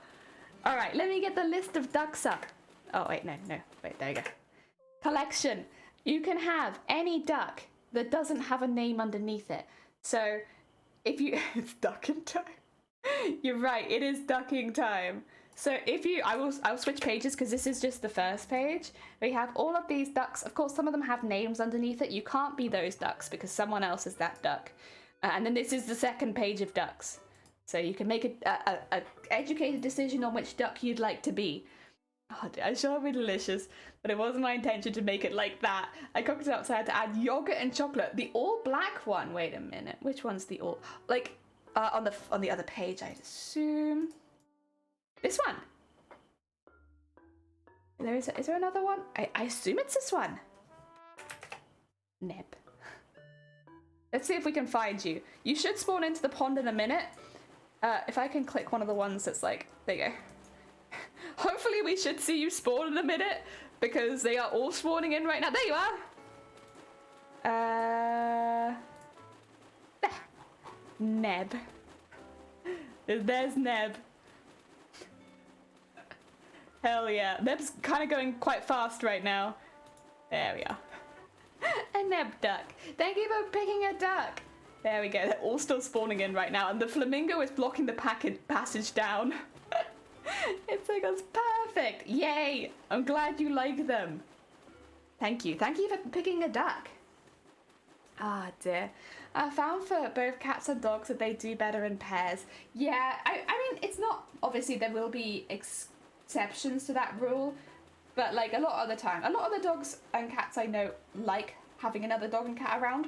All right, let me get the list of ducks up. Oh, wait, no. Wait, there you go. Collection. You can have any duck that doesn't have a name underneath it. So if you... It's ducking time. You're right, it is ducking time. So if you... I'll switch pages because this is just the first page. We have all of these ducks. Of course, some of them have names underneath it. You can't be those ducks because someone else is that duck. And then this is the second page of ducks. So you can make a educated decision on which duck you'd like to be. Oh, I'm sure it'll be delicious, but it wasn't my intention to make it like that. I cooked it up so I had to add yogurt and chocolate. The all black one. Wait a minute. Which one's the all? Like on the other page, I'd assume. This one. Is there another one? I assume it's this one. Neb. Let's see if we can find you. You should spawn into the pond in a minute. If I can click one of the ones that's like, there you go. Hopefully we should see you spawn in a minute because they are all spawning in right now. There you are. There. Neb. There's Neb. Hell yeah. Neb's kind of going quite fast right now. There we are. A Neb duck. Thank you for picking a duck. There we go. They're all still spawning in right now, and the flamingo is blocking the passage down. It's like, that's perfect. Yay. I'm glad you like them. Thank you. Thank you for picking a duck. Ah, dear. I found for both cats and dogs that they do better in pairs. Yeah, I mean, it's not... Obviously, there will be exceptions to that rule, but like a lot of the time, a lot of the dogs and cats I know like having another dog and cat around.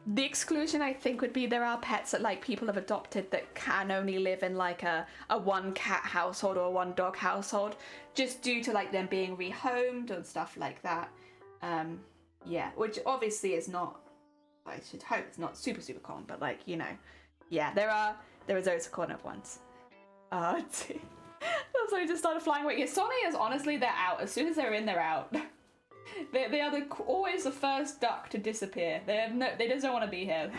The exclusion, I think, would be there are pets that like people have adopted that can only live in like a one cat household or a one dog household, just due to like them being rehomed and stuff like that. Yeah, which obviously is not, I should hope it's not super common, but like, you know, yeah, there are those kind of ones. Oh, dear. That's why I just started flying away. Yeah, Sonny is honestly, they're out. As soon as they're in, they're out. They are always the first duck to disappear. They just don't want to be here.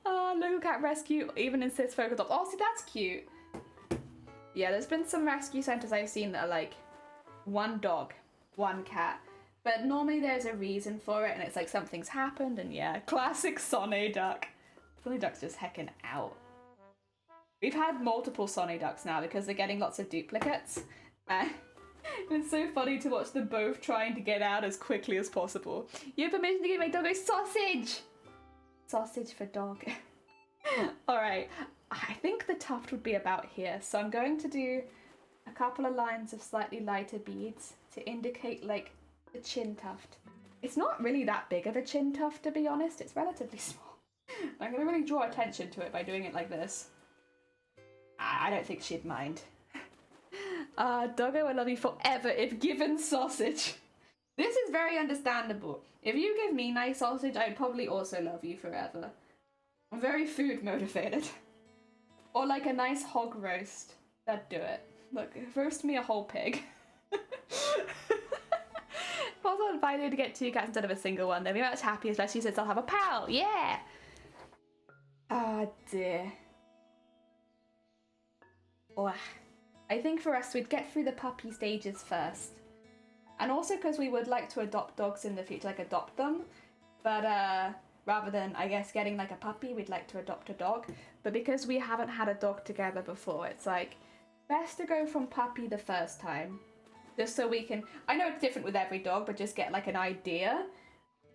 Oh, local cat rescue even insists focus on. Oh, see, that's cute. Yeah, there's been some rescue centers I've seen that are like one dog, one cat, but normally there's a reason for it, and it's like something's happened. And yeah, classic Sonny duck. Sonny duck's just hecking out. We've had multiple Sonny ducks now because they're getting lots of duplicates. It's so funny to watch them both trying to get out as quickly as possible. You have permission to give my dog a sausage! Sausage for dog. Alright, I think the tuft would be about here, so I'm going to do a couple of lines of slightly lighter beads to indicate like the chin tuft. It's not really that big of a chin tuft, to be honest. It's relatively small. I'm going to really draw attention to it by doing it like this. I don't think she'd mind. Doggo, I love you forever if given sausage. This is very understandable. If you give me nice sausage, I'd probably also love you forever. I'm very food motivated. Or like a nice hog roast. That'd do it. Look, roast me a whole pig. Also, if I need to get 2 cats instead of a single one, they'll be much happier, especially since I'll have a pal. Yeah! Ah, dear. Oh, I think for us, we'd get through the puppy stages first. And also because we would like to adopt dogs in the future, like adopt them. But rather than, I guess, getting like a puppy, we'd like to adopt a dog. But because we haven't had a dog together before, it's like, best to go from puppy the first time. Just so we can, I know it's different with every dog, but just get like an idea.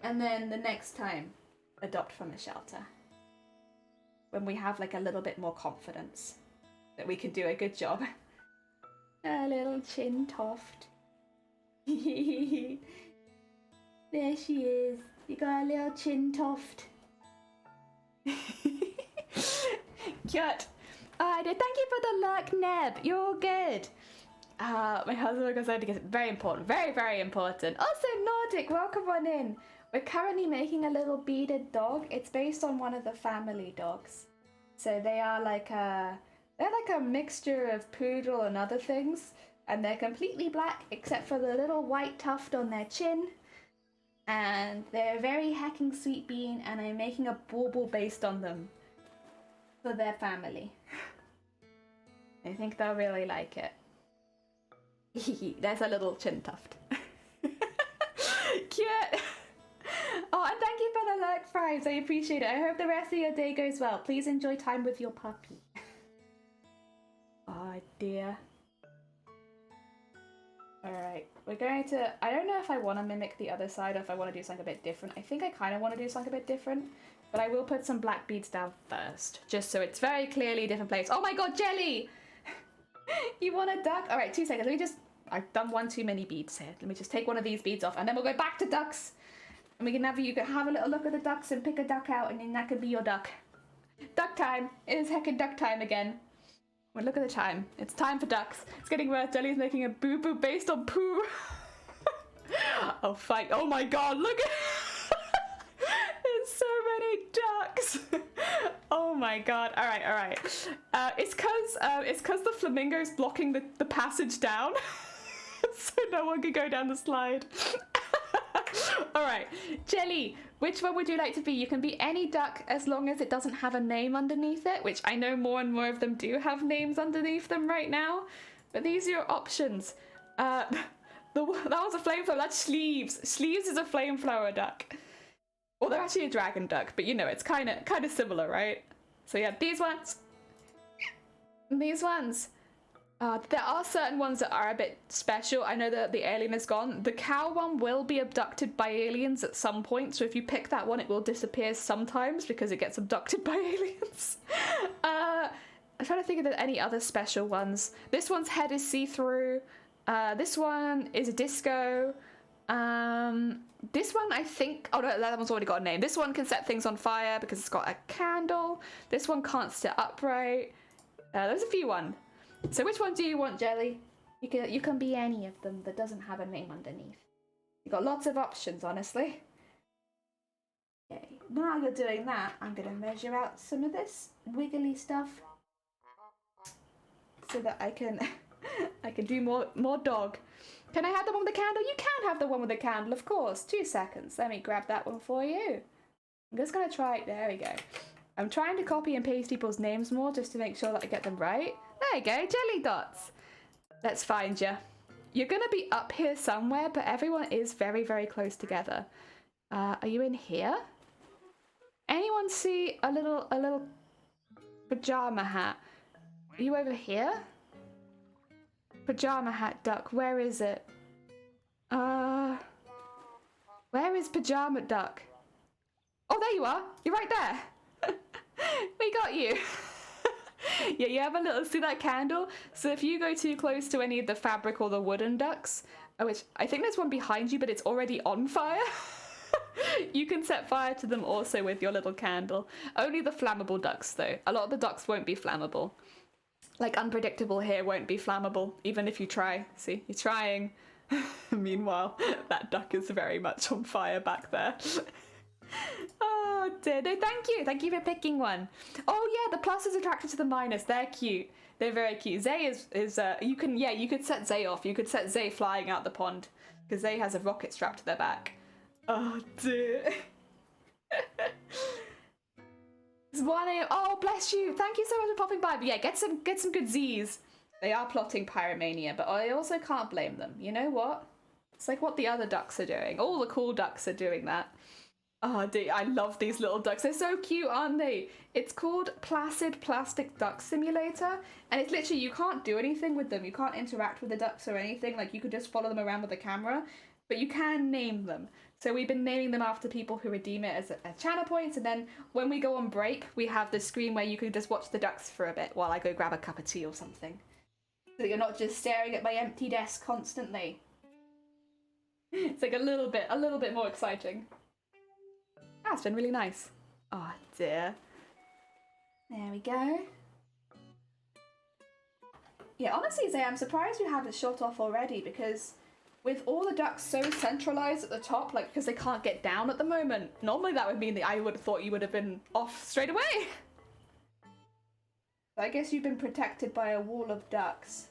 And then the next time, adopt from a shelter. When we have like a little bit more confidence that we can do a good job. A little chin tuft. There she is. You got a little chin tuft. Cute. Thank you for the luck, Neb. You're good. My husband goes out to get very important. Very, very important. Also, Nordic, welcome on in. We're currently making a little beaded dog. It's based on one of the family dogs. So they are like they're like a mixture of poodle and other things. And they're completely black except for the little white tuft on their chin. And they're a very hecking sweet bean, and I'm making a bauble based on them for their family. I think they'll really like it. There's a little chin tuft. Cute! Oh, and thank you for the like, Fries. I appreciate it. I hope the rest of your day goes well. Please enjoy time with your puppy. Oh dear. Alright, we're going to... I don't know if I want to mimic the other side or if I want to do something a bit different. I think I kind of want to do something a bit different. But I will put some black beads down first. Just so it's very clearly a different place. Oh my god, Jelly! You want a duck? Alright, 2 seconds. Let me just... I've done one too many beads here. Let me just take one of these beads off and then we'll go back to ducks. And we can have... You can have a little look at the ducks and pick a duck out and then that could be your duck. Duck time. It is heckin' duck time again. Well, look at the time. It's time for ducks. It's getting worse. Jelly's making a boo-boo based on poo. Oh, fight. Oh my god, look at... There's so many ducks. Oh my god. Alright, alright. It's cause the flamingo's blocking the passage down. So no one can go down the slide. Alright, Jelly, which one would you like to be? You can be any duck as long as it doesn't have a name underneath it, which I know more and more of them do have names underneath them right now. But these are your options. That was a flamethrower, that's Sleeves. Sleeves is a flamethrower duck. Well, they're actually a dragon duck, but you know, it's kind of similar, right? So yeah, these ones. These ones. There are certain ones that are a bit special. I know that the alien is gone. The cow one will be abducted by aliens at some point, so if you pick that one, it will disappear sometimes because it gets abducted by aliens. I'm trying to think if there's any other special ones. This one's head is see-through. This one is a disco. This one, I think... Oh, no, that one's already got a name. This one can set things on fire because it's got a candle. This one can't sit upright. There's a few ones. So which one do you want, Jelly? You can be any of them that doesn't have a name underneath. You've got lots of options, honestly. Okay, while you're doing that, I'm going to measure out some of this wiggly stuff so that I can do more dog. Can I have the one with the candle? You can have the one with the candle, of course. 2 seconds. Let me grab that one for you. I'm just going to try it. There we go. I'm trying to copy and paste people's names more just to make sure that I get them right. There you go, Jelly Dots. Let's find you. You're going to be up here somewhere, but everyone is very, very close together. Are you in here? Anyone see a little pajama hat? Are you over here? Pajama hat duck, where is it? Where is pajama duck? Oh, there you are. You're right there. We got you. Yeah, you have a little, see that candle? So if you go too close to any of the fabric or the wooden ducks, which I think there's one behind you, but it's already on fire. You can set fire to them also with your little candle. Only the flammable ducks though. A lot of the ducks won't be flammable. Like, unpredictable here won't be flammable, even if you try. See, you're trying. Meanwhile, that duck is very much on fire back there. Oh dear. No, thank you. Thank you for picking one. Oh yeah, the plus is attracted to the minus. They're cute. They're very cute. Zay is you could set Zay off. You could set Zay flying out the pond because Zay has a rocket strapped to their back. Oh dear. It's 1 a.m. Oh, bless you. Thank you so much for popping by. But yeah, get some good Z's. They are plotting pyromania, but I also can't blame them. You know what? It's like what the other ducks are doing. All the cool ducks are doing that. Oh, dear, I love these little ducks. They're so cute, aren't they? It's called Placid Plastic Duck Simulator, and it's literally, you can't do anything with them. You can't interact with the ducks or anything. Like, you could just follow them around with the camera, but you can name them. So we've been naming them after people who redeem it as channel points, and then when we go on break, we have the screen where you can just watch the ducks for a bit while I go grab a cup of tea or something. So you're not just staring at my empty desk constantly. It's like a little bit more exciting. That's been really nice. Oh dear. There we go. Yeah, honestly, Zay, I'm surprised you have it shot off already because with all the ducks so centralised at the top, like because they can't get down at the moment, normally that would mean that I would have thought you would have been off straight away. I guess you've been protected by a wall of ducks.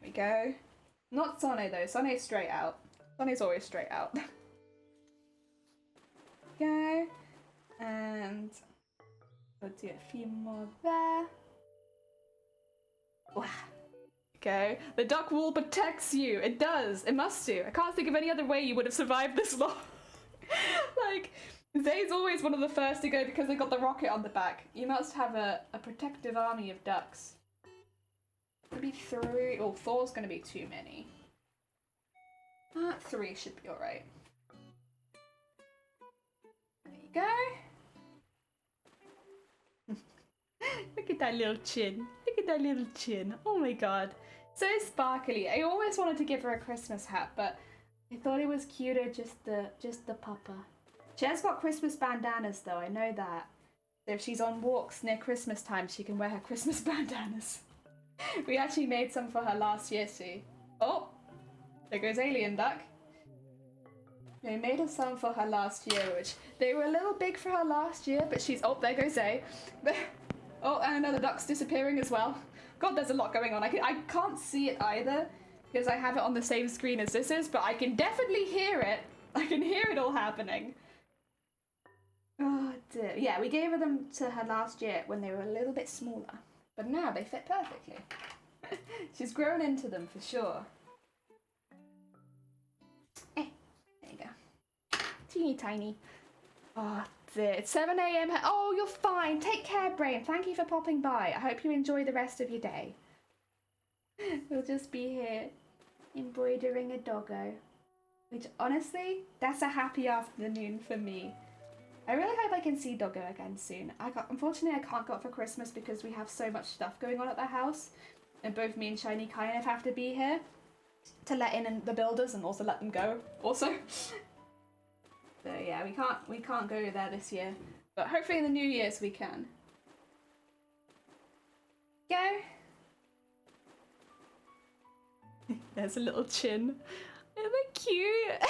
Here we go. Not Sonne though. Sonne's straight out. Sonne's always straight out. Go. And we'll do a few more there. Wow. Go. The duck wall protects you. It does. It must do. I can't think of any other way you would have survived this long. Like, Zay's always one of the first to go because they got the rocket on the back. You must have a protective army of ducks. Maybe 3. Oh, 4's gonna be too many. 3 should be alright. There you go. Look at that little chin. Look at that little chin. Oh my god. So sparkly. I always wanted to give her a Christmas hat, but I thought it was cuter just the papa. She has got Christmas bandanas though, I know that. So if she's on walks near Christmas time, she can wear her Christmas bandanas. We actually made some for her last year too. Oh! There goes Alien Duck. We made her some for her last year, which they were a little big for her last year, but she's... Oh, there goes A. Oh, and another duck's disappearing as well. God, there's a lot going on. I can't see it either, because I have it on the same screen as this is, but I can definitely hear it. I can hear it all happening. Oh dear. Yeah, we gave them to her last year when they were a little bit smaller, but now they fit perfectly. She's grown into them for sure. There you go. Teeny tiny. Oh dear. It's 7 a.m. Oh, you're fine. Take care, Brain. Thank you for popping by. I hope you enjoy the rest of your day. We'll just be here embroidering a doggo. Which, honestly, that's a happy afternoon for me. I really hope I can see Doggo again soon. Unfortunately, I can't go up for Christmas because we have so much stuff going on at the house. And both me and Shiny kind of have to be here to let in the builders and also let them go also. So yeah, we can't go there this year. But hopefully in the New Year's we can. Go! There's a little chin. Isn't that cute?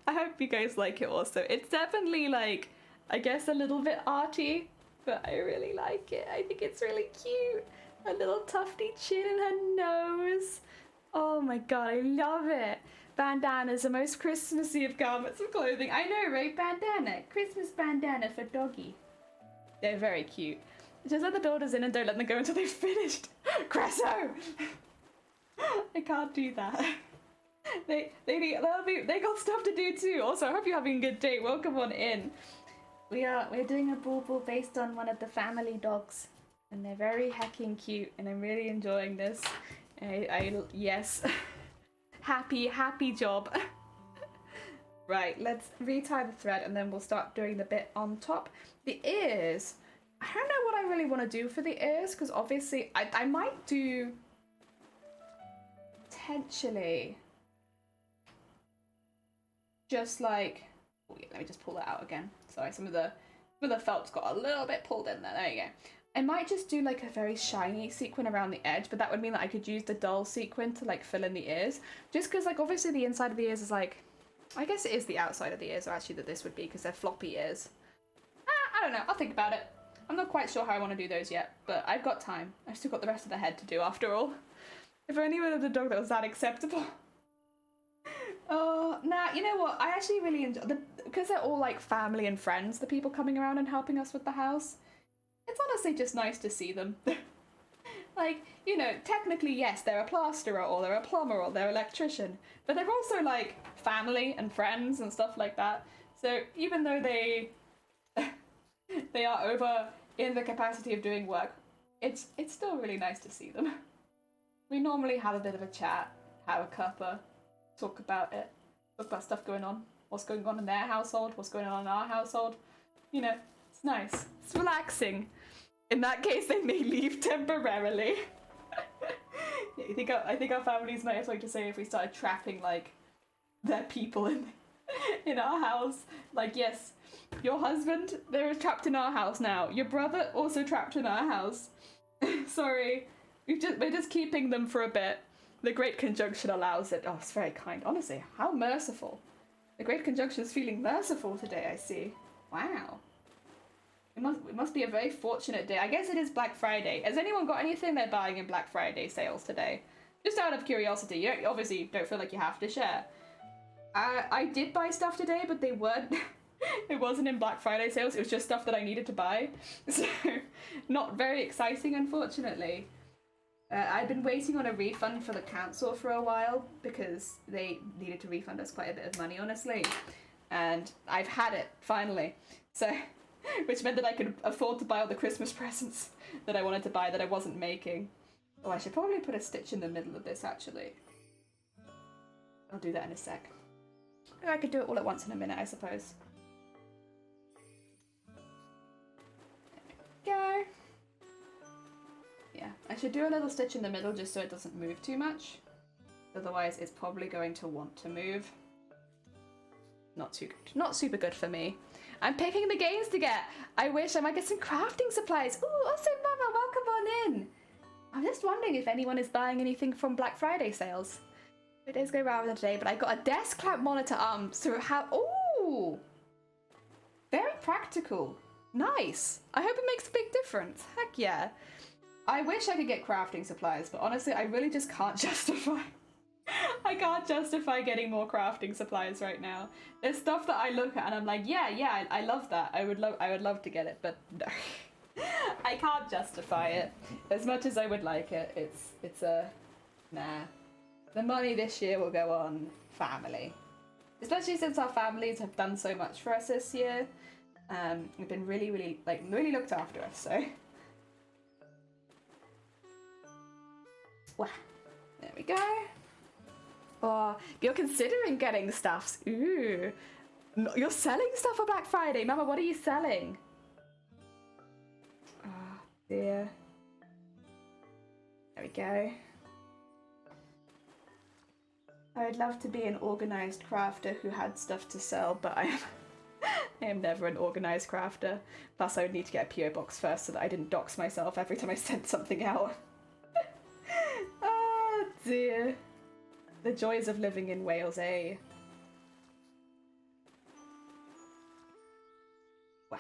I hope you guys like it also. It's definitely like, I guess a little bit arty, but I really like it. I think it's really cute. A little tufty chin and her nose. Oh my god, I love it. Bandana is the most Christmassy of garments of clothing. I know, right? Bandana. Christmas bandana for doggy. They're very cute. Just let the builders in and don't let them go until they've finished. Cresso! I can't do that. They got stuff to do too. Also, I hope you're having a good day. Welcome on in. We're doing a bauble based on one of the family dogs, and they're very hecking cute, and I'm really enjoying this. Yes, happy job. Right, let's retie the thread, and then we'll start doing the bit on top. The ears. I don't know what I really want to do for the ears, because obviously I might do potentially. Just like, oh, yeah, let me just pull that out again. Sorry, some of the But the felt's got a little bit pulled in there. There you go. I might just do like a very shiny sequin around the edge, but that would mean that I could use the dull sequin to like fill in the ears. Just because like obviously the inside of the ears is like, I guess it is the outside of the ears actually that this would be because they're floppy ears. I don't know, I'll think about it. I'm not quite sure how I want to do those yet, but I've got time. I've still got the rest of the head to do after all. If only we had a dog that was that acceptable. Oh, nah, you know what? I actually really enjoy because they're all like family and friends, the people coming around and helping us with the house. It's honestly just nice to see them. Like, you know, technically, yes, they're a plasterer or they're a plumber or they're an electrician, but they're also like family and friends and stuff like that. So even though they are over in the capacity of doing work, it's still really nice to see them. We normally have a bit of a chat, have a cuppa, talk about it, talk about stuff going on, what's going on in their household, what's going on in our household. You know, it's nice. It's relaxing. In that case, they may leave temporarily. Yeah, I think our family's nice like to say if we started trapping like their people in our house. Like, yes, your husband, they're trapped in our house now. Your brother also trapped in our house. Sorry, we're just keeping them for a bit. The Great Conjunction allows it. Oh, it's very kind. Honestly, how merciful. The Great Conjunction is feeling merciful today, I see. Wow. It must be a very fortunate day. I guess it is Black Friday. Has anyone got anything they're buying in Black Friday sales today? Just out of curiosity. You obviously don't feel like you have to share. I did buy stuff today, but they weren't... It wasn't in Black Friday sales. It was just stuff that I needed to buy. So, not very exciting, unfortunately. I've been waiting on a refund for the council for a while because they needed to refund us quite a bit of money, honestly. And I've had it, finally. So... Which meant that I could afford to buy all the Christmas presents that I wanted to buy that I wasn't making. Oh, I should probably put a stitch in the middle of this, actually. I'll do that in a sec. Or I could do it all at once in a minute, I suppose. There we go. Yeah, I should do a little stitch in the middle just so it doesn't move too much. Otherwise, it's probably going to want to move. Not too good. Not super good for me. I'm picking the games to get. I wish I might get some crafting supplies. Ooh, also Mama, welcome on in. I'm just wondering if anyone is buying anything from Black Friday sales. It does go rather than today, but I got a desk clamp monitor arm, so how... Ooh! Very practical. Nice. I hope it makes a big difference. Heck yeah. I wish I could get crafting supplies, but honestly, I really just can't justify... I can't justify getting more crafting supplies right now. There's stuff that I look at and I'm like, yeah, I love that. I would love to get it, but no. I can't justify it. As much as I would like it, it's a nah. The money this year will go on family. Especially since our families have done so much for us this year. We've been really looked after us, so. Wow. There we go. Oh, you're considering getting stuffs. Ooh. You're selling stuff for Black Friday. Mama, what are you selling? Oh, dear. There we go. I would love to be an organised crafter who had stuff to sell, but I am never an organised crafter. Plus, I would need to get a PO box first so that I didn't dox myself every time I sent something out. Oh, dear. The joys of living in Wales, eh? Wow.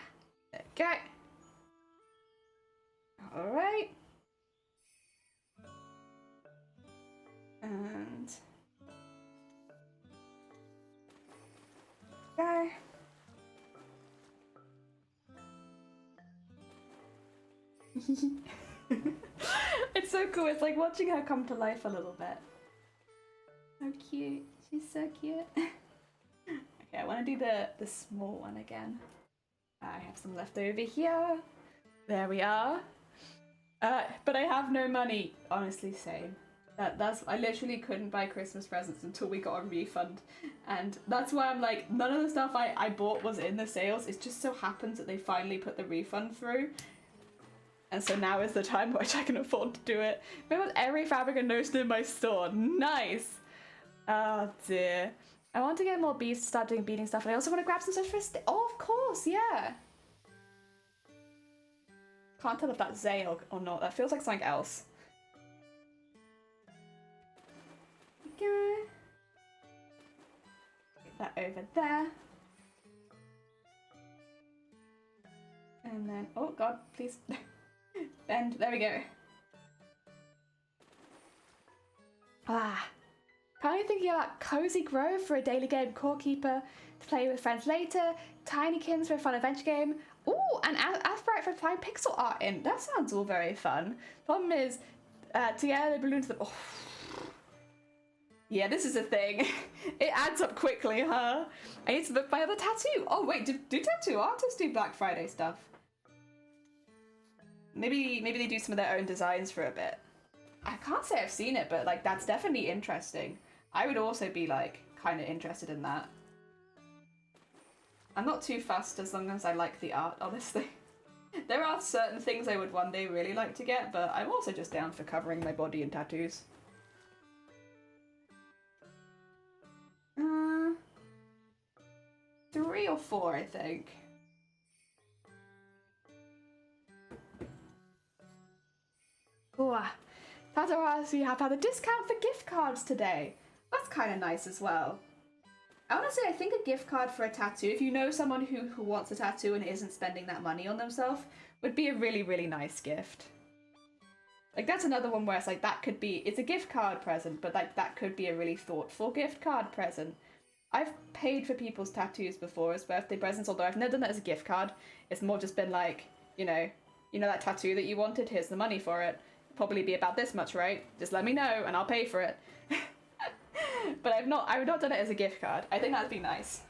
There we go. Alright. And... go. It's so cool. It's like watching her come to life a little bit. So cute. She's so cute. Okay, I want to do the small one again. I have some left over here. There we are. But I have no money. Honestly, same. I literally couldn't buy Christmas presents until we got a refund. And that's why I'm like, none of the stuff I bought was in the sales. It just so happens that they finally put the refund through. And so now is the time which I can afford to do it. Remember every fabric and notion in my store. Nice! Oh dear. I want to get more beads, start doing beading stuff, and I also want to grab some stuff for oh, of course, yeah. Can't tell if that's Zay or not. That feels like something else. Okay. Get that over there. And then, oh god, please bend. There we go. Currently thinking about Cozy Grove for a daily game, Core Keeper to play with friends later, Tinykins for a fun adventure game, ooh, and Aspirate for flying pixel art in. That sounds all very fun. Problem is, to get the balloons, oh. Yeah, this is a thing. It adds up quickly, huh? I need to book my other tattoo. Oh wait, do tattoo artists do Black Friday stuff? Maybe they do some of their own designs for a bit. I can't say I've seen it, but like that's definitely interesting. I would also be like kind of interested in that. I'm not too fussed as long as I like the art, honestly. There are certain things I would one day really like to get, but I'm also just down for covering my body in tattoos. 3 or 4, I think. Ooh, Tatawasu, you have had a discount for gift cards today. That's kind of nice as well. Honestly, I think a gift card for a tattoo, if you know someone who wants a tattoo and isn't spending that money on themselves, would be a really, really nice gift. Like, that's another one where it's like, that could be, it's a gift card present, but like, that could be a really thoughtful gift card present. I've paid for people's tattoos before as birthday presents, although I've never done that as a gift card. It's more just been like, you know that tattoo that you wanted, here's the money for it. Probably be about this much, right? Just let me know and I'll pay for it. But I've not done it as a gift card. I think that'd be nice.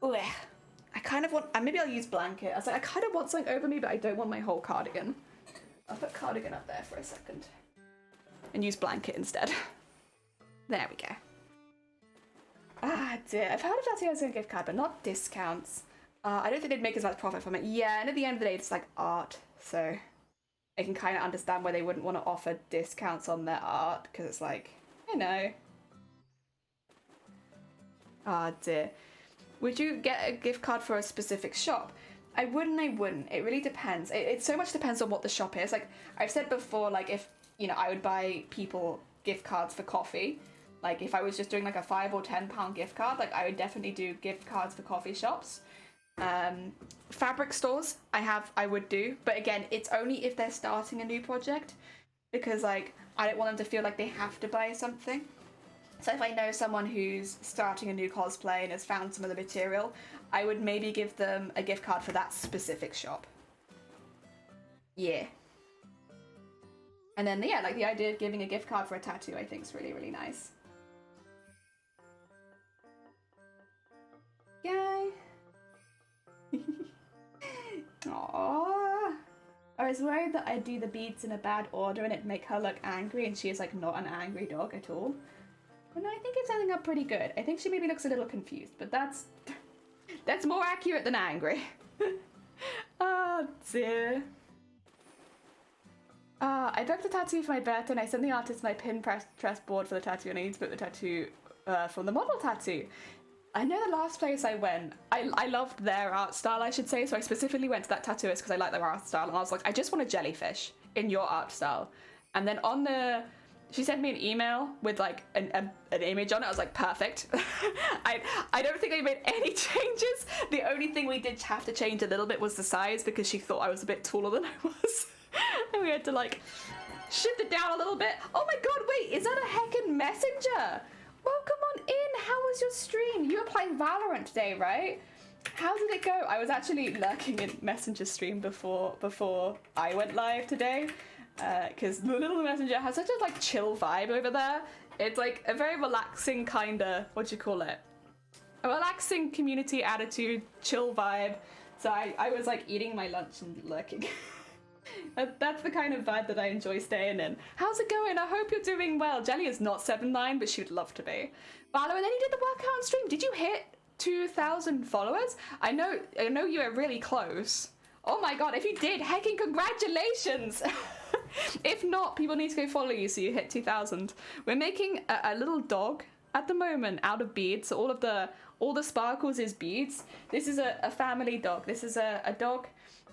Ooh, I kind of want, maybe I'll use blanket. I was like, I kind of want something over me, but I don't want my whole cardigan. I'll put cardigan up there for a second. And use blanket instead. There we go. Ah, dear. I've heard of that as a gift card, but not discounts. I don't think they'd make as much profit from it. Yeah, and at the end of the day, it's like art, so I can kind of understand why they wouldn't want to offer discounts on their art, because it's like, you know. Ah, dear. Would you get a gift card for a specific shop? I wouldn't. It really depends. It so much depends on what the shop is. Like, I've said before, like, if, I would buy people gift cards for coffee. Like, if I was just doing, like, a £5 or £10 gift card, like, I would definitely do gift cards for coffee shops. Fabric stores, I would do. But again, it's only if they're starting a new project. Because, like, I don't want them to feel like they have to buy something. So if I know someone who's starting a new cosplay and has found some of the material, I would maybe give them a gift card for that specific shop. Yeah. And then, yeah, like the idea of giving a gift card for a tattoo, I think is really, really nice. Yay. Aww. I was worried that I'd do the beads in a bad order and it'd make her look angry, and she is like not an angry dog at all. But no, I think it's ending up pretty good. I think she maybe looks a little confused, but that's more accurate than angry. Oh dear. I booked a tattoo for my birthday and I sent the artist my Pinterest board for the tattoo, and I need to book the tattoo from the model tattoo. I know the last place I went, I loved their art style, I should say, so I specifically went to that tattooist because I like their art style, and I was like, I just want a jellyfish in your art style. And then she sent me an email with like an image on it. I was like, perfect. I don't think I made any changes. The only thing we did have to change a little bit was the size, because she thought I was a bit taller than I was. And we had to like shift it down a little bit. Oh my god, wait, is that a heckin' messenger? Welcome on in. How was your stream? You were playing Valorant today, right? How did it go? I was actually lurking in Messenger stream before I went live today, because the little Messenger has such a like chill vibe over there. It's like a very relaxing kind of, what do you call it? A relaxing community attitude, chill vibe. So I was like eating my lunch and lurking. That's the kind of vibe that I enjoy staying in. How's it going? I hope you're doing well. Jelly is not 7'9", but she would love to be. Valo, and then you did the workout on stream. Did you hit 2,000 followers? I know you were really close. Oh my god, if you did, heckin' congratulations! If not, people need to go follow you so you hit 2,000. We're making a little dog at the moment out of beads. So all the sparkles is beads. This is a family dog. This is a dog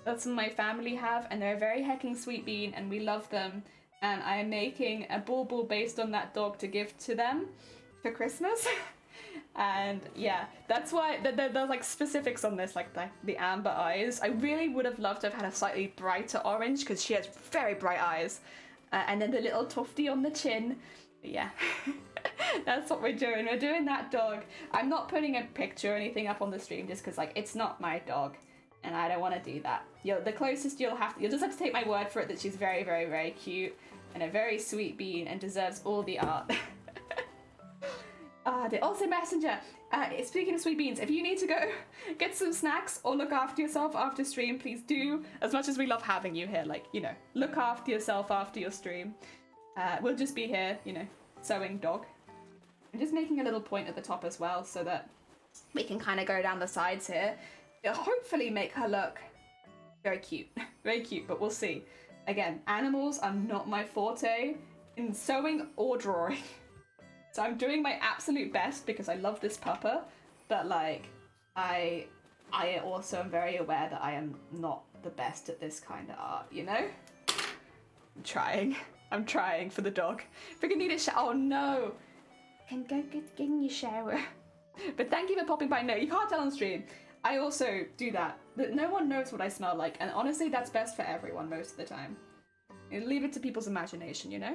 That's what my family have, and they're a very hecking sweet bean, and we love them. And I am making a bauble based on that dog to give to them for Christmas. And yeah, that's why there's like specifics on this, like the amber eyes. I really would have loved to have had a slightly brighter orange because she has very bright eyes. And then the little tufty on the chin. But yeah, that's what we're doing. We're doing that dog. I'm not putting a picture or anything up on the stream just because like it's not my dog. And I don't want to do that. The closest you'll just have to take my word for it that she's very, very, very cute and a very sweet bean and deserves all the art. Also, Messenger, speaking of sweet beans, if you need to go get some snacks or look after yourself after stream, please do. As much as we love having you here, like, you know, look after yourself after your stream. We'll just be here, you know, sewing dog. I'm just making a little point at the top as well so that we can kind of go down the sides here. It'll hopefully make her look very cute. Very cute, but we'll see. Again, animals are not my forte in sewing or drawing. So I'm doing my absolute best because I love this pupper, but like, I also am very aware that I am not the best at this kind of art, you know? I'm trying for the dog. If we can need a shower, oh no! Can go get in your shower. But thank you for popping by. No, you can't tell on stream. I also do that. But no one knows what I smell like, and honestly, that's best for everyone most of the time. You leave it to people's imagination, you know?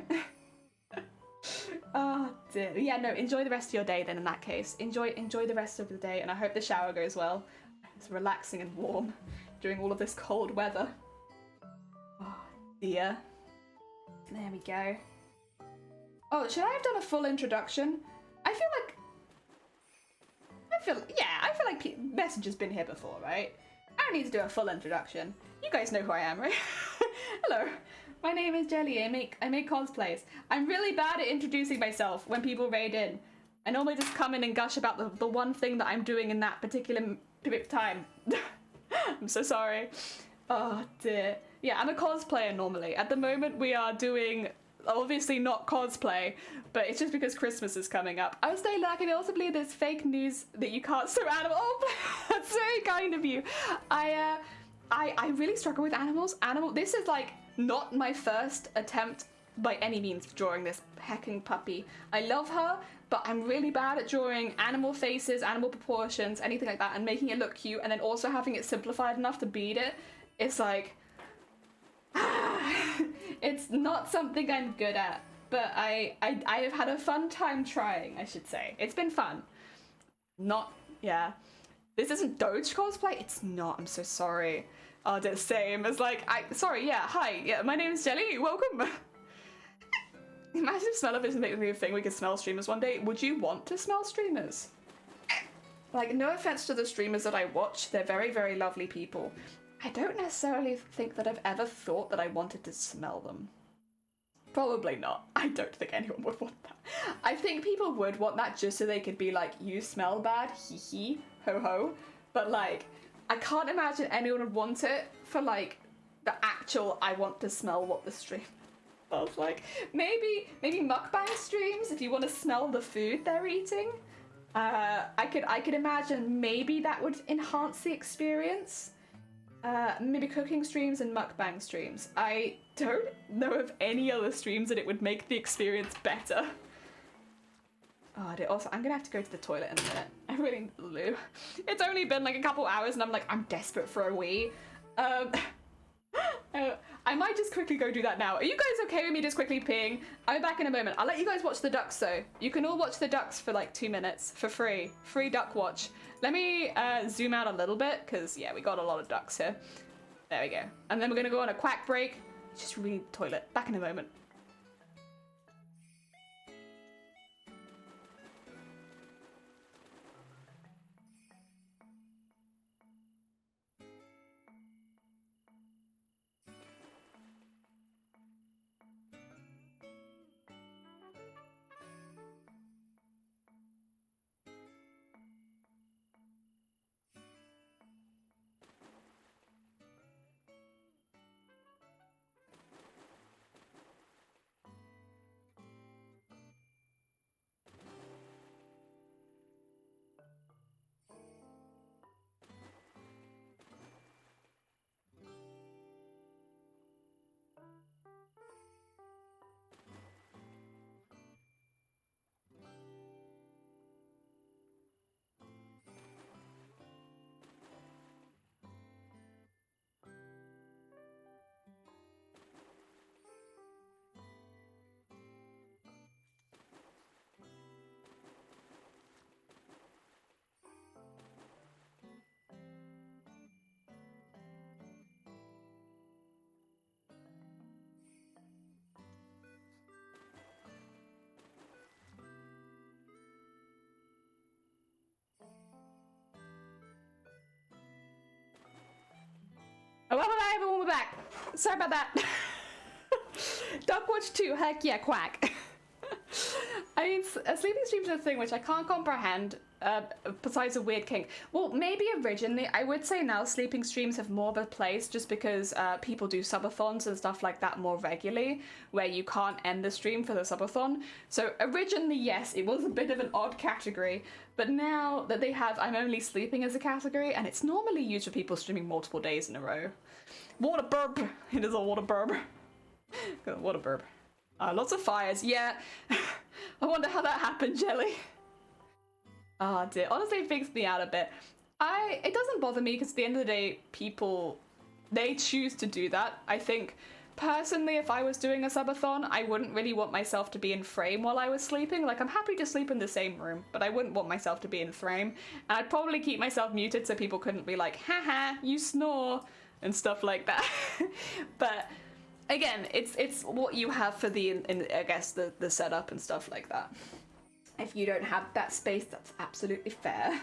Oh dear. Yeah, no, enjoy the rest of your day then in that case. Enjoy the rest of the day, and I hope the shower goes well. It's relaxing and warm during all of this cold weather. Oh dear. There we go. Oh, should I have done a full introduction? I feel like Messenger's been here before, right? I don't need to do a full introduction. You guys know who I am, right? Hello. My name is Jelly. I make cosplays. I'm really bad at introducing myself when people raid in. I normally just come in and gush about the one thing that I'm doing in that particular time. I'm so sorry. Oh dear. Yeah, I'm a cosplayer normally. At the moment we are doing, obviously not cosplay, but it's just because Christmas is coming up. I was saying that I can also believe there's fake news that you can't sew animals. Oh, that's very kind of you. I really struggle with animals. This is like not my first attempt by any means drawing this hecking puppy. I love her, but I'm really bad at drawing animal faces, animal proportions, anything like that, and making it look cute, and then also having it simplified enough to beat it. It's like, it's not something I'm good at, but I have had a fun time trying, I should say. It's been fun. Yeah. This isn't Doge cosplay? It's not, I'm so sorry. Oh, the same as like, hi, yeah, my name is Jelly, welcome. Imagine if smell of it is making me a thing we could smell streamers one day. Would you want to smell streamers? Like, no offense to the streamers that I watch, they're very, very lovely people. I don't necessarily think that I've ever thought that I wanted to smell them. Probably not. I don't think anyone would want that. I think people would want that just so they could be like, you smell bad, hee hee, ho ho. But like, I can't imagine anyone would want it for like the actual I want to smell what the stream smells like. Maybe mukbang streams if you want to smell the food they're eating. I could imagine maybe that would enhance the experience. Maybe cooking streams and mukbang streams. I don't know of any other streams that it would make the experience better. Oh, also, I'm gonna have to go to the toilet in a minute. I really need to loo. It's only been like a couple hours and I'm like, I'm desperate for a wee. I might just quickly go do that now. Are you guys okay with me just quickly peeing? I'll be back in a moment. I'll let you guys watch the ducks though. You can all watch the ducks for like 2 minutes for free. Free duck watch. Let me zoom out a little bit because yeah, we got a lot of ducks here. There we go. And then we're gonna go on a quack break. Just really need the toilet. Back in a moment. sorry about that. Duck Watch 2, heck yeah, quack. I mean, sleeping streams are a thing which I can't comprehend, besides a weird kink. Well, maybe originally, I would say now sleeping streams have more of a place just because people do subathons and stuff like that more regularly, where you can't end the stream for the subathon. So originally, yes, it was a bit of an odd category, but now that they have I'm only sleeping as a category, and it's normally used for people streaming multiple days in a row. Water burp! It is a water burp. Water burp. Lots of fires, yeah. I wonder how that happened, Jelly. Oh dear, honestly it freaks me out a bit. It doesn't bother me because at the end of the day, people, they choose to do that. I think, personally, if I was doing a subathon, I wouldn't really want myself to be in frame while I was sleeping. Like, I'm happy to sleep in the same room, but I wouldn't want myself to be in frame. And I'd probably keep myself muted so people couldn't be like, haha, you snore, and stuff like that. But again, it's what you have for I guess the setup and stuff like that. If you don't have that space, that's absolutely fair.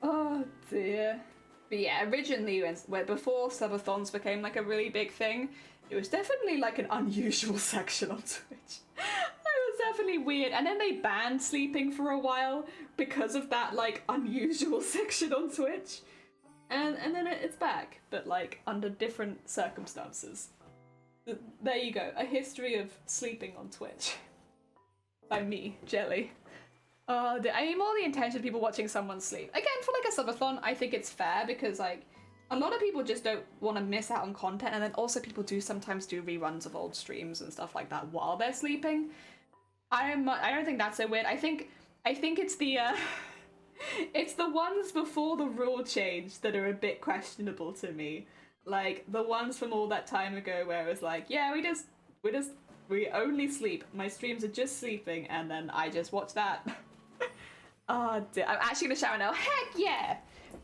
Oh dear. But yeah, originally before subathons became like a really big thing, it was definitely like an unusual section on Twitch. It was definitely weird. And then they banned sleeping for a while because of that like unusual section on Twitch. And then it's back, but like under different circumstances. There you go, a history of sleeping on Twitch. By me, Jelly. I mean, more the intention of people watching someone sleep. Again, for like a subathon, I think it's fair because like, a lot of people just don't want to miss out on content, and then also people do sometimes do reruns of old streams and stuff like that while they're sleeping. I don't think that's so weird. I think it's the, it's the ones before the rule change that are a bit questionable to me. Like, the ones from all that time ago where it was like, yeah, we only sleep. My streams are just sleeping, and then I just watch that. Oh, dear. I'm actually gonna shower now. Heck yeah!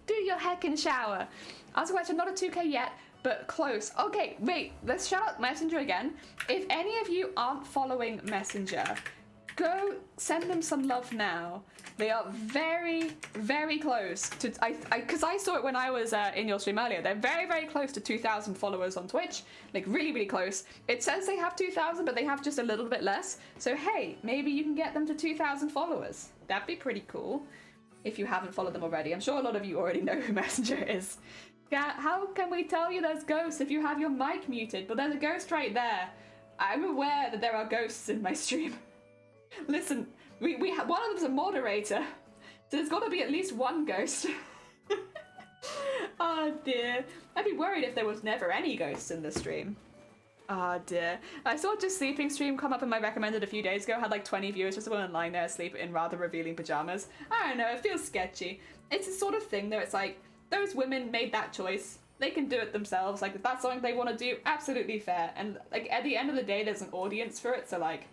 Do your heckin' shower. As I said, not a 2K yet, but close. Okay, wait, let's shout out Messenger again. If any of you aren't following Messenger, go send them some love now. They are very, very close to, because I saw it when I was in your stream earlier. They're very, very close to 2,000 followers on Twitch. Like, really, really close. It says they have 2,000, but they have just a little bit less. So, hey, maybe you can get them to 2,000 followers. That'd be pretty cool if you haven't followed them already. I'm sure a lot of you already know who Messenger is. How can we tell you there's ghosts if you have your mic muted? But there's a ghost right there. I'm aware that there are ghosts in my stream. Listen, we have one of them's a moderator, so there's got to be at least one ghost. Oh dear, I'd be worried if there was never any ghosts in the stream. Oh dear, I saw Just Sleeping stream come up in my recommended a few days ago. Had like 20 viewers, just a woman lying there asleep in rather revealing pajamas. I don't know, it feels sketchy. It's a sort of thing though. It's like those women made that choice. They can do it themselves. Like if that's something they want to do, absolutely fair. And like at the end of the day, there's an audience for it. So like.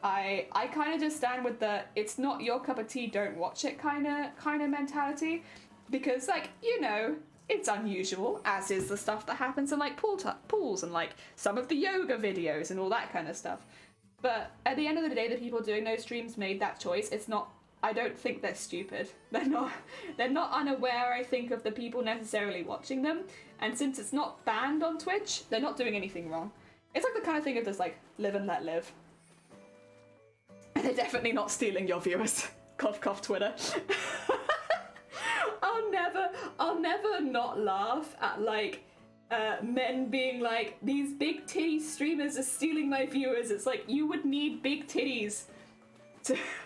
I kind of just stand with the it's not your cup of tea, don't watch it kind of mentality, because like, you know, it's unusual, as is the stuff that happens in like pools and like some of the yoga videos and all that kind of stuff. But at the end of the day, the people doing those streams made that choice. It's not, I don't think they're stupid. They're not unaware, I think, of the people necessarily watching them. And since it's not banned on Twitch, they're not doing anything wrong. It's like the kind of thing of just like live and let live. And they're definitely not stealing your viewers. Cough, cough, Twitter. I'll never not laugh at like men being like, these big titty streamers are stealing my viewers. It's like, you would need big titties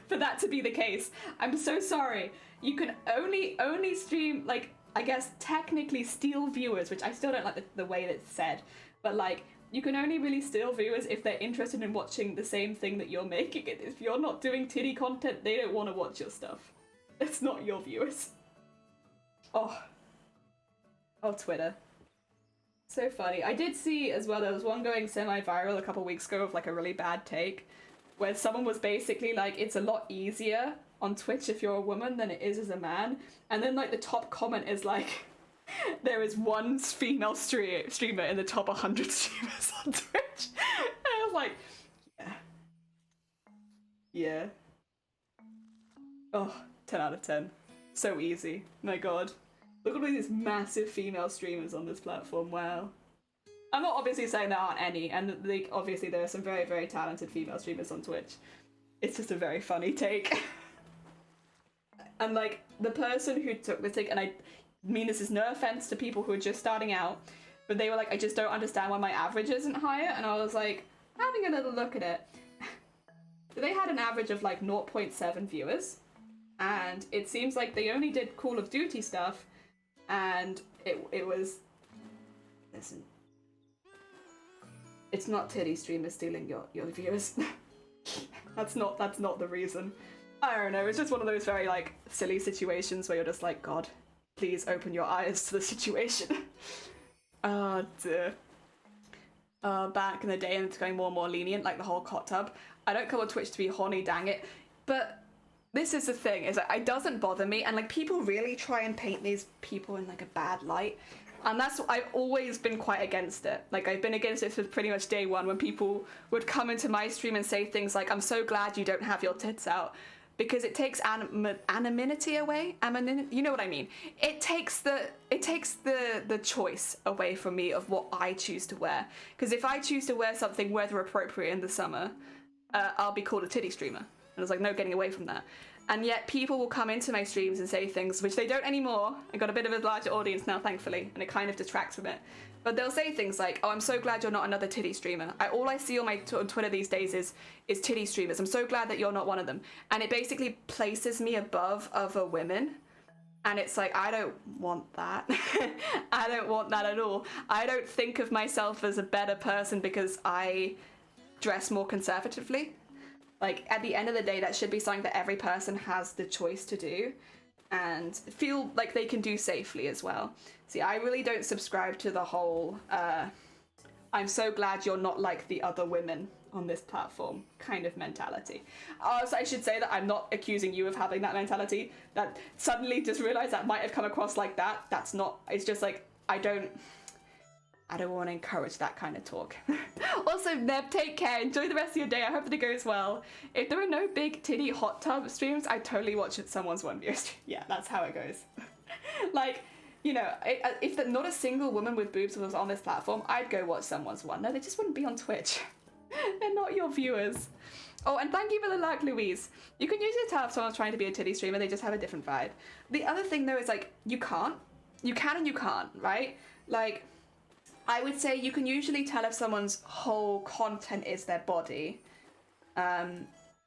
for that to be the case. I'm so sorry. You can only stream, like, I guess technically steal viewers, which I still don't like the way that it's said, but like, you can only really steal viewers if they're interested in watching the same thing that you're making. If you're not doing titty content, they don't want to watch your stuff. It's not your viewers. Oh, Twitter. So funny. I did see as well, there was one going semi-viral a couple weeks ago of like a really bad take, where someone was basically like, it's a lot easier on Twitch if you're a woman than it is as a man. And then like the top comment is like, there is one female streamer in the top 100 streamers on Twitch. And I was like, yeah. Oh, 10 out of 10. So easy. My god. Look at all these massive female streamers on this platform, wow. I'm not obviously saying there aren't any, and obviously there are some very, very talented female streamers on Twitch. It's just a very funny take. And like, the person who took the take, and I mean this is no offense to people who are just starting out, but they were like, I just don't understand why my average isn't higher, and I was like, having a little look at it. They had an average of like 0.7 viewers, and it seems like they only did Call of Duty stuff, and it was... Listen. It's not titty streamers stealing your viewers. That's not the reason. I don't know, it's just one of those very like silly situations where you're just like, God, please open your eyes to the situation. Oh dear. Back in the day, and it's going more and more lenient, like the whole hot tub. I don't come on Twitch to be horny, dang it. But this is the thing, is that it doesn't bother me, and like people really try and paint these people in like a bad light. And I've always been quite against it. Like, I've been against it since pretty much day one, when people would come into my stream and say things like, I'm so glad you don't have your tits out. Because it takes anonymity away. You know what I mean? It takes the choice away from me of what I choose to wear. Because if I choose to wear something weather appropriate in the summer, I'll be called a titty streamer. And there's like no getting away from that. And yet people will come into my streams and say things, which they don't anymore. I got a bit of a larger audience now, thankfully, and it kind of detracts from it. But they'll say things like, oh, I'm so glad you're not another titty streamer. All I see on my on Twitter these days is titty streamers. I'm so glad that you're not one of them. And it basically places me above other women. And it's like, I don't want that. I don't want that at all. I don't think of myself as a better person because I dress more conservatively. Like, at the end of the day, that should be something that every person has the choice to do and feel like they can do safely as well. See, I really don't subscribe to the whole, I'm so glad you're not like the other women on this platform kind of mentality. Also, I should say that I'm not accusing you of having that mentality. That suddenly just realized that might have come across like that. That's not, it's just like, I don't want to encourage that kind of talk. Also, Neb, take care. Enjoy the rest of your day. I hope that it goes well. If there are no big titty hot tub streams, I totally watch someone's one view stream. Yeah, that's how it goes. Like, you know, if not a single woman with boobs was on this platform, I'd go watch someone's one. No, they just wouldn't be on Twitch. They're not your viewers. Oh, and thank you for the like, Louise. You can usually tell if someone's trying to be a titty streamer, they just have a different vibe. The other thing, though, is, like, you can't. You can and you can't, right? Like, I would say you can usually tell if someone's whole content is their body,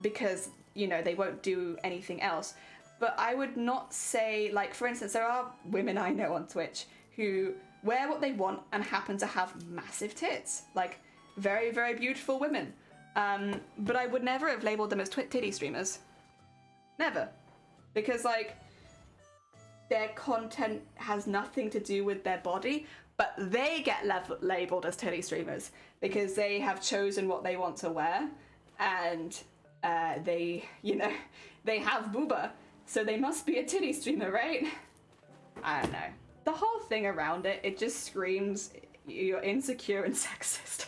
because, you know, they won't do anything else. But I would not say, like, for instance, there are women I know on Twitch who wear what they want and happen to have massive tits. Like, very, very beautiful women. But I would never have labelled them as titty streamers. Never. Because, like, their content has nothing to do with their body, but they get labelled as titty streamers because they have chosen what they want to wear, and they, you know, they have booba, so they must be a titty streamer, right? I don't know. The whole thing around it, it just screams you're insecure and sexist.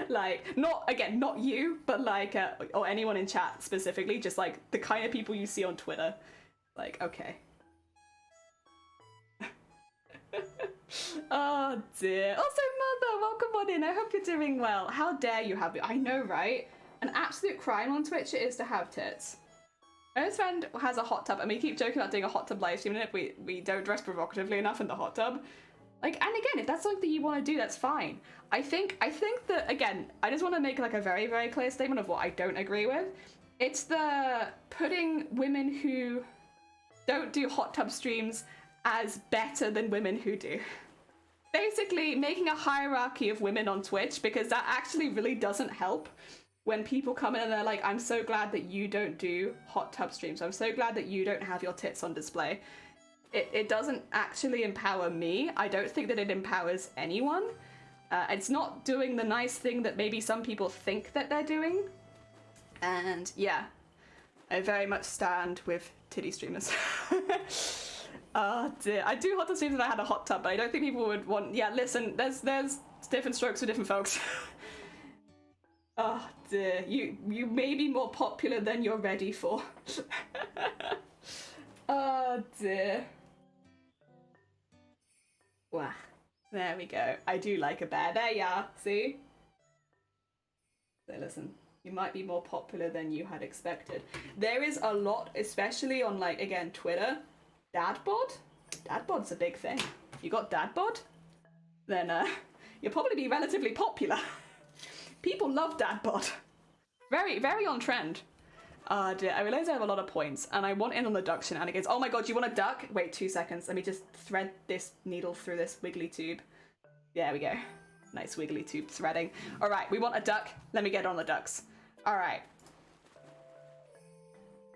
Like, not you, but like, or anyone in chat specifically, just like the kind of people you see on Twitter. Like, okay. Oh dear. Also, Mother, welcome on in. I hope you're doing well. How dare you have it? I know, right? An absolute crime on Twitch it is to have tits. My friend has a hot tub, and we keep joking about doing a hot tub live stream, and if we don't dress provocatively enough in the hot tub. Like, and again, if that's something you want to do, that's fine. I think that, again, I just want to make like a very, very clear statement of what I don't agree with. It's the putting women who don't do hot tub streams as better than women who do. Basically making a hierarchy of women on Twitch, because that actually really doesn't help when people come in and they're like, I'm so glad that you don't do hot tub streams. I'm so glad that you don't have your tits on display. It doesn't actually empower me. I don't think that it empowers anyone. It's not doing the nice thing that maybe some people think that they're doing. And yeah, I very much stand with titty streamers. Oh dear. I do hot tub streams if I had a hot tub, but I don't think people would want... Yeah, listen, there's different strokes for different folks. Oh dear. You may be more popular than you're ready for. Oh dear. Wow. There we go. I do like a bear. There you are. See? So listen, you might be more popular than you had expected. There is a lot, especially on, like, again, Twitter. Dad bod? Dad bod's a big thing. You got dad bod? Then you'll probably be relatively popular. People love dad bod. Very, very on trend. Dear, I realise I have a lot of points, and I want in on the duck shenanigans. Oh my god, you want a duck? Wait 2 seconds. Let me just thread this needle through this wiggly tube. There we go. Nice wiggly tube threading. Alright, we want a duck. Let me get on the ducks. Alright.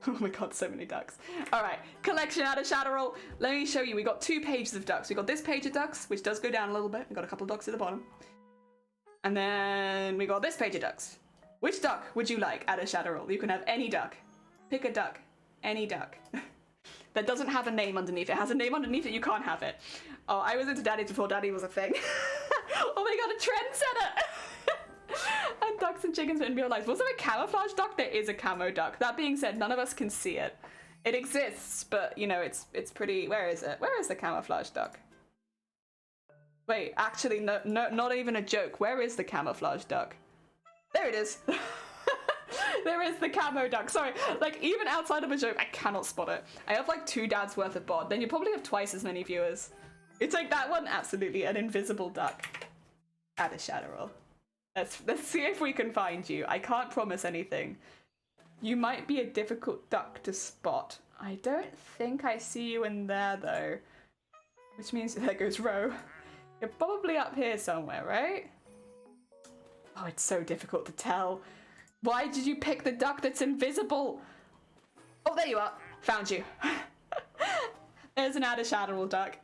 Oh my god, so many ducks. Alright, collection out of shadow roll. Let me show you. We got 2 pages of ducks. We got this page of ducks, which does go down a little bit. We got a couple of ducks at the bottom. And then we got this page of ducks. Which duck would you like out of shadow roll? You can have any duck. Pick a duck. Any duck. That doesn't have a name underneath it. It has a name underneath it, you can't have it. Oh, I was into daddies before daddy was a thing. Oh my god, a trendsetter! And ducks and chickens in real life. Was there a camouflage duck? There is a camo duck. That being said, none of us can see it. It exists, but you know, it's pretty. Where is it? Where is the camouflage duck? Wait, actually, no, not even a joke. Where is the camouflage duck? There it is. There is the camo duck. Sorry, like even outside of a joke, I cannot spot it. I have like 2 dads worth of bod. Then you probably have twice as many viewers. It's like that one, absolutely an invisible duck. Add a shadow roll. Let's see if we can find you. I can't promise anything. You might be a difficult duck to spot. I don't think I see you in there though. Which means there goes Ro. You're probably up here somewhere, right? Oh, it's so difficult to tell. Why did you pick the duck that's invisible? Oh, there you are. Found you. There's an Add shadow roll duck.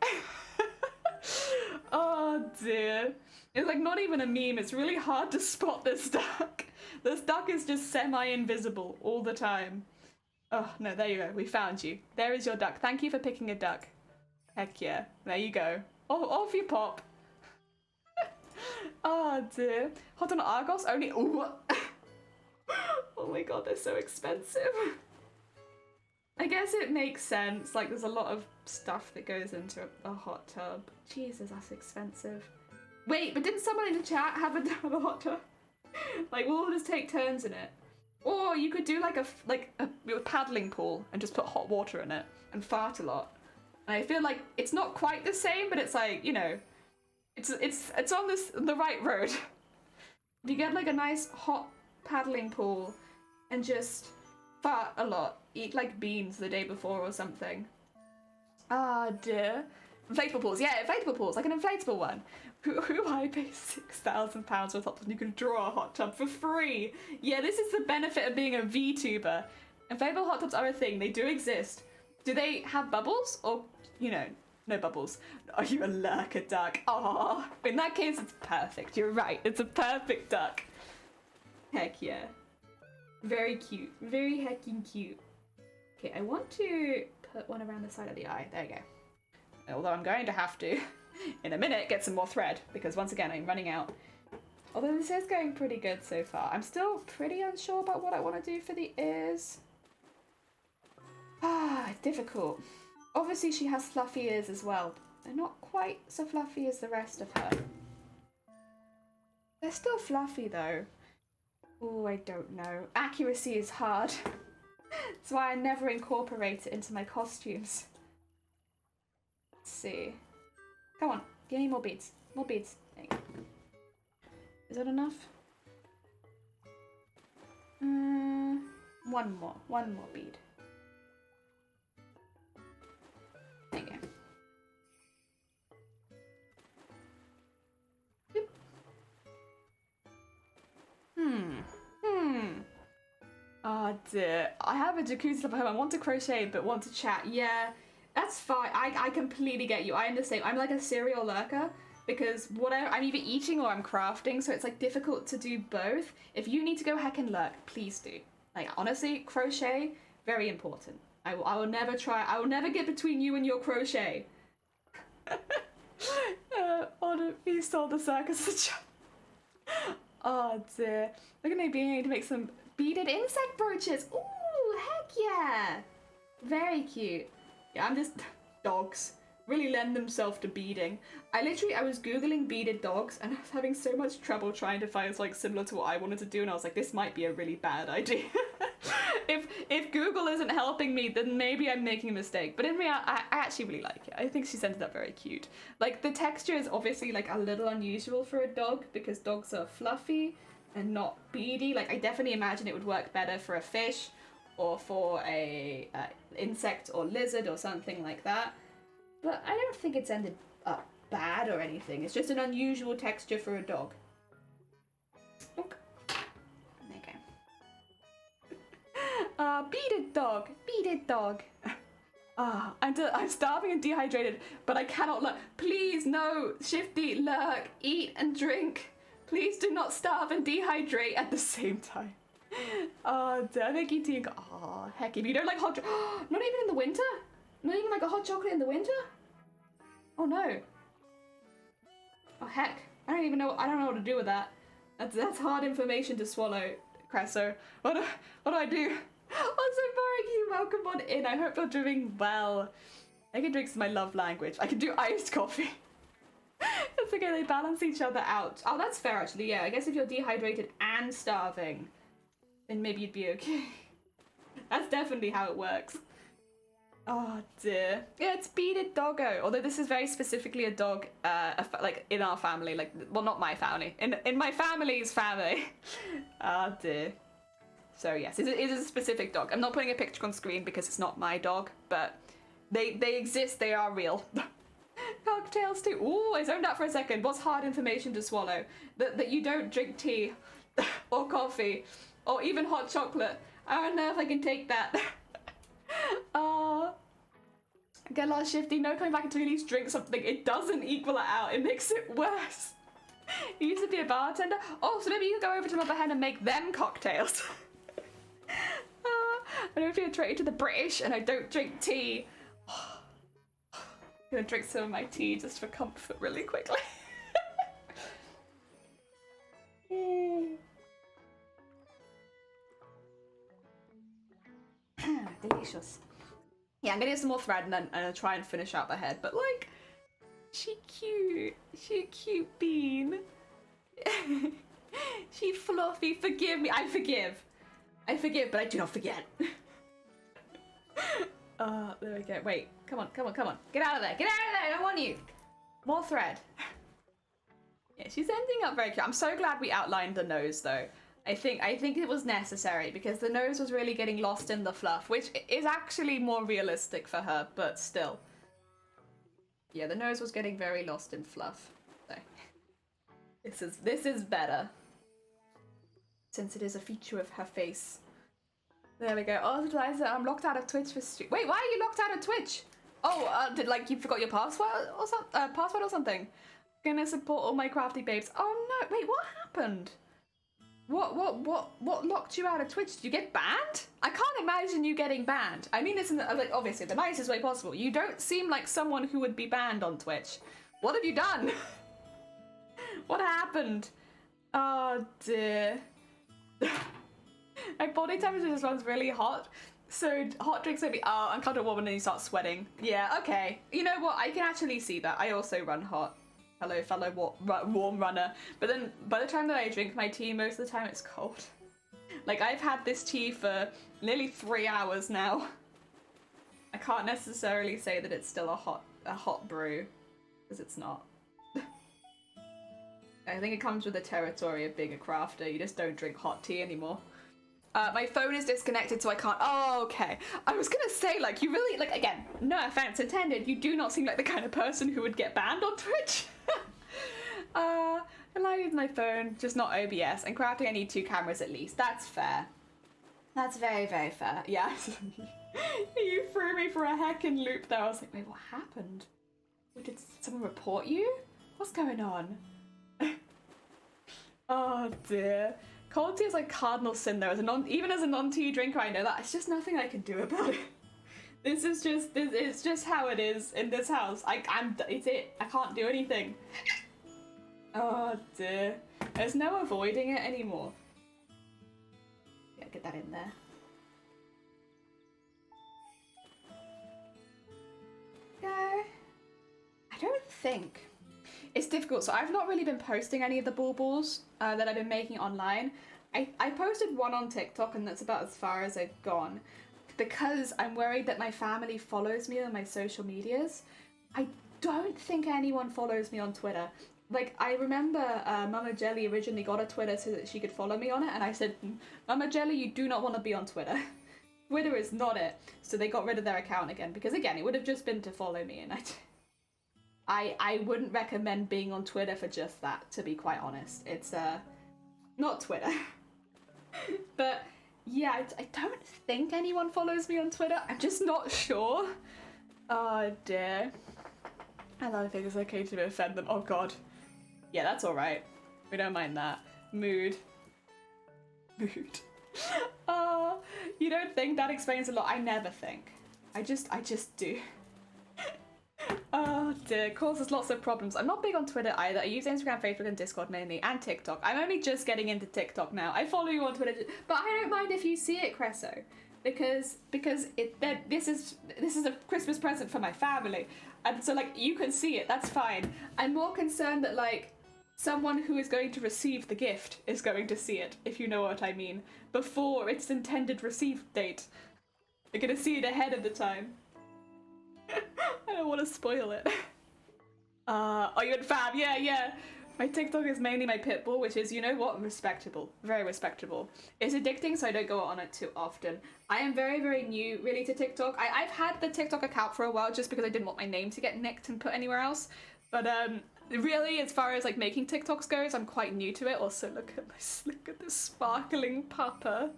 Oh dear. It's like not even a meme. It's really hard to spot this duck. This duck is just semi-invisible all the time. Oh, no, there you go. We found you. There is your duck. Thank you for picking a duck. Heck yeah. There you go. Oh, off you pop. Oh dear. Hot on Argos only. Ooh. Oh my god, they're so expensive. I guess it makes sense. Like, there's a lot of stuff that goes into a hot tub. Jesus, that's expensive. Wait, but didn't someone in the chat have a hot tub? Like, we'll all just take turns in it. Or you could do like a paddling pool and just put hot water in it and fart a lot. And I feel like it's not quite the same, but it's like, you know, it's on the right road. If you get like a nice hot paddling pool and just fart a lot, eat like beans the day before or something. Ah dear. Inflatable pools, yeah, inflatable pools, like an inflatable one. Who I pay £6,000 for hot tub and you can draw a hot tub for free. Yeah, this is the benefit of being a VTuber. Inflatable hot tubs are a thing, they do exist. Do they have bubbles or, you know, no bubbles? Are you a lurker duck? Aww. In that case, it's perfect. You're right. It's a perfect duck. Heck yeah. Very cute. Very heckin' cute. Okay, I want to put one around the side of the eye. There you go. Although I'm going to have to, in a minute, get some more thread, because once again, I'm running out. Although this is going pretty good so far. I'm still pretty unsure about what I want to do for the ears. Ah, difficult. Obviously, she has fluffy ears as well. They're not quite so fluffy as the rest of her. They're still fluffy, though. Oh, I don't know. Accuracy is hard. That's why I never incorporate it into my costumes. Let's see. Come on, give me more beads. More beads. There you go. Is that enough? One more bead. There you go. Oh dear. I have a jacuzzi tub at home. I want to crochet but want to chat. Yeah, that's fine. I completely get you. I understand. I'm like a serial lurker because whatever, I'm either eating or I'm crafting, so it's like difficult to do both. If you need to go heck and lurk, please do. Like honestly, crochet, very important. I will never try. I will never get between you and your crochet. He stole the circus. Oh dear. Look at me being able to make some beaded insect brooches. Ooh, heck yeah. Very cute. Yeah, I'm just dogs. really lend themselves to beading. I was Googling beaded dogs and I was having so much trouble trying to find like similar to what I wanted to do, and I was like, this might be a really bad idea. if Google isn't helping me, then maybe I'm making a mistake. But in reality, I actually really like it. I think she's ended up very cute. Like, the texture is obviously like a little unusual for a dog because dogs are fluffy and not beady. Like, I definitely imagine it would work better for a fish or for a insect or lizard or something like that. But I don't think it's ended up bad or anything. It's just an unusual texture for a dog. Okay. Beaded dog. Beaded dog. I'm starving and dehydrated, but I cannot look. Please, no. Shifty, lurk, eat and drink. Please do not starve and dehydrate at the same time. Damn it, eating. Oh, heck, if you don't like hot chocolate. Not even in the winter? Not even like a hot chocolate in the winter? Oh no. Oh heck. I don't know what to do with that. That's hard information to swallow, Cresso. What do I do? Also, Bariki, welcome on in. I hope you're doing well. I can drink my love language. I can do iced coffee. It's okay, they balance each other out. Oh, that's fair actually, yeah. I guess if you're dehydrated and starving, then maybe you'd be okay. That's definitely how it works. Oh dear. Yeah, it's beaded doggo. Although this is very specifically a dog, like in our family. Like, well, not my family. In my family's family. Oh dear. So yes, it is a specific dog. I'm not putting a picture on screen because it's not my dog, but they exist. They are real. Cocktails too. Ooh, I zoned out for a second. What's hard information to swallow? That you don't drink tea or coffee or even hot chocolate. I don't know if I can take that. Get a lot shifty. No coming back until you at least drink something. It doesn't equal it out. It makes it worse. You used to be a bartender. Oh, so maybe you could go over to Mother Hen and make them cocktails. I don't feel treated to the British and I don't drink tea. I'm gonna drink some of my tea just for comfort really quickly. Delicious. Yeah, I'm gonna get some more thread and then I'll try and finish out the head. But like, she cute. She a cute bean. She fluffy. Forgive me. I forgive, but I do not forget. There we go. Wait, come on. Get out of there. I don't want you. More thread. Yeah, she's ending up very cute. I'm so glad we outlined the nose though. I think it was necessary because the nose was really getting lost in the fluff, which is actually more realistic for her, but still. Yeah, the nose was getting very lost in fluff. So this is better. Since it is a feature of her face. There we go. Oh, I'm locked out of Twitch for stream. Wait, why are you locked out of Twitch? Oh, did like you forgot your password or something? Gonna support all my crafty babes. Oh no, wait, what happened? What locked you out of Twitch? Did you get banned? I can't imagine you getting banned. I mean this in like obviously the nicest way possible. You don't seem like someone who would be banned on Twitch. What have you done? What happened? Oh dear. My body temperature just runs really hot. So hot drinks make me uncomfortable when you start sweating. Yeah, okay. You know what? I can actually see that. I also run hot. Hello, fellow warm runner. But then by the time that I drink my tea, most of the time it's cold. Like, I've had this tea for nearly 3 hours now. I can't necessarily say that it's still a hot brew, because it's not. I think it comes with the territory of being a crafter. You just don't drink hot tea anymore. My phone is disconnected, so I can't. Oh, okay. I was gonna say, like, you really, like, again, no offense intended, you do not seem like the kind of person who would get banned on Twitch. And I use my phone, just not OBS. And crafting, I need 2 cameras at least. That's fair. That's very, very fair. Yeah. You threw me for a heckin' loop there. I was like, wait, what happened? Did someone report you? What's going on? Oh dear. Cold tea is like cardinal sin though. Even as a non-tea drinker, I know that. It's just nothing I can do about it. It's just how it is in this house. It's it. I can't do anything. Oh dear. There's no avoiding it anymore. Yeah, get that in there. Go. think. It's difficult. So I've not really been posting any of the baubles that I've been making online. I posted one on TikTok and that's about as far as I've gone because I'm worried that my family follows me on my social medias. I don't think anyone follows me on Twitter. Like, I remember Mama Jelly originally got a Twitter so that she could follow me on it, and I said, Mama Jelly, you do not want to be on Twitter. Twitter is not it. So they got rid of their account again, because again, it would have just been to follow me, and I wouldn't recommend being on Twitter for just that, to be quite honest. It's, not Twitter. But, yeah, I don't think anyone follows me on Twitter. I'm just not sure. Oh, dear. I don't think it's okay to offend them. Oh, God. Yeah, that's alright. We don't mind that. Mood. You don't think that explains a lot? I never think. I just do. Oh dear, it causes lots of problems. I'm not big on Twitter either. I use Instagram, Facebook, and Discord mainly, and TikTok. I'm only just getting into TikTok now. I follow you on Twitter, but I don't mind if you see it, Cresso, because this is a Christmas present for my family, and so like you can see it. That's fine. I'm more concerned that like someone who is going to receive the gift is going to see it, if you know what I mean, before its intended receive date. They're gonna see it ahead of the time. I don't want to spoil it. Oh, you're in fab, yeah. My TikTok is mainly my Pitbull, which is, you know what, respectable. Very respectable. It's addicting, so I don't go on it too often. I am very, very new, really, to TikTok. I've had the TikTok account for a while, just because I didn't want my name to get nicked and put anywhere else. But, really, as far as, like, making TikToks goes, I'm quite new to it. Also, look at this sparkling pupper.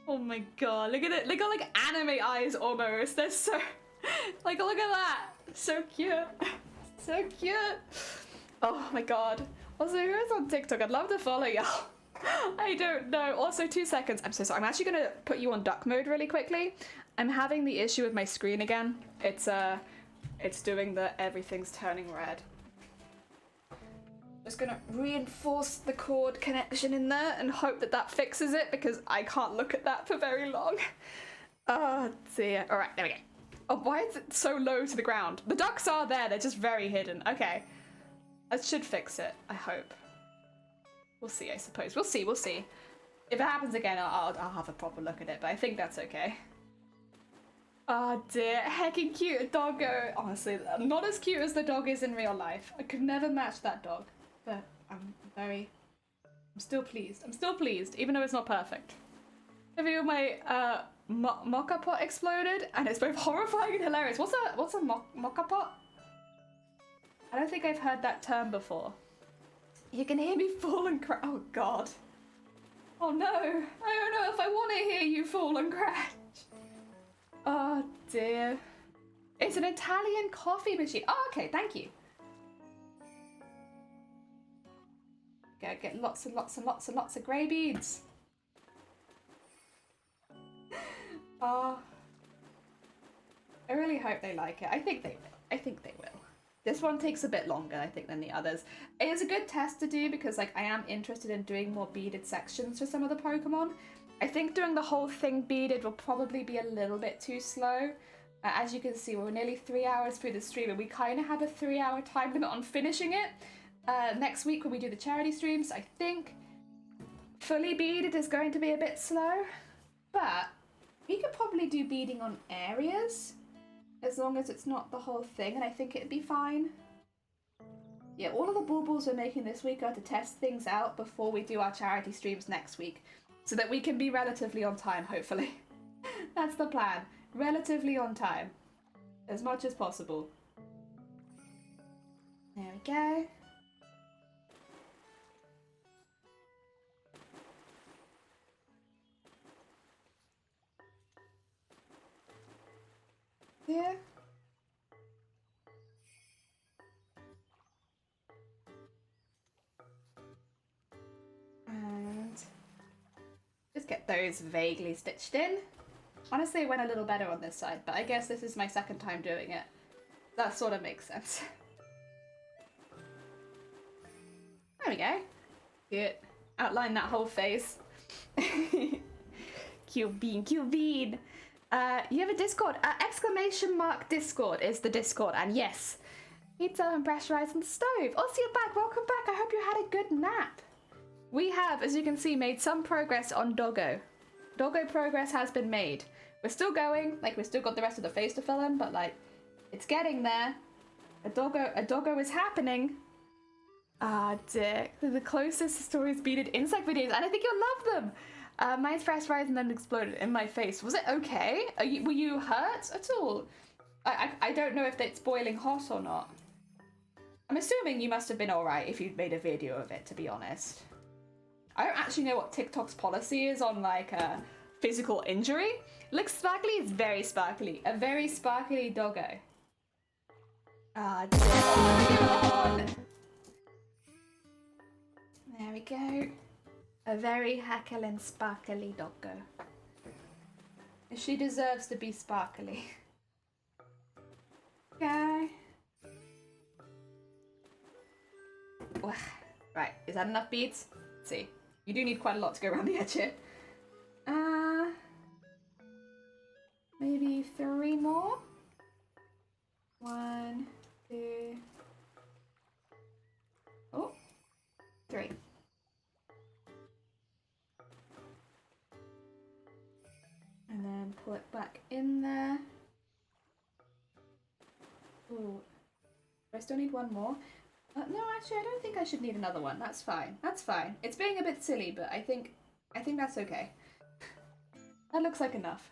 Oh my god, look at it. They got, like, anime eyes, almost. They're so... Like, look at that. So cute. So cute. Oh my god. Also, who's on TikTok? I'd love to follow y'all. I don't know. Also, 2 seconds. I'm so sorry. I'm actually gonna put you on duck mode really quickly. I'm having the issue with my screen again. It's doing the everything's turning red. Just gonna reinforce the cord connection in there and hope that that fixes it, because I can't look at that for very long. Oh dear. All right, there we go. Oh, why is it so low to the ground? The ducks are there, they're just very hidden. Okay. That should fix it, I hope. We'll see, I suppose. We'll see. If it happens again, I'll have a proper look at it, but I think that's okay. Oh dear, heckin' cute doggo. Honestly, not as cute as the dog is in real life. I could never match that dog, but I'm still pleased. I'm still pleased, even though it's not perfect. Have you my, mocha pot exploded, and it's both horrifying and hilarious. What's a mocha pot? I don't think I've heard that term before. You can hear me fall and crash. Oh god. Oh no. I don't know if I want to hear you fall and crash. Oh dear. It's an Italian coffee machine. Oh, okay, thank you. Go get lots and lots and lots and lots of grey beads. Oh, I really hope they like it. I think they will. This one takes a bit longer, I think, than the others. It is a good test to do because, like, I am interested in doing more beaded sections for some of the Pokemon. I think doing the whole thing beaded will probably be a little bit too slow. As you can see, we're nearly 3 hours through the stream, and we kind of have a 3-hour time limit on finishing it. Next week when we do the charity streams, I think fully beaded is going to be a bit slow, but we could probably do beading on areas, as long as it's not the whole thing, and I think it'd be fine. Yeah, all of the baubles we're making this week are to test things out before we do our charity streams next week, so that we can be relatively on time, hopefully. That's the plan. Relatively on time. As much as possible. There we go. Yeah. And just get those vaguely stitched in. Honestly, it went a little better on this side, but I guess this is my second time doing it. That sort of makes sense. There we go. Good. Outline that whole face. Cute bean, cute bean. You have a Discord. !Discord is the Discord, and yes, Pizza and pressurized on the stove. Also, you're back. Welcome back. I hope you had a good nap. We have, as you can see, made some progress on Doggo. Doggo progress has been made. We're still going. Like, we've still got the rest of the face to fill in, but, like, it's getting there. A doggo is happening. Ah, Dick. The closest stories beated insect videos, and I think you'll love them. Mine's pressurized and then exploded in my face. Was it okay? Were you hurt at all? I don't know if it's boiling hot or not. I'm assuming you must have been alright if you'd made a video of it, to be honest. I don't actually know what TikTok's policy is on, like, physical injury. Looks sparkly? It's very sparkly. A very sparkly doggo. Ah, Dick. There we go. A very heckling sparkly doggo. She deserves to be sparkly. Okay. Right, is that enough beads? Let's see. You do need quite a lot to go around the edge here. Maybe 3 more? 1, 2... Oh, 3. And then pull it back in there. Ooh. Do I still need 1 more? No, actually, I don't think I should need another one. That's fine. That's fine. It's being a bit silly, but I think that's okay. That looks like enough.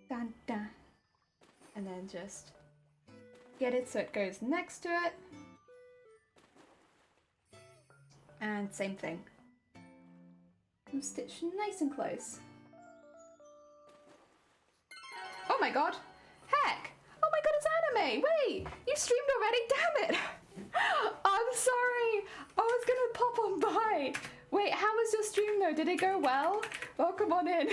Dun, dun. And then just get it so it goes next to it. And same thing. And stitch nice and close. Oh my god! Heck! Oh my god, it's anime! Wait! You streamed already? Damn it! I'm sorry! I was gonna pop on by! Wait, how was your stream though? Did it go well? Welcome on in.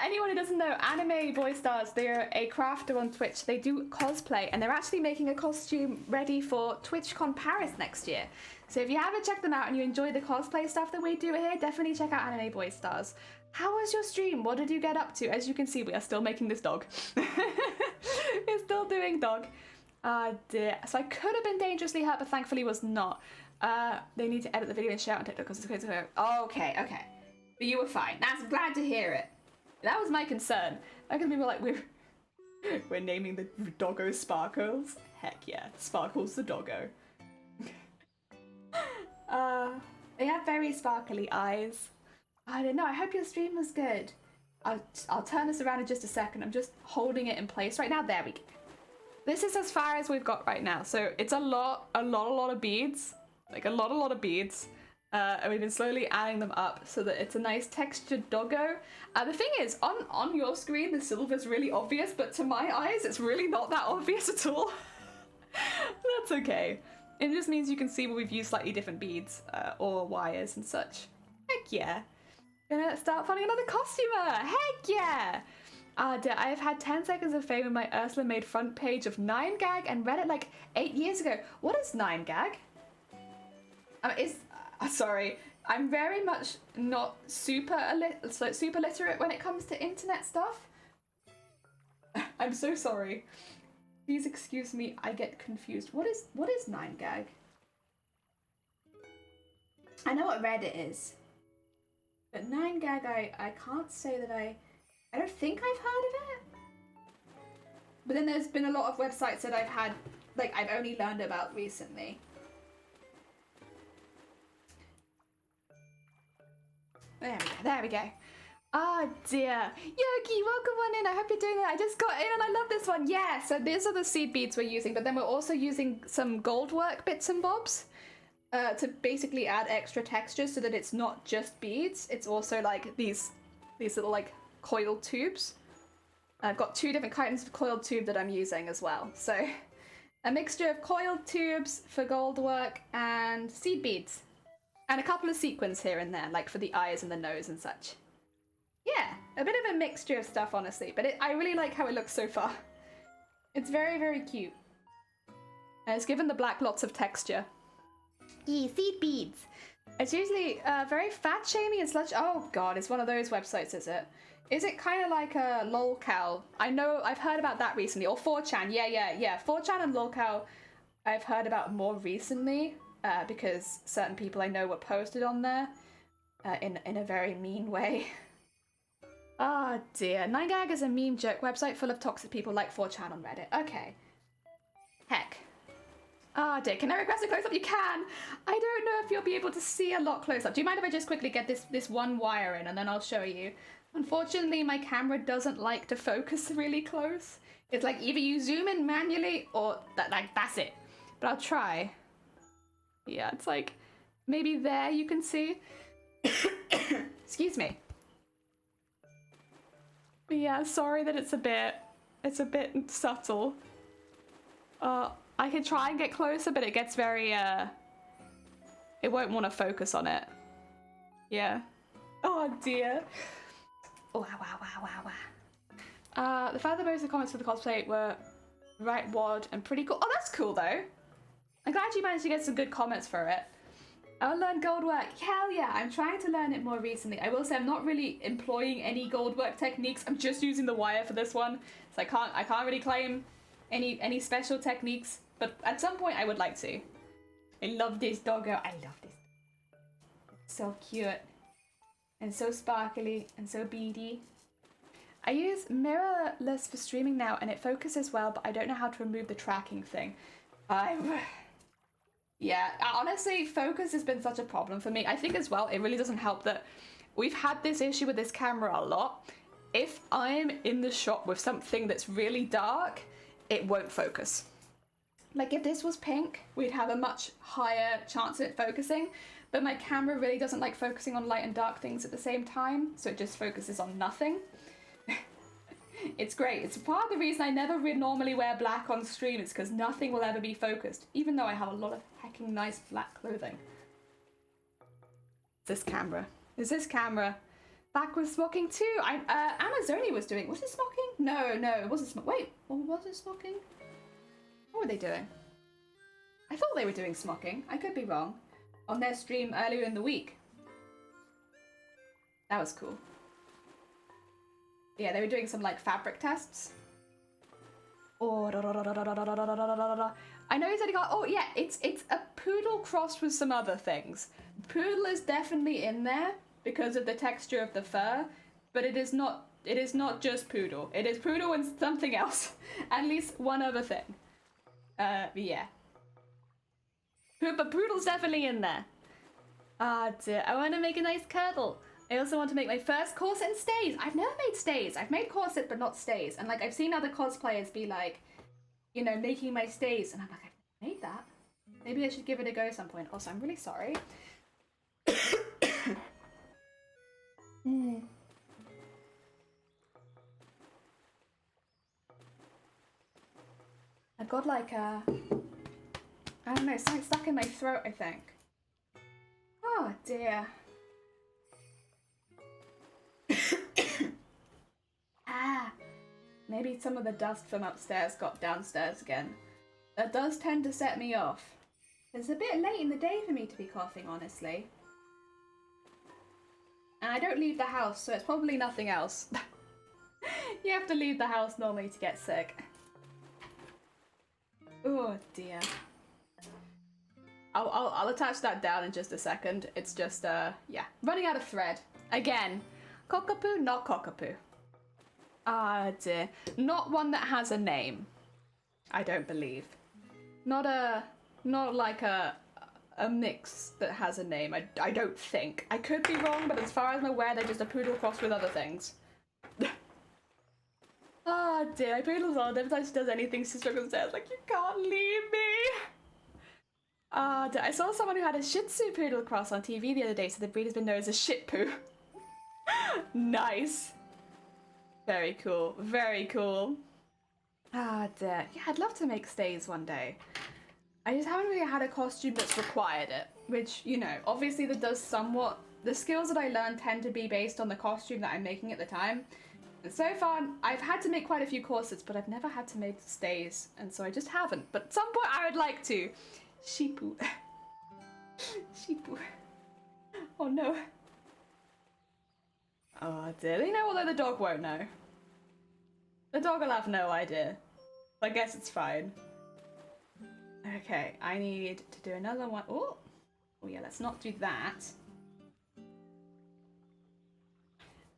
Anyone who doesn't know, Anime Boy Stars, they're a crafter on Twitch. They do cosplay, and they're actually making a costume ready for TwitchCon Paris next year. So if you haven't checked them out and you enjoy the cosplay stuff that we do here, definitely check out Anime Boy Stars. How was your stream? What did you get up to? As you can see, we are still making this dog. We're still doing dog. Dear. So I could have been dangerously hurt, but thankfully was not. They need to edit the video and share it on TikTok because it's going to. Okay. But you were fine. That's glad to hear it. That was my concern. I can be like, we're naming the doggo Sparkles. Heck yeah, Sparkles the doggo. They have very sparkly eyes. I don't know. I hope your stream was good. I'll turn this around in just a second. I'm just holding it in place right now. There we go. This is as far as we've got right now. So it's a lot of beads. Like a lot of beads. And we've been slowly adding them up so that it's a nice textured doggo. The thing is, on your screen, the silver's really obvious, but to my eyes, it's really not that obvious at all. That's okay. It just means you can see where we've used slightly different beads or wires and such. Heck yeah. Gonna start finding another costumer. Heck yeah. I have had 10 seconds of fame in my Ursula made front page of 9gag and read it like 8 years ago. What is 9gag? Sorry, I'm very much not super literate when it comes to internet stuff. I'm so sorry. Please excuse me, I get confused. What is 9gag? I know what Reddit is. But 9gag, I can't say that I don't think I've heard of it. But then there's been a lot of websites that I've had, like, I've only learned about recently. There we go. Oh dear. Yogi, welcome on in. I hope you're doing that. I just got in and I love this one. Yeah, so these are the seed beads we're using, but then we're also using some gold work bits and bobs to basically add extra texture so that it's not just beads. It's also like these little like coiled tubes. I've got 2 different kinds of coiled tube that I'm using as well. So a mixture of coiled tubes for gold work and seed beads. And a couple of sequins here and there, like for the eyes and the nose and such. Yeah, a bit of a mixture of stuff, honestly. But I really like how it looks so far. It's very, very cute. And it's given the black lots of texture. Yeah, seed beads. It's usually very fat shaming and sludge. Oh god, it's one of those websites, is it? Is it kind of like a lolcow? I know I've heard about that recently. Or 4chan, yeah. 4chan and lolcow I've heard about more recently because certain people I know were posted on there in a very mean way. Oh dear. 9gag is a meme joke website full of toxic people like 4chan on Reddit. Okay. Heck. Ah, dear. Can I request a close-up? You can! I don't know if you'll be able to see a lot close-up. Do you mind if I just quickly get this one wire in and then I'll show you? Unfortunately, my camera doesn't like to focus really close. It's like either you zoom in manually or that's it. But I'll try. Yeah, it's like maybe there you can see. Excuse me. But yeah, sorry that it's a bit subtle. I can try and get closer, but it gets very it won't want to focus on it. Yeah. Oh dear. Oh, wow. The fact that most of the comments for the cosplay were right wad and pretty cool. Oh, that's cool though. I'm glad you managed to get some good comments for it. I'll learn gold work. Hell yeah, I'm trying to learn it more recently. I will say I'm not really employing any gold work techniques. I'm just using the wire for this one. So I can't really claim any special techniques, but at some point I would like to. I love this doggo. I love this. So cute. And so sparkly and so beady. I use mirrorless for streaming now and it focuses well, but I don't know how to remove the tracking thing. Yeah, honestly, focus has been such a problem for me. I think as well, it really doesn't help that we've had this issue with this camera a lot. If I'm in the shot with something that's really dark, it won't focus. Like if this was pink, we'd have a much higher chance of it focusing, but my camera really doesn't like focusing on light and dark things at the same time, so it just focuses on nothing. It's great. It's part of the reason I never normally wear black on stream. It's because nothing will ever be focused, even though I have a lot of hecking nice black clothing. This camera. Is this camera? Back with smocking too. Amazoni was doing. Was it smocking? No, it wasn't smocking. Wait, or was it smocking? What were they doing? I thought they were doing smocking. I could be wrong. On their stream earlier in the week. That was cool. Yeah, they were doing some like fabric tests. Oh, I know he's only got. Oh yeah, it's a poodle crossed with some other things. Poodle is definitely in there because of the texture of the fur, but it is not. It is not just poodle. It is poodle and something else. At least one other thing. Yeah. But poodle's definitely in there. Ah, dear. I want to make a nice curdle. I also want to make my first corset and stays. I've never made stays. I've made corset, but not stays. And like, I've seen other cosplayers be like, you know, making my stays. And I'm like, I've made that. Maybe I should give it a go at some point. Also, I'm really sorry. I've got like a, I don't know, something stuck in my throat, I think. Oh dear. Maybe some of the dust from upstairs got downstairs again. That does tend to set me off. It's a bit late in the day for me to be coughing, honestly. And I don't leave the house, so it's probably nothing else. You have to leave the house normally to get sick. Oh dear. I'll attach that down in just a second. It's just, yeah, running out of thread. Again, cockapoo, not cockapoo. Ah dear. Not one that has a name. I don't believe. Not like a mix that has a name. I don't think. I could be wrong, but as far as I'm aware, they're just a poodle crossed with other things. Ah dear, my poodle's old. Every time she does anything, she struggles upstairs like, you can't leave me. Ah dear. I saw someone who had a Shih Tzu poodle cross on TV the other day, so the breed has been known as a shit poo. Nice. Very cool. Very cool. Ah dear. Yeah, I'd love to make stays one day. I just haven't really had a costume that's required it, which, you know, obviously that does somewhat. The skills that I learn tend to be based on the costume that I'm making at the time. And so far, I've had to make quite a few corsets, but I've never had to make stays, and so I just haven't. But at some point I would like to. Sheepoo. Sheepoo. Oh no. Oh dear, they know, although the dog won't know. The dog will have no idea. I guess it's fine. Okay, I need to do another one. Oh yeah, let's not do that.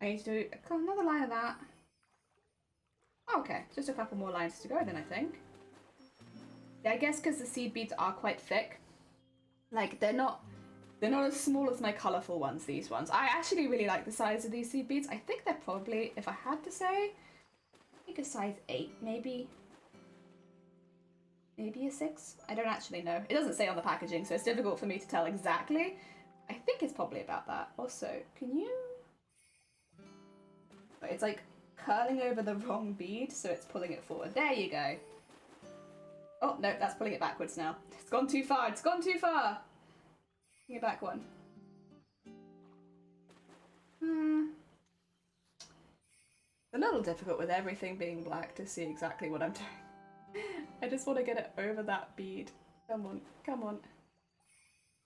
I need to do another line of that. Okay, just a couple more lines to go then, I think. Yeah, I guess because the seed beads are quite thick. Like, they're not as small as my colourful ones, these ones. I actually really like the size of these seed beads. I think they're probably, if I had to say, I think a size 8, maybe. Maybe a 6? I don't actually know. It doesn't say on the packaging, so it's difficult for me to tell exactly. I think it's probably about that. Also, can you... It's like curling over the wrong bead, so it's pulling it forward. There you go. Oh, no, that's pulling it backwards now. It's gone too far. It's gone too far. Bring it back one. It's a little difficult with everything being black to see exactly what I'm doing. I just want to get it over that bead. Come on, come on.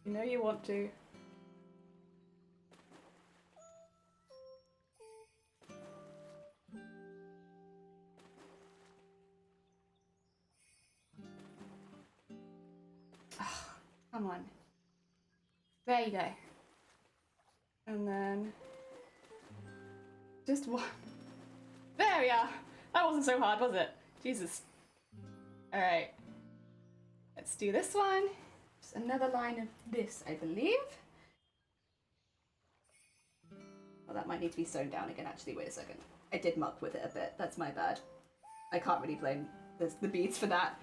You know you want to. Oh, come on. There you go. And then just one. There we are. That wasn't so hard, was it? Jesus. Alright. Let's do this one. Just another line of this, I believe. Oh, that might need to be sewn down again, actually. Wait a second. I did muck with it a bit. That's my bad. I can't really blame the beads for that.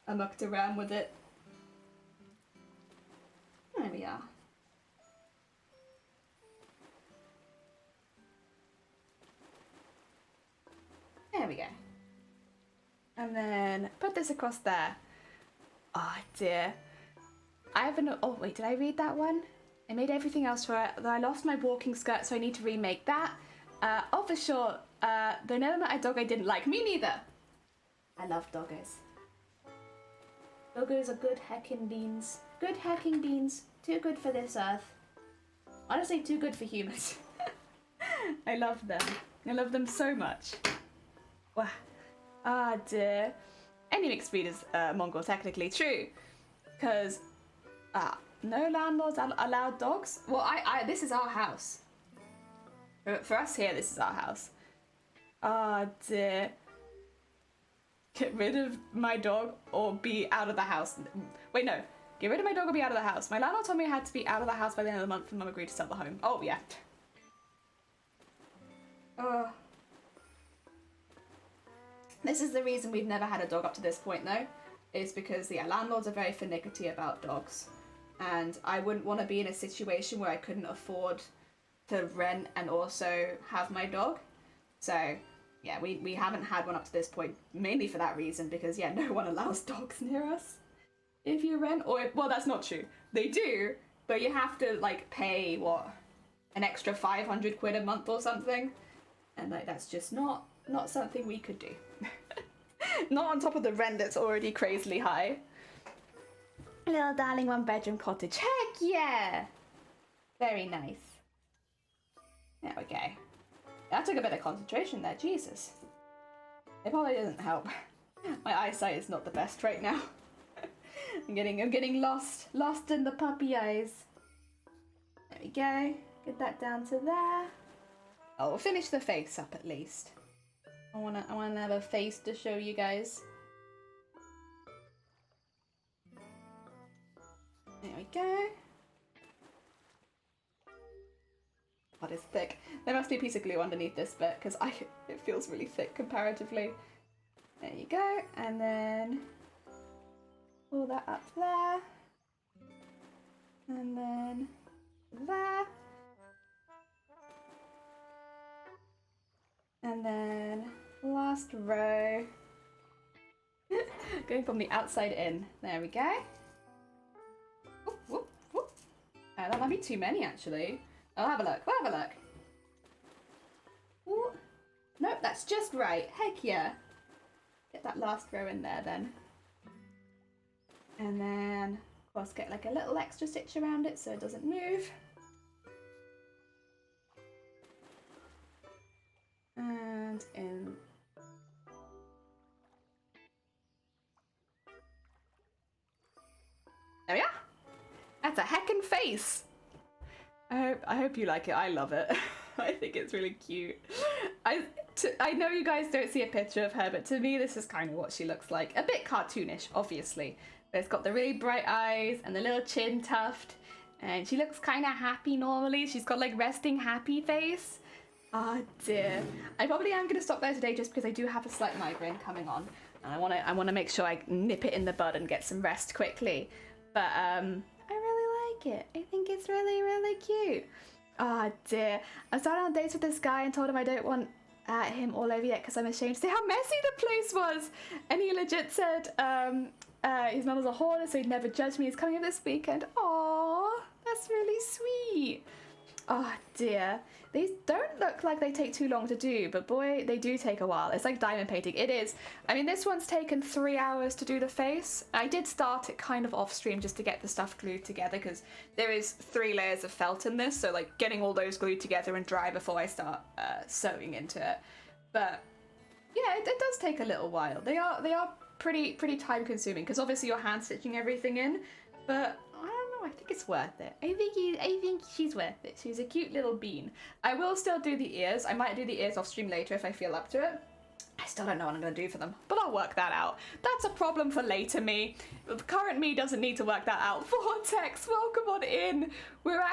I mucked around with it. There we are. There we go. And then put this across there. Oh dear. I haven't. Oh wait, did I read that one? I made everything else for it. Though I lost my walking skirt, so I need to remake that. Oh, for sure. Though never met a dog I didn't like. Me neither. I love doggos. Doggos are good heckin' beans. Good hecking beans. Too good for this earth. Honestly, too good for humans. I love them. I love them so much. Wow. Ah dear. Any mixed breed is Mongol, technically. True. Because no landlords allow dogs. Well, this is our house. For us here, this is our house. Ah dear. Get rid of my dog or be out of the house. Wait, no. Get rid of my dog or be out of the house. My landlord told me I had to be out of the house by the end of the month and Mum agreed to sell the home. Oh, yeah. This is the reason we've never had a dog up to this point, though. Is because, yeah, landlords are very finicky about dogs. And I wouldn't want to be in a situation where I couldn't afford to rent and also have my dog. So, yeah, we haven't had one up to this point, mainly for that reason, because, yeah, no one allows dogs near us. If you rent, or, well, that's not true. They do, but you have to, like, pay, what, an extra 500 quid a month or something? And, like, that's just not something we could do. Not on top of the rent that's already crazily high. Little darling one-bedroom cottage. Heck yeah! Very nice. There we go. That took a bit of concentration there, Jesus. It probably doesn't help. My eyesight is not the best right now. I'm getting lost in the puppy eyes. There we go. Get that down to there. Oh, we'll finish the face up at least. I wanna have a face to show you guys. There we go. God, it's thick. There must be a piece of glue underneath this bit because it feels really thick comparatively. There you go, and then pull that up there, and then there, and then last row. Going from the outside in. There we go. Whoop, whoop, whoop. That might be too many actually. I'll have a look. We'll have a look. Ooh. Nope, that's just right. Heck yeah. Get that last row in there then. And then, of course, get like a little extra stitch around it so it doesn't move. And in. There we are. That's a heckin' face. I hope you like it. I love it. I think it's really cute. I know you guys don't see a picture of her, but to me this is kind of what she looks like. A bit cartoonish, obviously. But it's got the really bright eyes and the little chin tuft. And she looks kind of happy normally. She's got like resting happy face. Oh dear. I probably am going to stop there today just because I do have a slight migraine coming on. And I want to make sure I nip it in the bud and get some rest quickly. But I really like it. I think it's really, really cute. Oh dear. I started on dates with this guy and told him I don't want him all over yet because I'm ashamed to say how messy the place was. And he legit said his mum was a hoarder, so he'd never judge me. He's coming up this weekend. Aww, that's really sweet. Oh dear. These don't look like they take too long to do, but boy, they do take a while. It's like diamond painting. It is. I mean, this one's taken 3 hours to do the face. I did start it kind of off stream just to get the stuff glued together because there is 3 layers of felt in this, so like getting all those glued together and dry before I start sewing into it. But yeah, it does take a little while. They are pretty time consuming because obviously you're hand stitching everything in, but I don't know, I think it's worth it. I think she's worth it. She's a cute little bean. I will still do the ears. I might do the ears off stream later if I feel up to it. I still don't know what I'm going to do for them, but I'll work that out. That's a problem for later me. The current me doesn't need to work that out. Vortex, welcome on in. We're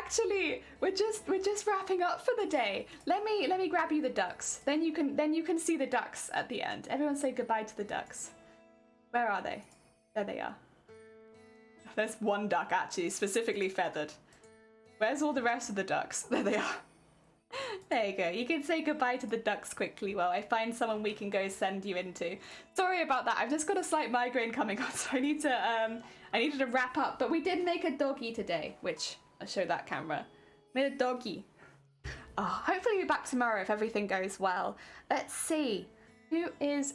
just wrapping up for the day. Let me grab you the ducks. Then you can see the ducks at the end. Everyone say goodbye to the ducks. Where are they? There they are. There's one duck actually, specifically feathered. Where's all the rest of the ducks? There they are. There you go. You can say goodbye to the ducks quickly while I find someone we can go send you into. Sorry about that. I've just got a slight migraine coming on, so I needed to wrap up. But we did make a doggy today, which I'll show that camera. Made a doggy. Oh, hopefully we'll be back tomorrow if everything goes well. Let's see. Who is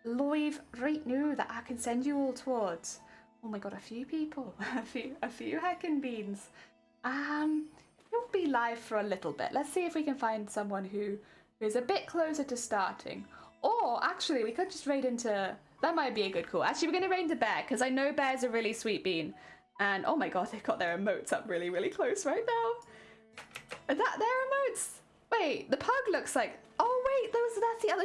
live right now that I can send you all towards? Oh my god, a few people. a few heckin' beans. We'll be live for a little bit. Let's see if we can find someone who is a bit closer to starting. Or actually, we could just raid into... That might be a good call. Actually, we're going to raid into Bear, because I know Bear's a really sweet bean. And oh my god, they've got their emotes up really, really close right now. Are that their emotes? Wait, the pug looks like... Oh wait,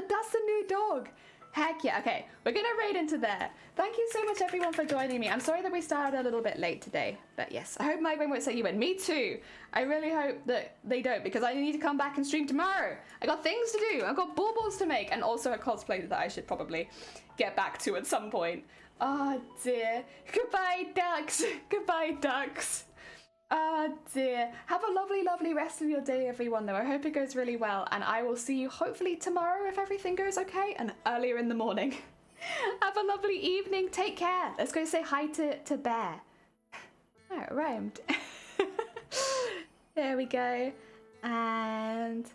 that's the new dog. Heck yeah, okay, we're gonna raid into there. Thank you so much everyone for joining me. I'm sorry that we started a little bit late today, but yes, I hope migraine won't set you in. Me too. I really hope that they don't because I need to come back and stream tomorrow. I got things to do. I've got baubles to make and also a cosplay that I should probably get back to at some point. Oh dear. Goodbye ducks. Goodbye ducks. Oh dear. Have a lovely, lovely rest of your day, everyone, though. I hope it goes really well, and I will see you hopefully tomorrow if everything goes okay, and earlier in the morning. Have a lovely evening. Take care. Let's go say hi to Bear. Oh, it rhymed. There we go. And